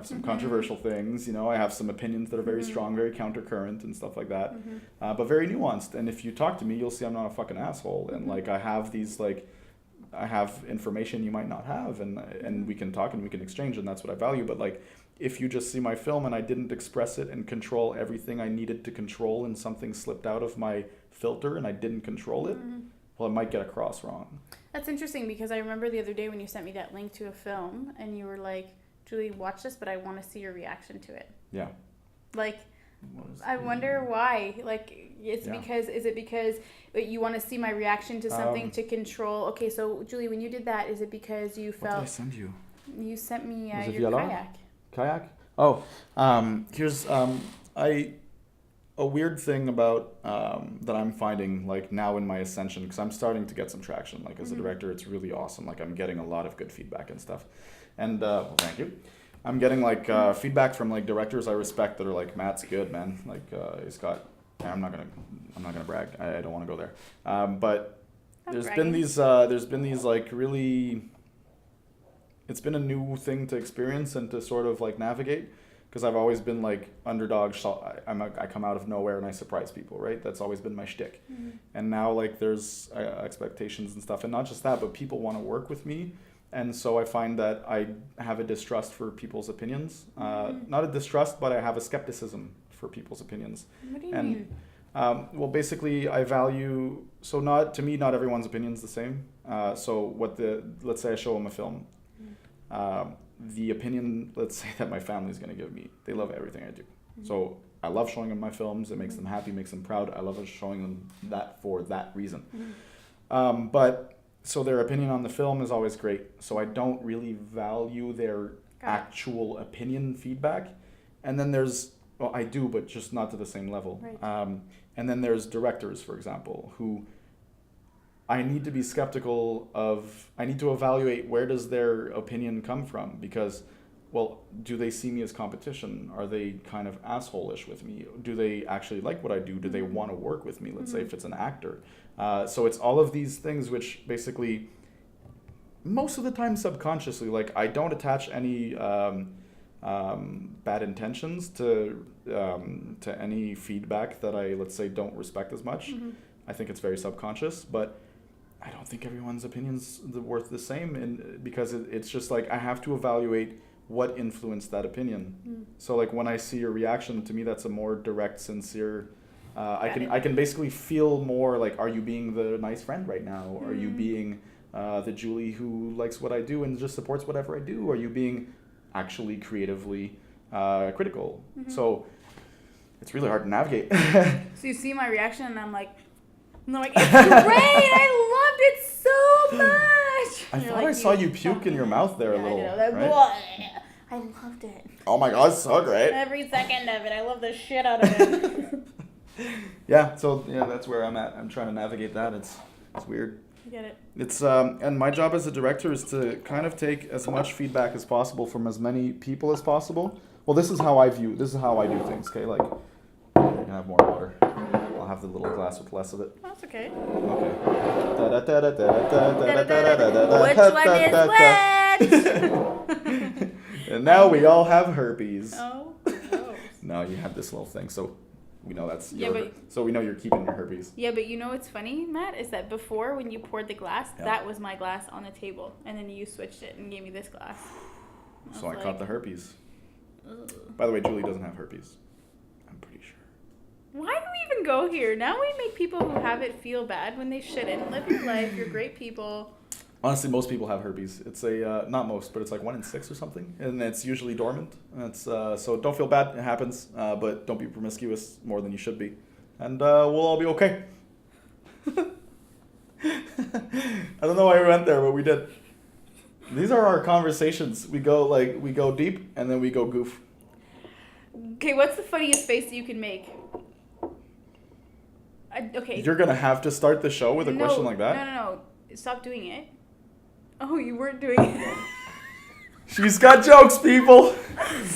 some controversial things, you know, I have some opinions that are very strong, very countercurrent and stuff like that, but very nuanced. And if you talk to me, you'll see I'm not a fucking asshole. And like I have information you might not have, and we can talk and we can exchange, and that's what I value. But like, if you just see my film and I didn't express it and control everything I needed to control, and something slipped out of my filter and I didn't control it, well, it might get across wrong. That's interesting because I remember the other day when you sent me that link to a film and you were like, Julie, watch this, but I want to see your reaction to it. Yeah. Like, I wonder why. Like, is it because you want to see my reaction to something to control? Okay, so Julie, when you did that, is it because you felt? What did I send you? You sent me your kayak. Kayak? Oh, here's a weird thing about that I'm finding like now in my ascension, because I'm starting to get some traction. Like as a director, it's really awesome. Like I'm getting a lot of good feedback and stuff. And well, thank you. I'm getting like feedback from like directors I respect that are like, Matt's good, man. Like he's got. I'm not gonna brag. I don't want to go there. But there's been these like really it's been a new thing to experience and to sort of like navigate, because I've always been like underdog. I come out of nowhere and I surprise people, right? That's always been my shtick. And now like there's expectations and stuff, and not just that, but people want to work with me, and so I find that I have a distrust for people's opinions. Not a distrust, but I have a skepticism for people's opinions. What do you mean? Well, basically, I value, so not, to me, not everyone's opinion is the same. So let's say I show them a film. The opinion, let's say, that my family's going to give me, they love everything I do. So I love showing them my films. It makes them happy, makes them proud. I love showing them that for that reason. But so their opinion on the film is always great. So I don't really value their actual opinion feedback. And then well, I do, but just not to the same level. Right. And then there's directors, for example, who I need to be skeptical of. I need to evaluate, where does their opinion come from? Because, well, do they see me as competition? Are they kind of asshole-ish with me? Do they actually like what I do? Do they want to work with me? Let's say if it's an actor. So it's all of these things which basically, most of the time subconsciously, like I don't attach any bad intentions to any feedback that I, let's say, don't respect as much. I think it's very subconscious, but I don't think everyone's opinion's worth the same, and because it's just like I have to evaluate what influenced that opinion. So like when I see your reaction, to me that's a more direct, sincere. I can basically feel more like, are you being the nice friend right now? Are you being the Julie who likes what I do and just supports whatever I do? Are you being actually creatively critical? So it's really hard to navigate. So you see my reaction, and I'm like, it's great. I loved it so much. I thought I saw you puke in your mouth there a little. Right? I loved it. Oh my god, it's so great. Every second of it. I love the shit out of it. Yeah, so that's where I'm at. I'm trying to navigate that. It's weird. I get it. It's and my job as a director is to kind of take as much feedback as possible from as many people as possible. Well, this is how I do things, okay? Like, you're gonna have more water. I'll have the little glass with less of it. Oh, that's okay. Okay. Which one is wet? And now we all have herpes. Oh. No, you have this little thing, so we know that's so we know you're keeping your herpes. Yeah, but you know what's funny, Matt, is that before, when you poured the glass, that was my glass on the table, and then you switched it and gave me this glass. So I caught the herpes. Ugh. By the way, Julie doesn't have herpes. I'm pretty sure. Why do we even go here? Now we make people who have it feel bad when they shouldn't. Live your life. You're great people. Honestly, most people have herpes. It's not most, but it's like 1 in 6 or something, and it's usually dormant. It's so don't feel bad. It happens, but don't be promiscuous more than you should be, and we'll all be okay. I don't know why we went there, but we did. These are our conversations. We go deep, and then we go goof. Okay, what's the funniest face that you can make? Okay. You're gonna have to start the show with a question like that? No. Stop doing it. Oh, you weren't doing it. She's got jokes, people.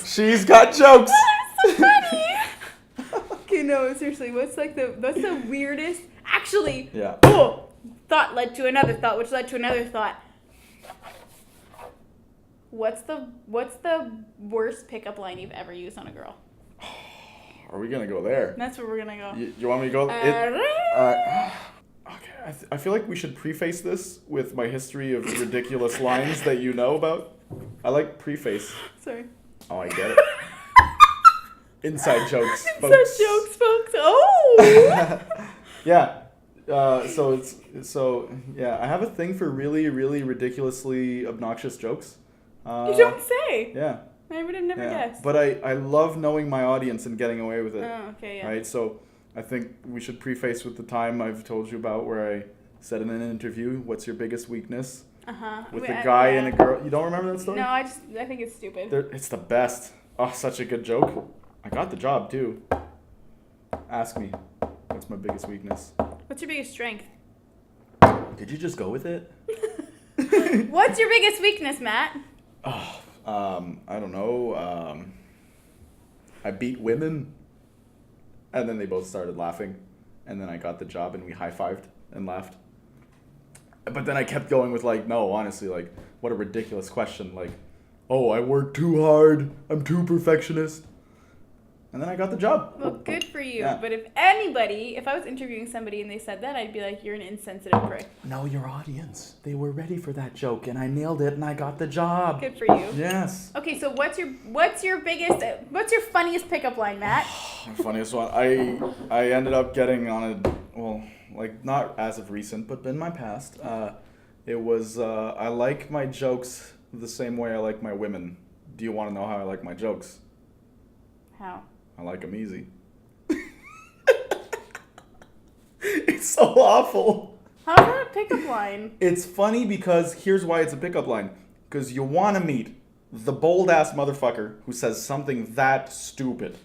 She's got jokes. That's so funny. Okay, no, seriously. What's the weirdest? Actually. Yeah. Oh, thought led to another thought, which led to another thought. What's the worst pickup line you've ever used on a girl? Are we gonna go there? That's where we're gonna go. You want me to go? Okay, I feel like we should preface this with my history of ridiculous lines that you know about. I like preface. Sorry. Oh, I get it. Inside jokes, folks. Inside jokes, folks. Oh. Yeah. I have a thing for really, really ridiculously obnoxious jokes. You don't say. Yeah. I would have never guessed. But I love knowing my audience and getting away with it. Oh, okay, yeah. Right? So I think we should preface with the time I've told you about where I said in an interview, "What's your biggest weakness?" With a guy and a girl. You don't remember that story? No, I think it's stupid. It's the best. Oh, such a good joke. I got the job too. Ask me. What's my biggest weakness? What's your biggest strength? Did you just go with it? What's your biggest weakness, Matt? Oh, I don't know. I beat women. And then they both started laughing. And then I got the job and we high-fived and laughed. But then I kept going with no, honestly, what a ridiculous question. Like, oh, I work too hard. I'm too perfectionist. And then I got the job. Well, good for you. Yeah. But if I was interviewing somebody and they said that, I'd be like, you're an insensitive prick. No, your audience. They were ready for that joke, and I nailed it, and I got the job. Good for you. Yes. Okay, so what's your funniest pickup line, Matt? The funniest one. I ended up getting on a, well, like not as of recent, but in my past. It was, I like my jokes the same way I like my women. Do you want to know how I like my jokes? How? I like them easy. It's so awful. How's that a pickup line? It's funny because here's why it's a pickup line. Because you want to meet the bold-ass motherfucker who says something that stupid.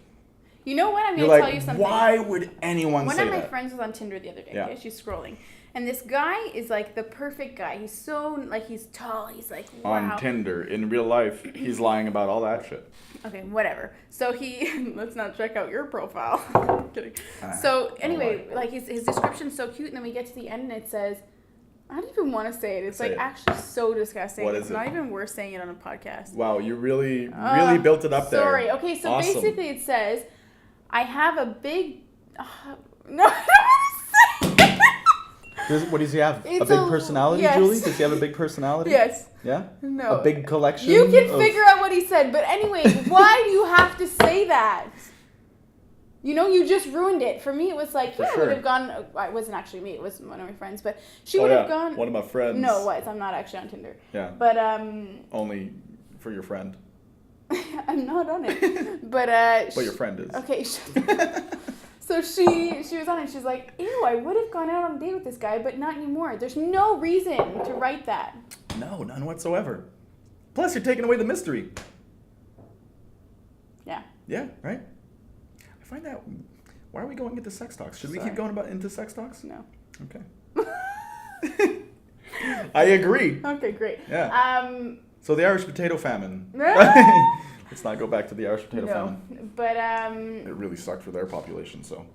You know what? I'm You're going to like, tell you something. why would anyone say that? One of my friends was on Tinder the other day. Yeah. Okay? She's scrolling. And this guy is like the perfect guy. He's so, like, he's tall. He's like, wow. On Tinder. In real life, he's lying about all that shit. Okay, whatever. So let's not check out your profile. I'm kidding. So anyway, like his description's so cute, and then we get to the end and it says, I don't even want to say it. It's Say like it. actually so disgusting. What It's is it? not even worth saying it on a podcast. Wow, you really built it up there. Sorry. Okay, so Awesome. basically it says, I have a big... no, I don't want to say it. What does he have? It's a big a- personality, yes. Julie? Does he have a big personality? Yes. Yeah? No. A big collection? You can of- figure out what he said, but anyway, why do you have to say that? You know, you just ruined it. For me, it was like, For yeah, I sure. would have gone. It wasn't actually me. It was one of my friends, but she would have gone. One of my friends. No, what? I'm not actually on Tinder. Yeah. But Only for your friend. I'm not on it. But But your friend is. Okay. So she was on it. She's like, ew, I would have gone out on a date with this guy, but not anymore. There's no reason to write that. No, none whatsoever. Plus, you're taking away the mystery. Yeah. Yeah, right? I find that... Why are we going into sex talks? Should we Sorry. keep going into sex talks? No. Okay. I agree. Okay, great. Yeah. So the Irish potato famine. No. Let's not go back to the Irish potato famine. No, but It really sucked for their population, so...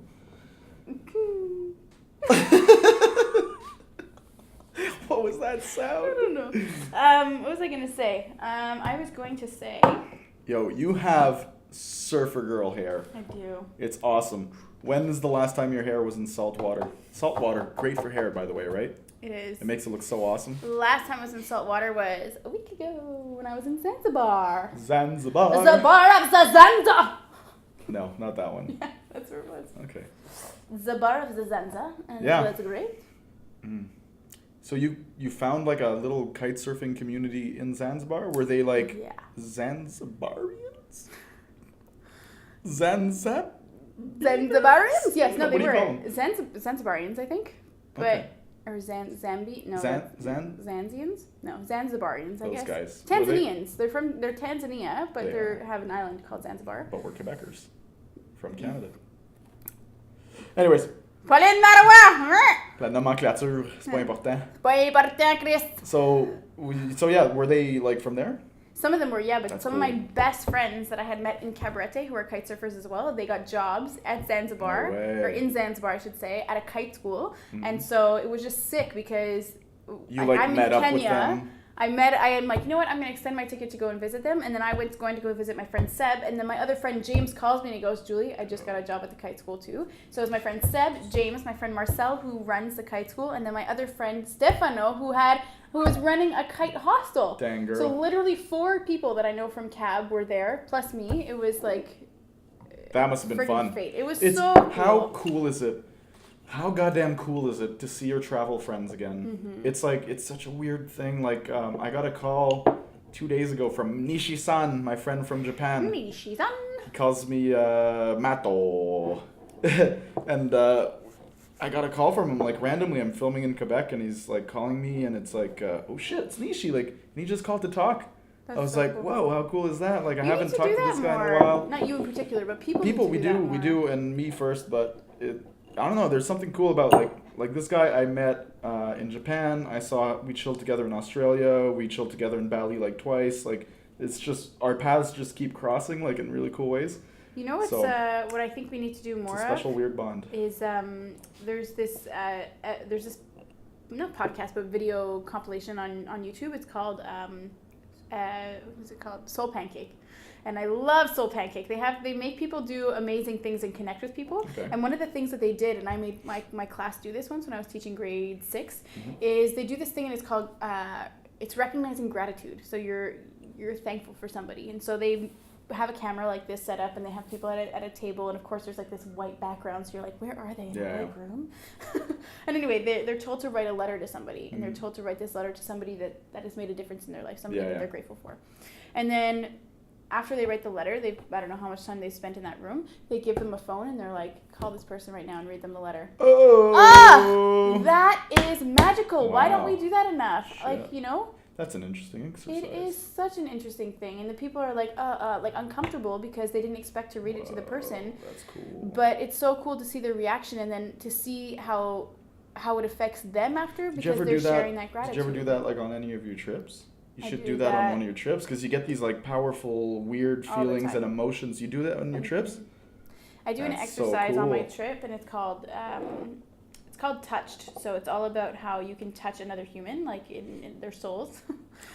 What was that I sound? don't know. What was I gonna say? I was going to say. Yo, you have surfer girl hair. I do. It's awesome. When is the last time your hair was in salt water? Salt water, great for hair, by the way, right? It is. It makes it look so awesome. The last time I was in salt water was a week ago when I was in Zanzibar. Zanzibar. Zabar of the Zanza. No, not that one. Yeah, that's where it was. Okay. Zabar of the Zanza, and Yeah. it was great. Mm. So you found like a little kite surfing community in Zanzibar? Were they like Yeah. Zanzibarians? Zanzib? Zanzibarians? Yes, no, What they do you were call them? Zanzibarians, I think. But Okay. or Zambi? No, Zanzians? No, Zanzibarians, I Those guess. guys. Tanzanians. They're Tanzania, but They they have an island called Zanzibar. But we're Quebecers from Canada. Anyways, Pauline Marois! la nomenclature, c'est pas important. Pas important, Christ. So yeah, were they like from there? Some of them were, yeah, but That's some cool. of my best friends that I had met in Cabarete, who are kite surfers as well, they got jobs at Zanzibar, No way. or in Zanzibar, I should say, at a kite school. And so it was just sick because You like I'm met in up Kenya. with them? I am like, you know what, I'm going to extend my ticket to go and visit them. And then I was going to go visit my friend Seb. And then my other friend James calls me and he goes, Julie, I just got a job at the kite school too. So it was my friend Seb, James, my friend Marcel, who runs the kite school. And then my other friend Stefano, who was running a kite hostel. Dang, girl. So literally 4 people that I know from Cab were there, plus me. It was like... That must have been friggin' fun. Fate. It was It's so cool. How cool is it? How goddamn cool is it to see your travel friends again? Mm-hmm. It's like, it's such a weird thing. Like, I got a call 2 days ago from Nishi-san, my friend from Japan. Nishi-san. He calls me Mato. And I got a call from him, like, randomly. I'm filming in Quebec, and he's, like, calling me, and it's like, oh, shit, it's Nishi. Like, and he just called to talk. That's I was so like, cool. whoa, how cool is that? Like, I You haven't need to talked do to that this guy in more. a while. Not you in particular, but people People, need we to do that do, more. we do, and me first, but I don't know, there's something cool about, like this guy I met in Japan. We chilled together in Australia, we chilled together in Bali, like, twice. Like, it's just, our paths just keep crossing, like, in really cool ways. You know what's So, what I think we need to do more It's a special, weird bond. is there's this not podcast, but video compilation on YouTube. It's called what is it called? Soul Pancake. And I love Soul Pancake. They make people do amazing things and connect with people. Okay. And one of the things that they did, and I made my class do this once when I was teaching grade 6, is they do this thing, and it's called it's recognizing gratitude. So you're thankful for somebody, and so they have a camera like this set up, and they have people at a table, and of course there's like this white background, so you're like, where are they in the white room? And anyway, they're told to write a letter to somebody, and they're told to write this letter to somebody that has made a difference in their life, somebody that they're grateful for. And then after they write the letter, I don't know how much time they spent in that room, they give them a phone, and they're like, call this person right now and read them the letter. That is magical. Wow. Why don't we do that enough? Shit. Like, you know? That's an interesting exercise. It is such an interesting thing, and the people are like uncomfortable because they didn't expect to read it to the person. That's cool. But it's so cool to see their reaction, and then to see how it affects them after, because they're sharing that gratitude. Did you ever do that like on any of your trips? You should do that on one of your trips, because you get these like powerful, weird feelings and emotions. You do that on your trips? I do an exercise on my trip, and it's called Touched. So it's all about how you can touch another human, like in their souls.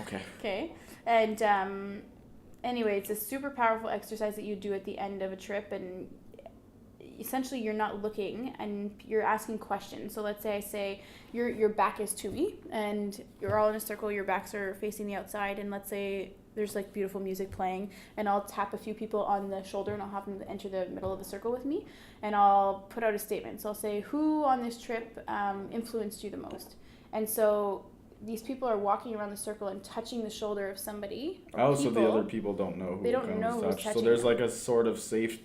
Okay. And anyway, it's a super powerful exercise that you do at the end of a trip, and essentially you're not looking and you're asking questions. So let's say I say your back is to me, and you're all in a circle, your backs are facing the outside, and let's say there's like beautiful music playing, and I'll tap a few people on the shoulder, and I'll have them enter the middle of the circle with me, and I'll put out a statement. So I'll say, who on this trip influenced you the most? And so these people are walking around the circle and touching the shoulder of somebody. So the other people don't know who. They don't know who's touching. So there's like a sort of safe.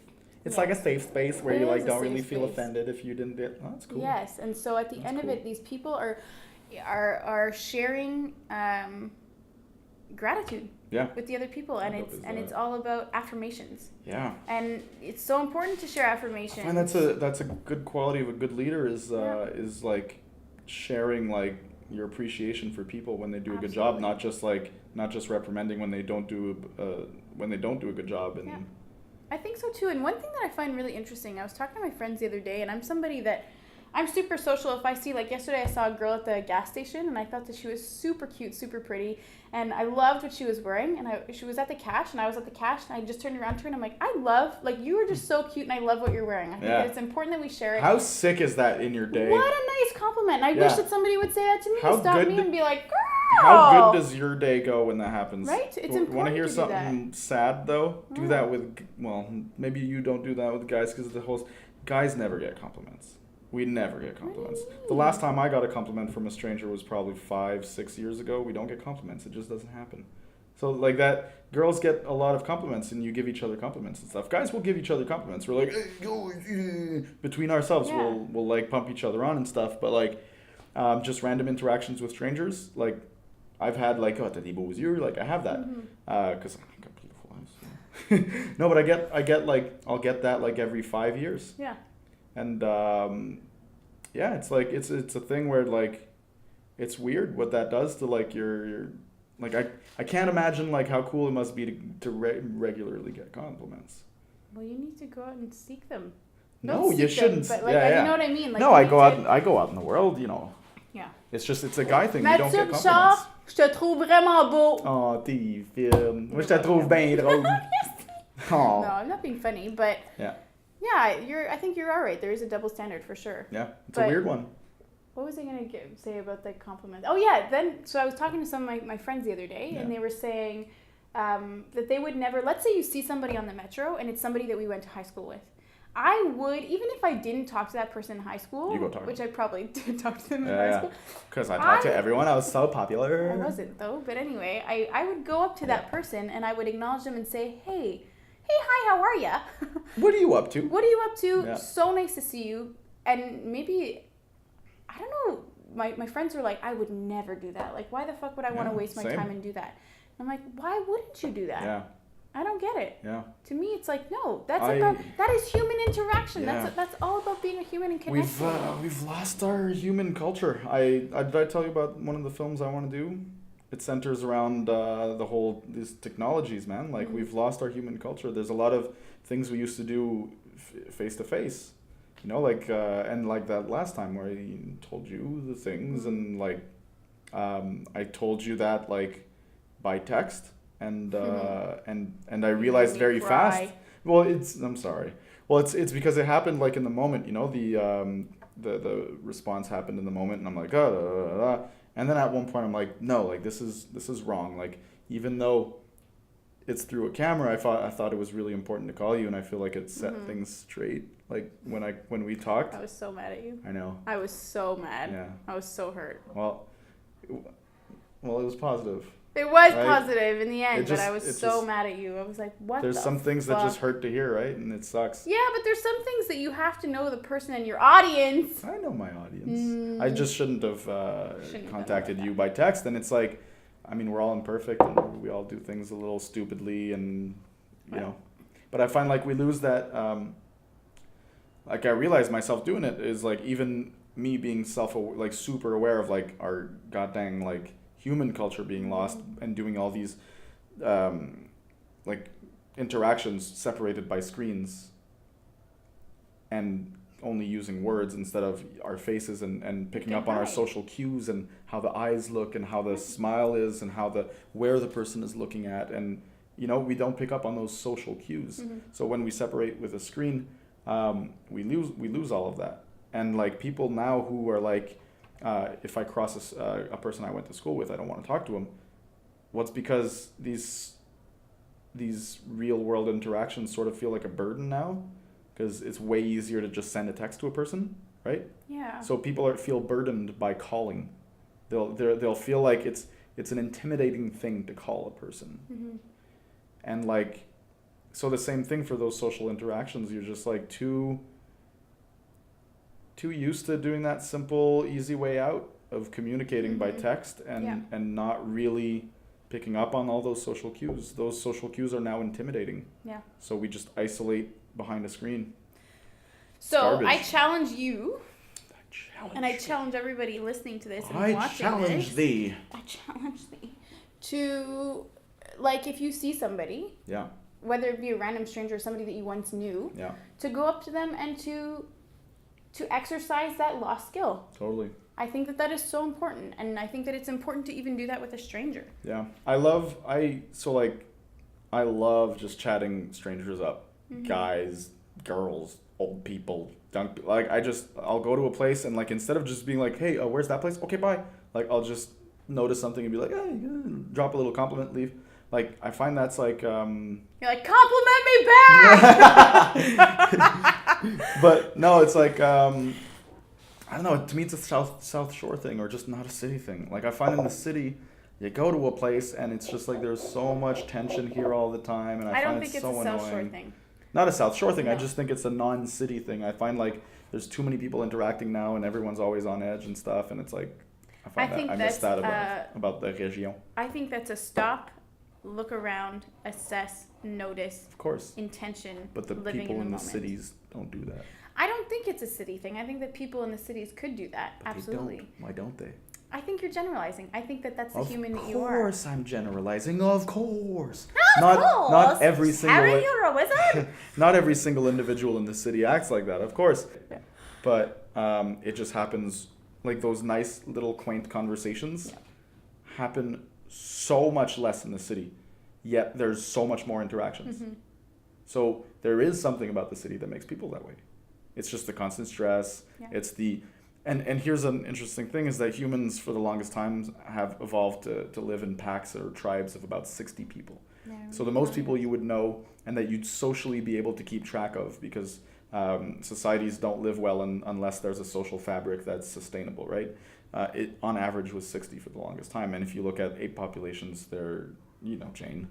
It's like a safe space where you like don't really feel offended if you didn't get. Oh, that's cool. Yes, and so at the end of it, these people are sharing gratitude with the other people, and it's all about affirmations. Yeah. And it's so important to share affirmations. I find that's a good quality of a good leader is like sharing like your appreciation for people when they do a good job, not just reprimanding when they don't do a good job. And I think so too. And one thing that I find really interesting, I was talking to my friends the other day, and I'm somebody that I'm super social. If I see, like yesterday I saw a girl at the gas station, and I thought that she was super cute, super pretty, and I loved what she was wearing, and she was at the cash, and I was at the cash, and I just turned around to her, and I'm like, you are just so cute, and I love what you're wearing. I think that it's important that we share it. How sick is that in your day? What a nice compliment. And I wish that somebody would say that to me, stop me and be like, girl. How good does your day go when that happens? Right? It's important. Want to hear something sad though? Do that with, maybe you don't do that with guys, because guys never get compliments. We never get compliments. The last time I got a compliment from a stranger was probably 5-6 years ago. We don't get compliments. It just doesn't happen. So like that, girls get a lot of compliments, and you give each other compliments and stuff. Guys will give each other compliments. We're like, between ourselves, we'll like pump each other on and stuff. But like, just random interactions with strangers, like I've had like, t'as des beaux yeux, like I have that, because I got beautiful eyes. No, but I get like, I'll get that like every 5 years. Yeah. And it's like it's a thing where like it's weird what that does to like your like I can't imagine like how cool it must be to regularly get compliments. Well, you need to go out and seek them. No, you shouldn't. But like, you know what I mean? Like, no, I go out in the world, you know. Yeah. It's a guy thing. You don't get compliments. Je te trouve vraiment beau. Oh, t'es fine. Moi, je te trouve bien drôle. No, I'm not being funny, but yeah, I think you're all right. There is a double standard for sure. Yeah, it's a weird one. What was I going to say about the compliment? Oh yeah, so I was talking to some of my friends the other day, and they were saying that they would never, let's say you see somebody on the metro, and it's somebody that we went to high school with. I would, even if I didn't talk to that person in high school, which I probably did talk to them in high school. Because I talked to everyone. I was so popular. I wasn't though, but anyway, I would go up to that person, and I would acknowledge them and say, hey, hi, how are ya? What are you up to? Yeah. So nice to see you. And maybe, I don't know, my friends were like, I would never do that. Like, why the fuck would I want to waste my time and do that? And I'm like, why wouldn't you do that? Yeah. I don't get it. Yeah. To me, it's like, no, that is human interaction. Yeah. That's all about being a human and connecting. We've lost our human culture. Did I tell you about one of the films I want to do? It centers around these technologies, man. Like, we've lost our human culture. There's a lot of things we used to do face to face You know, like, and like that last time where I told you the things, and like, I told you that like by text, and I realized me very cry. fast. Well, I'm sorry. Well, it's because it happened like in the moment. You know, the response happened in the moment, and I'm like, oh, da, da, da, da. And then at one point I'm like, no, like this is wrong. Like even though it's through a camera, I thought it was really important to call you, and I feel like it set things straight. Like when we talked. I was so mad at you. I know. I was so mad. Yeah. I was so hurt. Well, it was positive. It was Right? positive in the end, It just- but I was it so just- mad at you. I was like, what There's the some things that fuck? just hurt to hear, right? And it sucks. Yeah, but there's some things that you have to know the person in your audience. I know my audience. I just shouldn't have Shouldn't have contacted done you that. by text. And it's like, I mean, we're all imperfect, and we all do things a little stupidly, and you know. But I find like we lose that. Like I realize myself doing it is like even me being like super aware of like our goddamn like human culture being lost, and doing all these like interactions separated by screens, and only using words instead of our faces, and picking up on our Right. social cues, and how the eyes look, and how the smile is, and how where the person is looking at, and you know, we don't pick up on those social cues. So when we separate with a screen, we lose all of that. And like people now who are like, if I cross a person I went to school with, I don't want to talk to him. Well, it's because these real world interactions sort of feel like a burden now, because it's way easier to just send a text to a person, right? Yeah. So people feel burdened by calling. They'll feel like it's an intimidating thing to call a person. And like, so the same thing for those social interactions. You're just like too used to doing that simple, easy way out of communicating by text, and not really picking up on all those social cues. Those social cues are now intimidating. Yeah. So we just isolate behind a screen. So garbage. I challenge you, and I challenge everybody listening to this and watching this. thee. I challenge thee to, like, if you see somebody, Yeah. whether it be a random stranger or somebody that you once knew, Yeah. to go up to them and to exercise that lost skill. Totally. I think that is so important, and I think that it's important to even do that with a stranger. Yeah. I love just chatting strangers up. Guys, girls, old people, I'll go to a place, and like instead of just being like, hey, where's that place? Okay, bye. Like I'll just notice something and be like, hey, drop a little compliment, leave. Like I find that's like You're like, compliment me back. but no, it's like I don't know, to me it's a South Shore thing, or just not a city thing. Like I find in the city, you go to a place and it's just like there's so much tension here all the time, and I don't find think it's it's so a South annoying. Shore thing. Not a South Shore thing. I No. just think it's a non-city thing. I find like there's too many people interacting now, and everyone's always on edge and stuff, and it's like I miss that about the région. I think that's a stop, look around, assess, notice, Of course. intention, But the living people in in the moment. cities don't do that. I don't think it's a city thing. I think that people in the cities could do that. But Absolutely. They don't. Why don't they? I think you're generalizing. I think that that's the Of human that you are. course I'm generalizing. Of course. Of course. Not every single Harry, you're a wizard. not every single individual in the city acts like that, of course. Yeah. But it just happens, like those nice little quaint conversations happen so much less in the city, yet there's so much more interactions. So there is something about the city that makes people that way. It's just the constant stress. Yeah. It's the and here's an interesting thing, is that humans for the longest time have evolved to live in packs or tribes of about 60 people. Yeah, So the most people you would know and that you'd socially be able to keep track of, because societies don't live well unless there's a social fabric that's sustainable, right? It on average was 60 for the longest time. And if you look at ape populations, they're, Jane,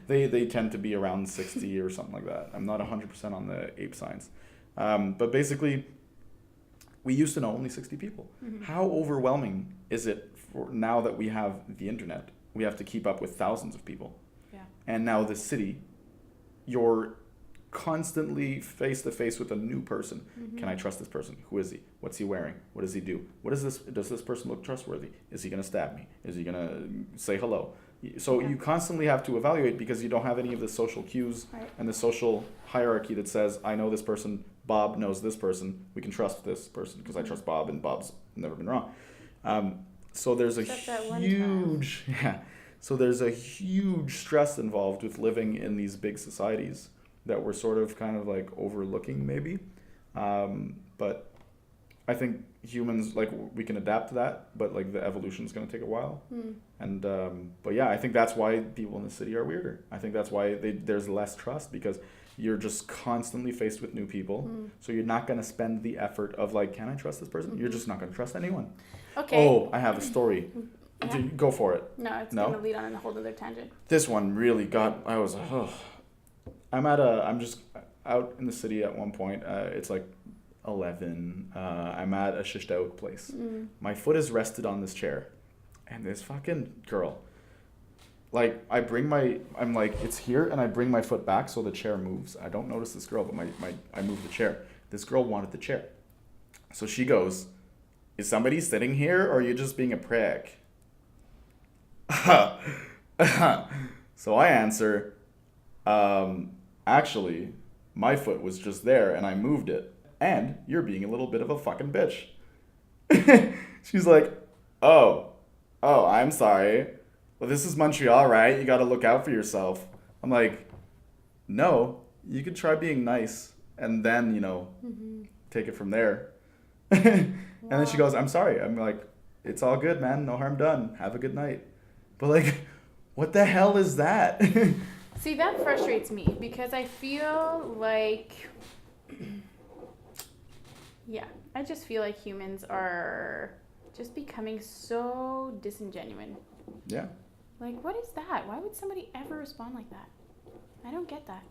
they tend to be around 60 or something like that. I'm not 100% on the ape science. But basically, we used to know only 60 people. How overwhelming is it for now that we have the internet? We have to keep up with thousands of people. Yeah. And now the city, you're constantly face to face with a new person. Can I trust this person? Who is he? What's he wearing? What does he do? Does this person look trustworthy? Is he going to stab me? Is he going to say hello? So Yeah. you constantly have to evaluate because you don't have any of the social cues Right. and the social hierarchy that says, I know this person, Bob knows this person, we can trust this person because I trust Bob and Bob's never been wrong. So there's a Except that one huge, so there's a huge stress involved with living in these big societies that we're sort of kind of like overlooking maybe. But I think humans, like, we can adapt to that, but like the evolution is going to take a while. And but yeah, I think that's why people in the city are weirder. I think that's why there's less trust, because you're just constantly faced with new people. So you're not going to spend the effort of like, can I trust this person? You're just not going to trust anyone. Okay. Oh, I have a story. Yeah. Go for it. No, it's No? going to lead on a whole other tangent. This one really I'm just out in the city at one point. It's like 11. I'm at a shished out place. My foot is rested on this chair, and this fucking girl, like, I'm like, it's here, and I bring my foot back so the chair moves. I don't notice this girl, but I move the chair. This girl wanted the chair. So she goes, is somebody sitting here, or are you just being a prick? So I answer, actually, my foot was just there and I moved it. And you're being a little bit of a fucking bitch. She's like, oh, I'm sorry. Well, this is Montreal, right? You gotta look out for yourself. I'm like, no, you could try being nice and then, take it from there. And then she goes, I'm sorry. I'm like, it's all good, man. No harm done. Have a good night. But like, what the hell is that? See, that frustrates me because I feel like, I just feel like humans are just becoming so disingenuous. Yeah. Like, what is that? Why would somebody ever respond like that? I don't get that.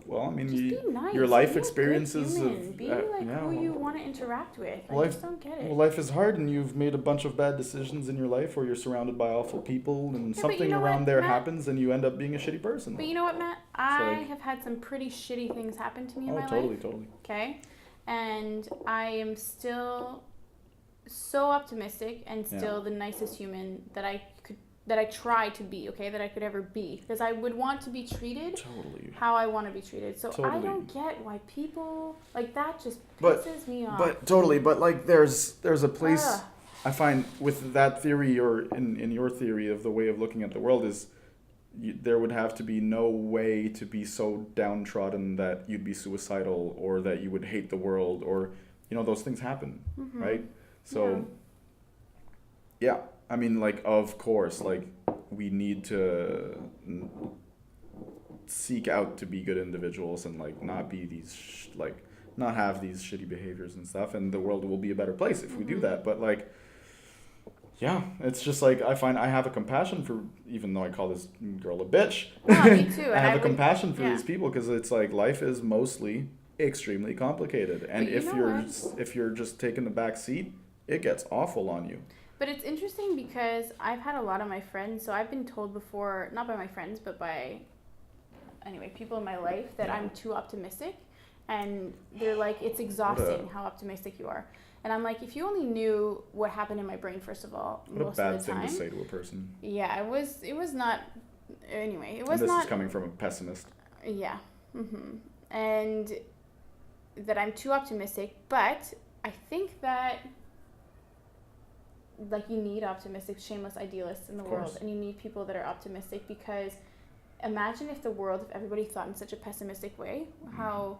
Well, I mean, Just be nice. your life Be a good experiences human. of Be like who you want to interact with. I just don't get it. Well, life is hard, and you've made a bunch of bad decisions in your life, or you're surrounded by awful people, and something around there happens, and you end up being a shitty person. But you know what, Matt? I have had some pretty shitty things happen to me in my life. Totally. Okay, and I am still so optimistic and still the nicest human that I try to be, okay, that I could ever be, because I would want to be treated how I want to be treated. So I don't get why people like that just pisses me off. But like there's a place I find with that theory, or in your theory of the way of looking at the world, is there would have to be no way to be so downtrodden that you'd be suicidal, or that you would hate the world, or those things happen, right? So yeah. I mean, like, of course, like, we need to seek out to be good individuals and, like, not be these, not have these shitty behaviors and stuff, and the world will be a better place if we do that. But, like, yeah, it's just, like, I find I have a compassion for, even though I call this girl a bitch. Oh, me too. I have a compassion for these people, because it's, like, life is mostly extremely complicated. And if you're just taking the back seat, it gets awful on you. But it's interesting because I've had a lot of my friends, so I've been told before, not by my friends, but by, people in my life, that I'm too optimistic. And they're like, it's exhausting how optimistic you are. And I'm like, if you only knew what happened in my brain, first of all, most of the time. What a bad thing to say to a person. Yeah, it was not, anyway, it was and this not. is coming from a pessimist. Yeah. And that I'm too optimistic, but I think that, like, you need optimistic, shameless idealists in the world, and you need people that are optimistic, because imagine if everybody thought in such a pessimistic way, how,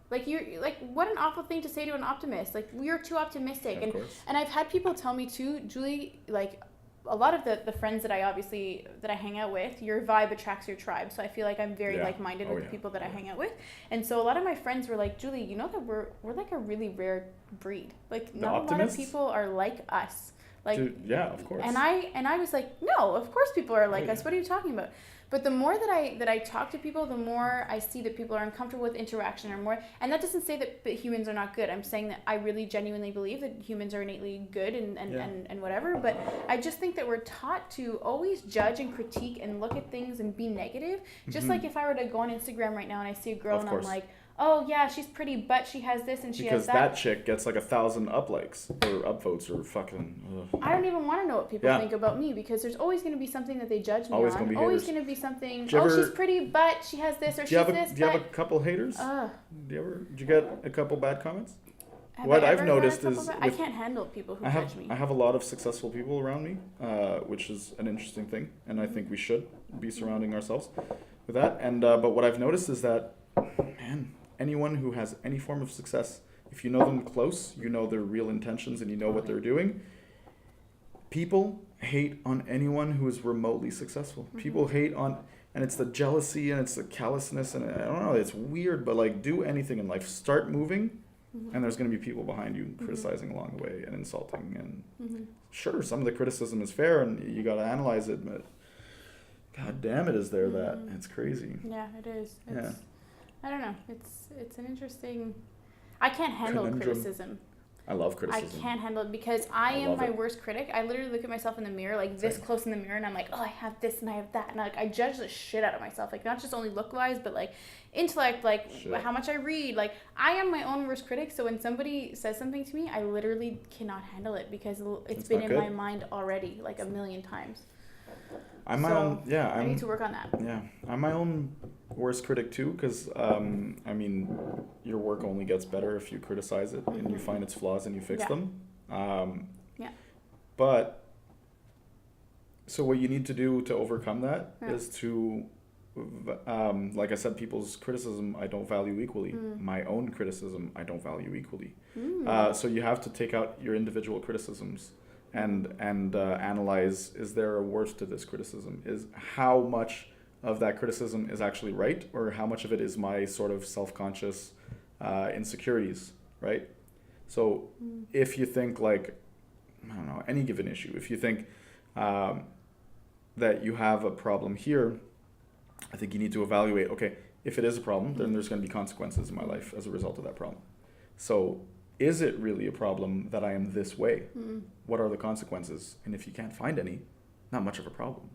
what an awful thing to say to an optimist, like, we are too optimistic. And I've had people tell me too, Julie, like, a lot of the friends that I hang out with, your vibe attracts your tribe. So I feel like I'm very like-minded with the people that I hang out with. And so a lot of my friends were like, Julie, you know that we're like a really rare breed. Like, not a lot of people are like us. Like, yeah, of course. And I was like, no, of course people are like us. What are you talking about? But the more that I talk to people, the more I see that people are uncomfortable with interaction, or more. And that doesn't say that humans are not good. I'm saying that I really genuinely believe that humans are innately good and whatever. But I just think that we're taught to always judge and critique and look at things and be negative. Just like if I were to go on Instagram right now and I see a girl and I'm like, oh yeah, she's pretty, but she has this and she Because has that. that chick gets like 1,000 up likes or upvotes or fucking. Ugh. I don't even want to know what people Yeah. think about me because there's always going to be something that they judge me Always on. gonna be Always haters. going to be something. Do you Oh, ever- she's pretty, but she has this or Do you she's have this. do you have a but couple haters? Did you get a couple bad comments? have what I I've ever had a noticed couple is I with- can't handle people who I judge me. have a lot of successful people around me, which is an interesting thing, and I think we should be surrounding ourselves with that. And but what I've noticed is that, man, anyone who has any form of success, if you know them close, you know their real intentions, and you know what they're doing. People hate on anyone who is remotely successful. People hate on, and it's the jealousy and it's the callousness, and I don't know, it's weird, but like, do anything in life, start moving. And there's going to be people behind you criticizing along the way and insulting. And sure, some of the criticism is fair and you got to analyze it, but god damn it, is there that? It's crazy. Yeah, it is. Yeah. I don't know. It's an interesting. I can't handle Conundrum. criticism. I love criticism. I can't handle it because I am love my it. worst critic. I literally look at myself in the mirror, like this Same. close in the mirror, and I'm like, oh, I have this and I have that, and like I judge the shit out of myself, like not just only look wise, but like intellect, like Shit. how much I read. Like I am my own worst critic. So when somebody says something to me, I literally cannot handle it because it's That's been not in good. my mind already like a million times. I'm my So, own, yeah, I need to work on that. I'm my own worst critic too, because I mean, your work only gets better if you criticize it and you find its flaws and you fix Yeah. them. Yeah. But so what you need to do to overcome that Yeah. is to, like I said, people's criticism I don't value equally. My own criticism I don't value equally. So you have to take out your individual criticisms and analyze, is there a worth to this criticism? Is how much of that criticism is actually right, or how much of it is my sort of self-conscious insecurities, right? So if you think like, I don't know, any given issue, if you think that you have a problem here, I think you need to evaluate, okay, if it is a problem, then there's going to be consequences in my life as a result of that problem. So is it really a problem that I am this way? What are the consequences? And if you can't find any, not much of a problem,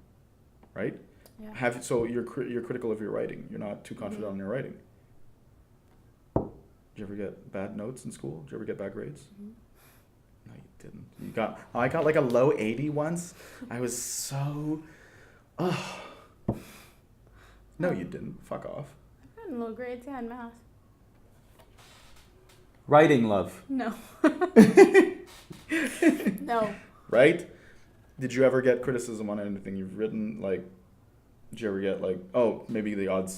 right? Yeah. So you're critical of your writing. You're not too confident on your writing. Did you ever get bad notes in school? Did you ever get bad grades? No, you didn't. I got like a low 80 once. I was so, no, you didn't. Fuck off. I had low grades, yeah, in math. Writing, love. No. No. Right? Did you ever get criticism on anything you've written? Like, did you ever get like, oh, maybe the odd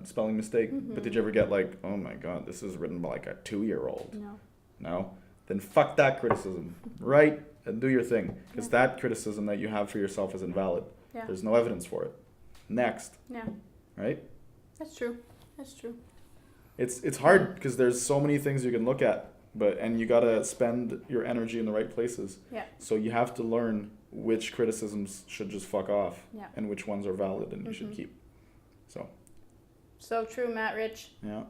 spelling mistake? But did you ever get like, oh my god, this is written by like a 2-year-old? No. No? Then fuck that criticism. Right? And do your thing. Because that criticism that you have for yourself is invalid. Yeah. There's no evidence for it. Next. Yeah. Right? That's true. That's true. It's hard because there's so many things you can look at, and you gotta spend your energy in the right places. Yeah. So you have to learn which criticisms should just fuck off, Yeah. and which ones are valid and you should keep. So true, Matt Rich. Yeah,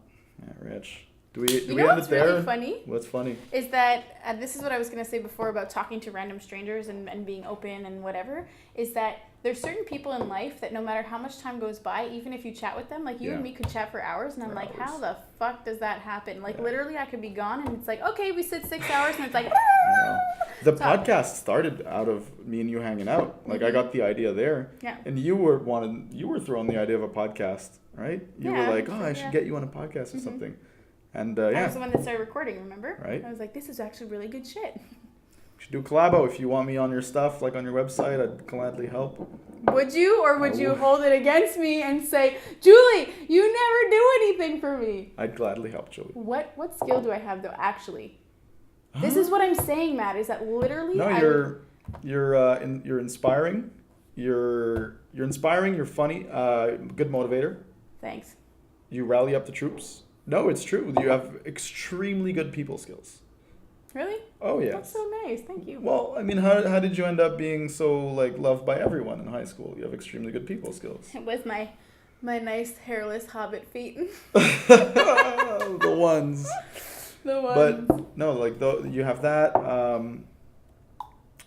Rich. Do we You we know end what's it there? really funny? What's funny? Is that, this is what I was going to say before about talking to random strangers and being open and whatever, is that there's certain people in life that no matter how much time goes by, even if you chat with them, like you and me could chat for hours, and I'm like, how the fuck does that happen? Like literally I could be gone and it's like, okay, we sit 6 hours and it's like, I know. The So- podcast started out of me and you hanging out. Like I got the idea there. Yeah. And you were throwing the idea of a podcast, right? You Yeah, were like, oh, sure, I should yeah. get you on a podcast or something. And I yeah, was the one that started recording, remember? Right. I was like, this is actually really good shit. you should do a collabo if you want me on your stuff, like on your website. I'd gladly help. Would you, or would I you would. hold it against me and say, Julie, you never do anything for me? I'd gladly help, Julie. What skill do I have though? Actually, this is what I'm saying, Matt. Is that literally? No, you're inspiring. You're inspiring. You're funny. Good motivator. Thanks. You rally up the troops. No, it's true. You have extremely good people skills. Really? Oh yeah. That's so nice. Thank you. Well, I mean, how did you end up being so like loved by everyone in high school? You have extremely good people skills. With my nice hairless hobbit feet. The ones. The ones. But no, like you have that. I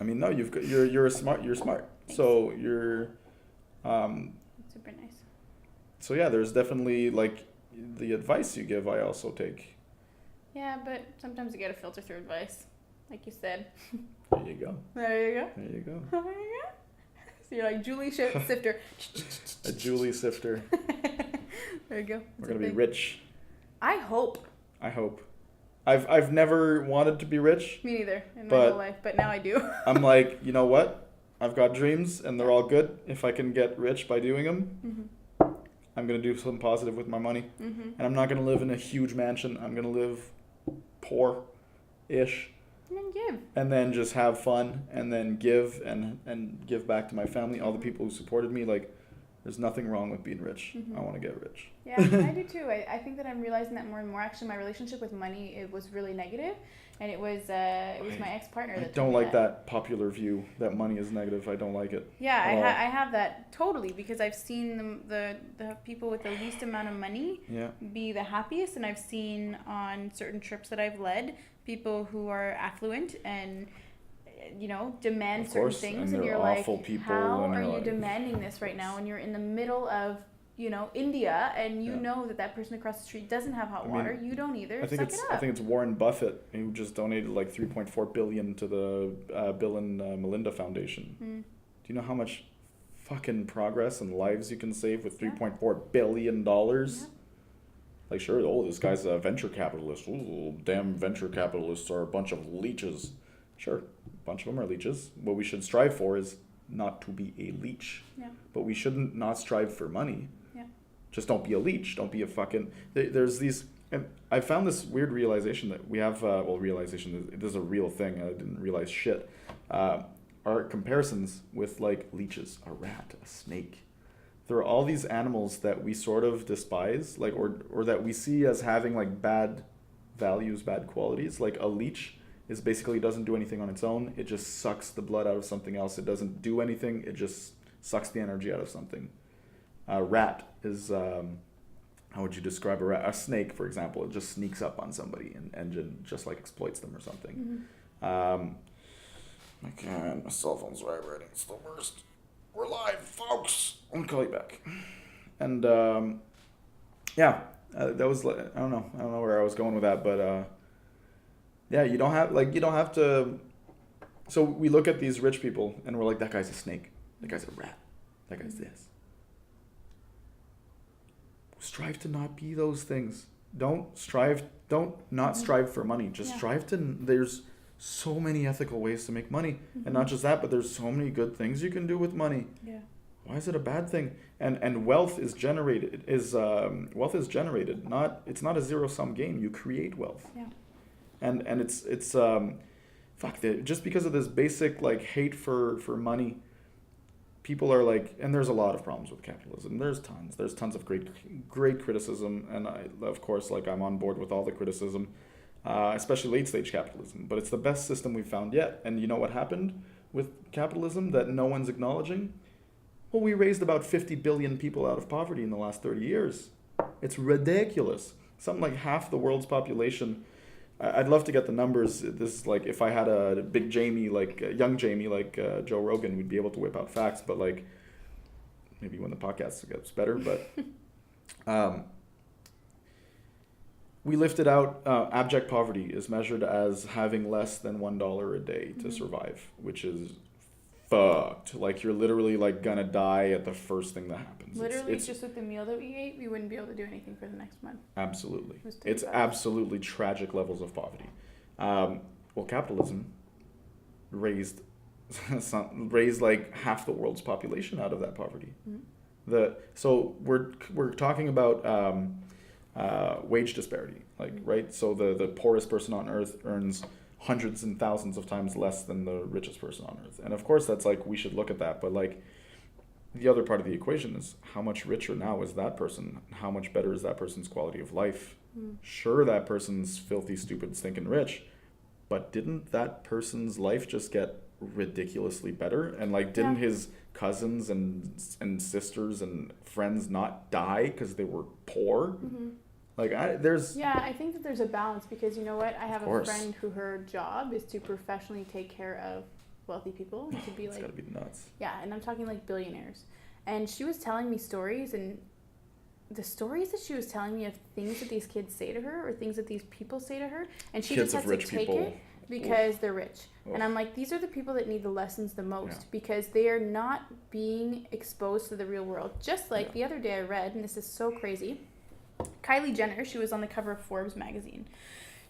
mean, no, you're smart. You're smart. So you're. Super nice. So yeah, there's definitely like the advice you give, I also take. Yeah, but sometimes you gotta filter through advice, like you said. There you go. There you go. There you go. There you go. So you're like Julie Sifter. A Julie Sifter. There you go. We're gonna be rich. I hope. I hope. I've never wanted to be rich. Me neither in my whole life, but now I do. I'm like, you know what? I've got dreams, and they're all good. If I can get rich by doing them, I'm gonna do something positive with my money, and I'm not gonna live in a huge mansion. I'm gonna live poor-ish. And then give. And then just have fun, and then give and give back to my family, all the people who supported me. Like, there's nothing wrong with being rich. I want to get rich. Yeah, I do too. I think that I'm realizing that more and more. Actually, my relationship with money, it was really negative, and it was my ex-partner that I told don't me like that popular view that money is negative. I don't like it. Yeah, I have that totally, because I've seen the people with the least amount of money be the happiest, and I've seen on certain trips that I've led people who are affluent and demand certain things, and you're like, how are you demanding this right now? And you're in the middle of India, and you know that person across the street doesn't have hot water. You don't either. I think it's Warren Buffett who just donated like $3.4 billion to the Bill and Melinda Foundation. Do you know how much fucking progress and lives you can save with $3.4 billion? Like, sure, this guy's a venture capitalist. Ooh, damn, venture capitalists are a bunch of leeches. Sure, a bunch of them are leeches. What we should strive for is not to be a leech. Yeah. But we shouldn't not strive for money. Yeah. Just don't be a leech. Don't be a fucking... There's these... And I found this weird realization that we have... realization, this is a real thing. I didn't realize shit. Our comparisons with, like, leeches, a rat, a snake. There are all these animals that we sort of despise, like, or that we see as having, like, bad values, bad qualities. Like, a leech is basically doesn't do anything on its own. It just sucks the blood out of something else. It doesn't do anything. It just sucks the energy out of something. A rat is, how would you describe a rat? A snake, for example, it just sneaks up on somebody and just like exploits them or something. My God, my cell phone's vibrating. It's the worst. We're live, folks. I'm gonna call you back. And that was like, I don't know where I was going with that, but you don't have to. So we look at these rich people and we're like, that guy's a snake, that guy's a rat, that guy's this. Strive to not be those things. Don't not strive for money. Just strive to. There's so many ethical ways to make money, and not just that, but there's so many good things you can do with money. Yeah. Why is it a bad thing? And wealth is generated. Not it's not a zero-sum game. You create wealth. Yeah. And it's just because of this basic like hate for money, people are like, and there's a lot of problems with capitalism. There's tons of great criticism, and I, of course, like, I'm on board with all the criticism, especially late stage capitalism. But it's the best system we've found yet. And you know what happened with capitalism that no one's acknowledging? Well, we raised about 50 billion people out of poverty in the last 30 years. It's ridiculous. Something like half the world's population. I'd love to get the numbers. This is like, if I had a big Jamie, like young Jamie, like Joe Rogan, we'd be able to whip out facts. But like, maybe when the podcast gets better. But we lifted out abject poverty is measured as having less than $1 a day to survive, which is fucked. Like, you're literally like gonna die at the first thing that happens. Literally, just with the meal that we ate, we wouldn't be able to do anything for the next month. Absolutely. It's absolutely tragic levels of poverty. Well, capitalism raised like half the world's population out of that poverty. So we're talking about wage disparity, like, right? So the poorest person on earth earns hundreds and thousands of times less than the richest person on earth. And of course that's like, we should look at that, but like, the other part of the equation is how much richer now is that person? How much better is that person's quality of life? Sure, that person's filthy, stupid, stinking rich, but didn't that person's life just get ridiculously better? And like, didn't his cousins and sisters and friends not die because they were poor? Like, I think that there's a balance, because you know what? I have a friend who her job is to professionally take care of wealthy people, and to be like, it's gotta be nuts. Yeah, and I'm talking like billionaires. And she was telling me stories, and the stories that she was telling me of things that these kids say to her or things that these people say to her, and she Kids just of has to rich take people. it because they're rich. Oof. And I'm like, these are the people that need the lessons the most Yeah. because they are not being exposed to the real world. Just like the other day I read, and this is so crazy, Kylie Jenner, she was on the cover of Forbes magazine.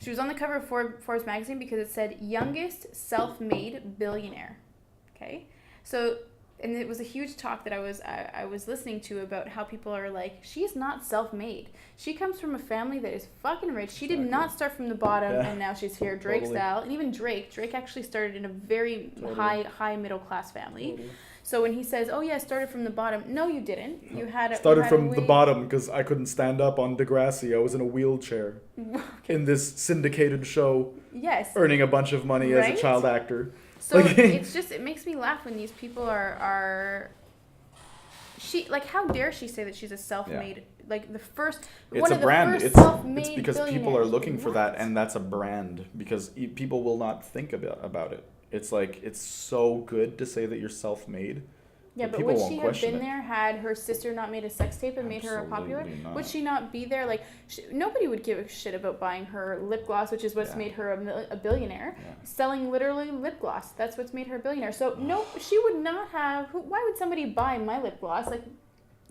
She was on the cover of Forbes magazine because it said youngest self-made billionaire. Okay? So, and it was a huge talk that I was listening to about how people are like, she's not self-made. She comes from a family that is fucking rich. She did not start from the bottom and now she's here, Drake style. And even Drake actually started in a very high middle class family. So when he says, "Oh yeah, started from the bottom," no, you didn't. You had Started from the bottom because I couldn't stand up on Degrassi. I was in a wheelchair in this syndicated show. Yes. Earning a bunch of money as a child actor. So it makes me laugh when these people are she, like, how dare she say that she's a self-made, like the first it's one a of the brand. first It's self-made because people are billionaires. looking for that, and that's a brand because people will not think about it. It's like, it's so good to say that you're self-made. Yeah, but people would won't she have question been it. there had her sister not made a sex tape and made her popular? Absolutely not. Would she not be there? Like, nobody would give a shit about buying her lip gloss, which is what's Yeah. made her a billionaire. Yeah. Selling literally lip gloss. That's what's made her a billionaire. So, no, she would not have... Why would somebody buy my lip gloss? Like,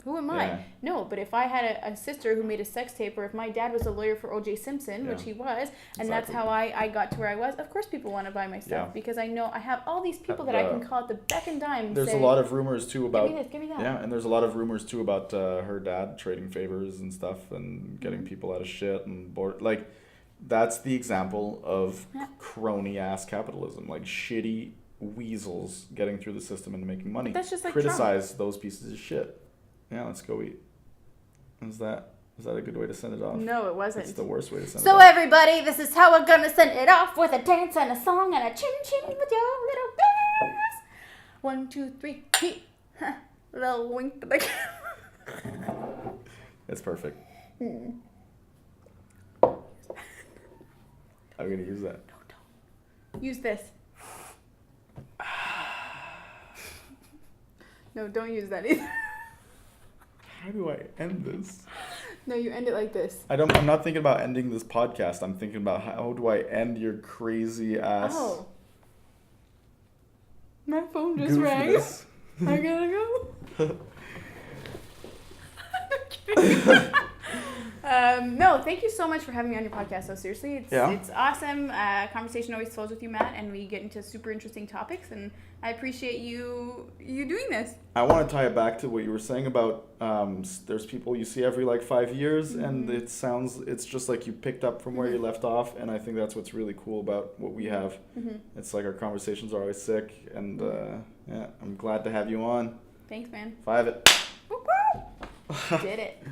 who am I? Yeah. No, but if I had a sister who made a sex tape, or if my dad was a lawyer for O.J. Simpson, which he was, and that's how I got to where I was, of course people want to buy my stuff because I know I have all these people that I can call at the beck and dime and There's say, a lot of rumors too about... give me this, give me that. Yeah, and there's a lot of rumors too about her dad trading favors and stuff and getting people out of shit and bored. Like, that's the example of crony-ass capitalism. Like, shitty weasels getting through the system and making money. That's just like Criticize those pieces of shit. Yeah, let's go eat. Is that a good way to send it off? No, it wasn't. It's the worst way to send it So off. everybody, this is how we're gonna send it off, with a dance and a song and a chin chin with your little bears. 1, 2, 3, hee. Little wink to the camera. It's perfect. I'm gonna use that. No, don't. Use this. No, don't use that either. How do I end this? No, you end it like this. I'm not thinking about ending this podcast. I'm thinking about how do I end your crazy ass. Oh. My phone just rang. goofiness. I gotta go. No, thank you so much for having me on your podcast. So seriously, it's awesome. Conversation always flows with you, Matt, and we get into super interesting topics. And I appreciate you doing this. I want to tie it back to what you were saying about there's people you see every like 5 years, and it's just like you picked up from where you left off, and I think that's what's really cool about what we have. It's like our conversations are always sick, and I'm glad to have you on. Thanks, man. 5 it. Whoop, whoop. Did it.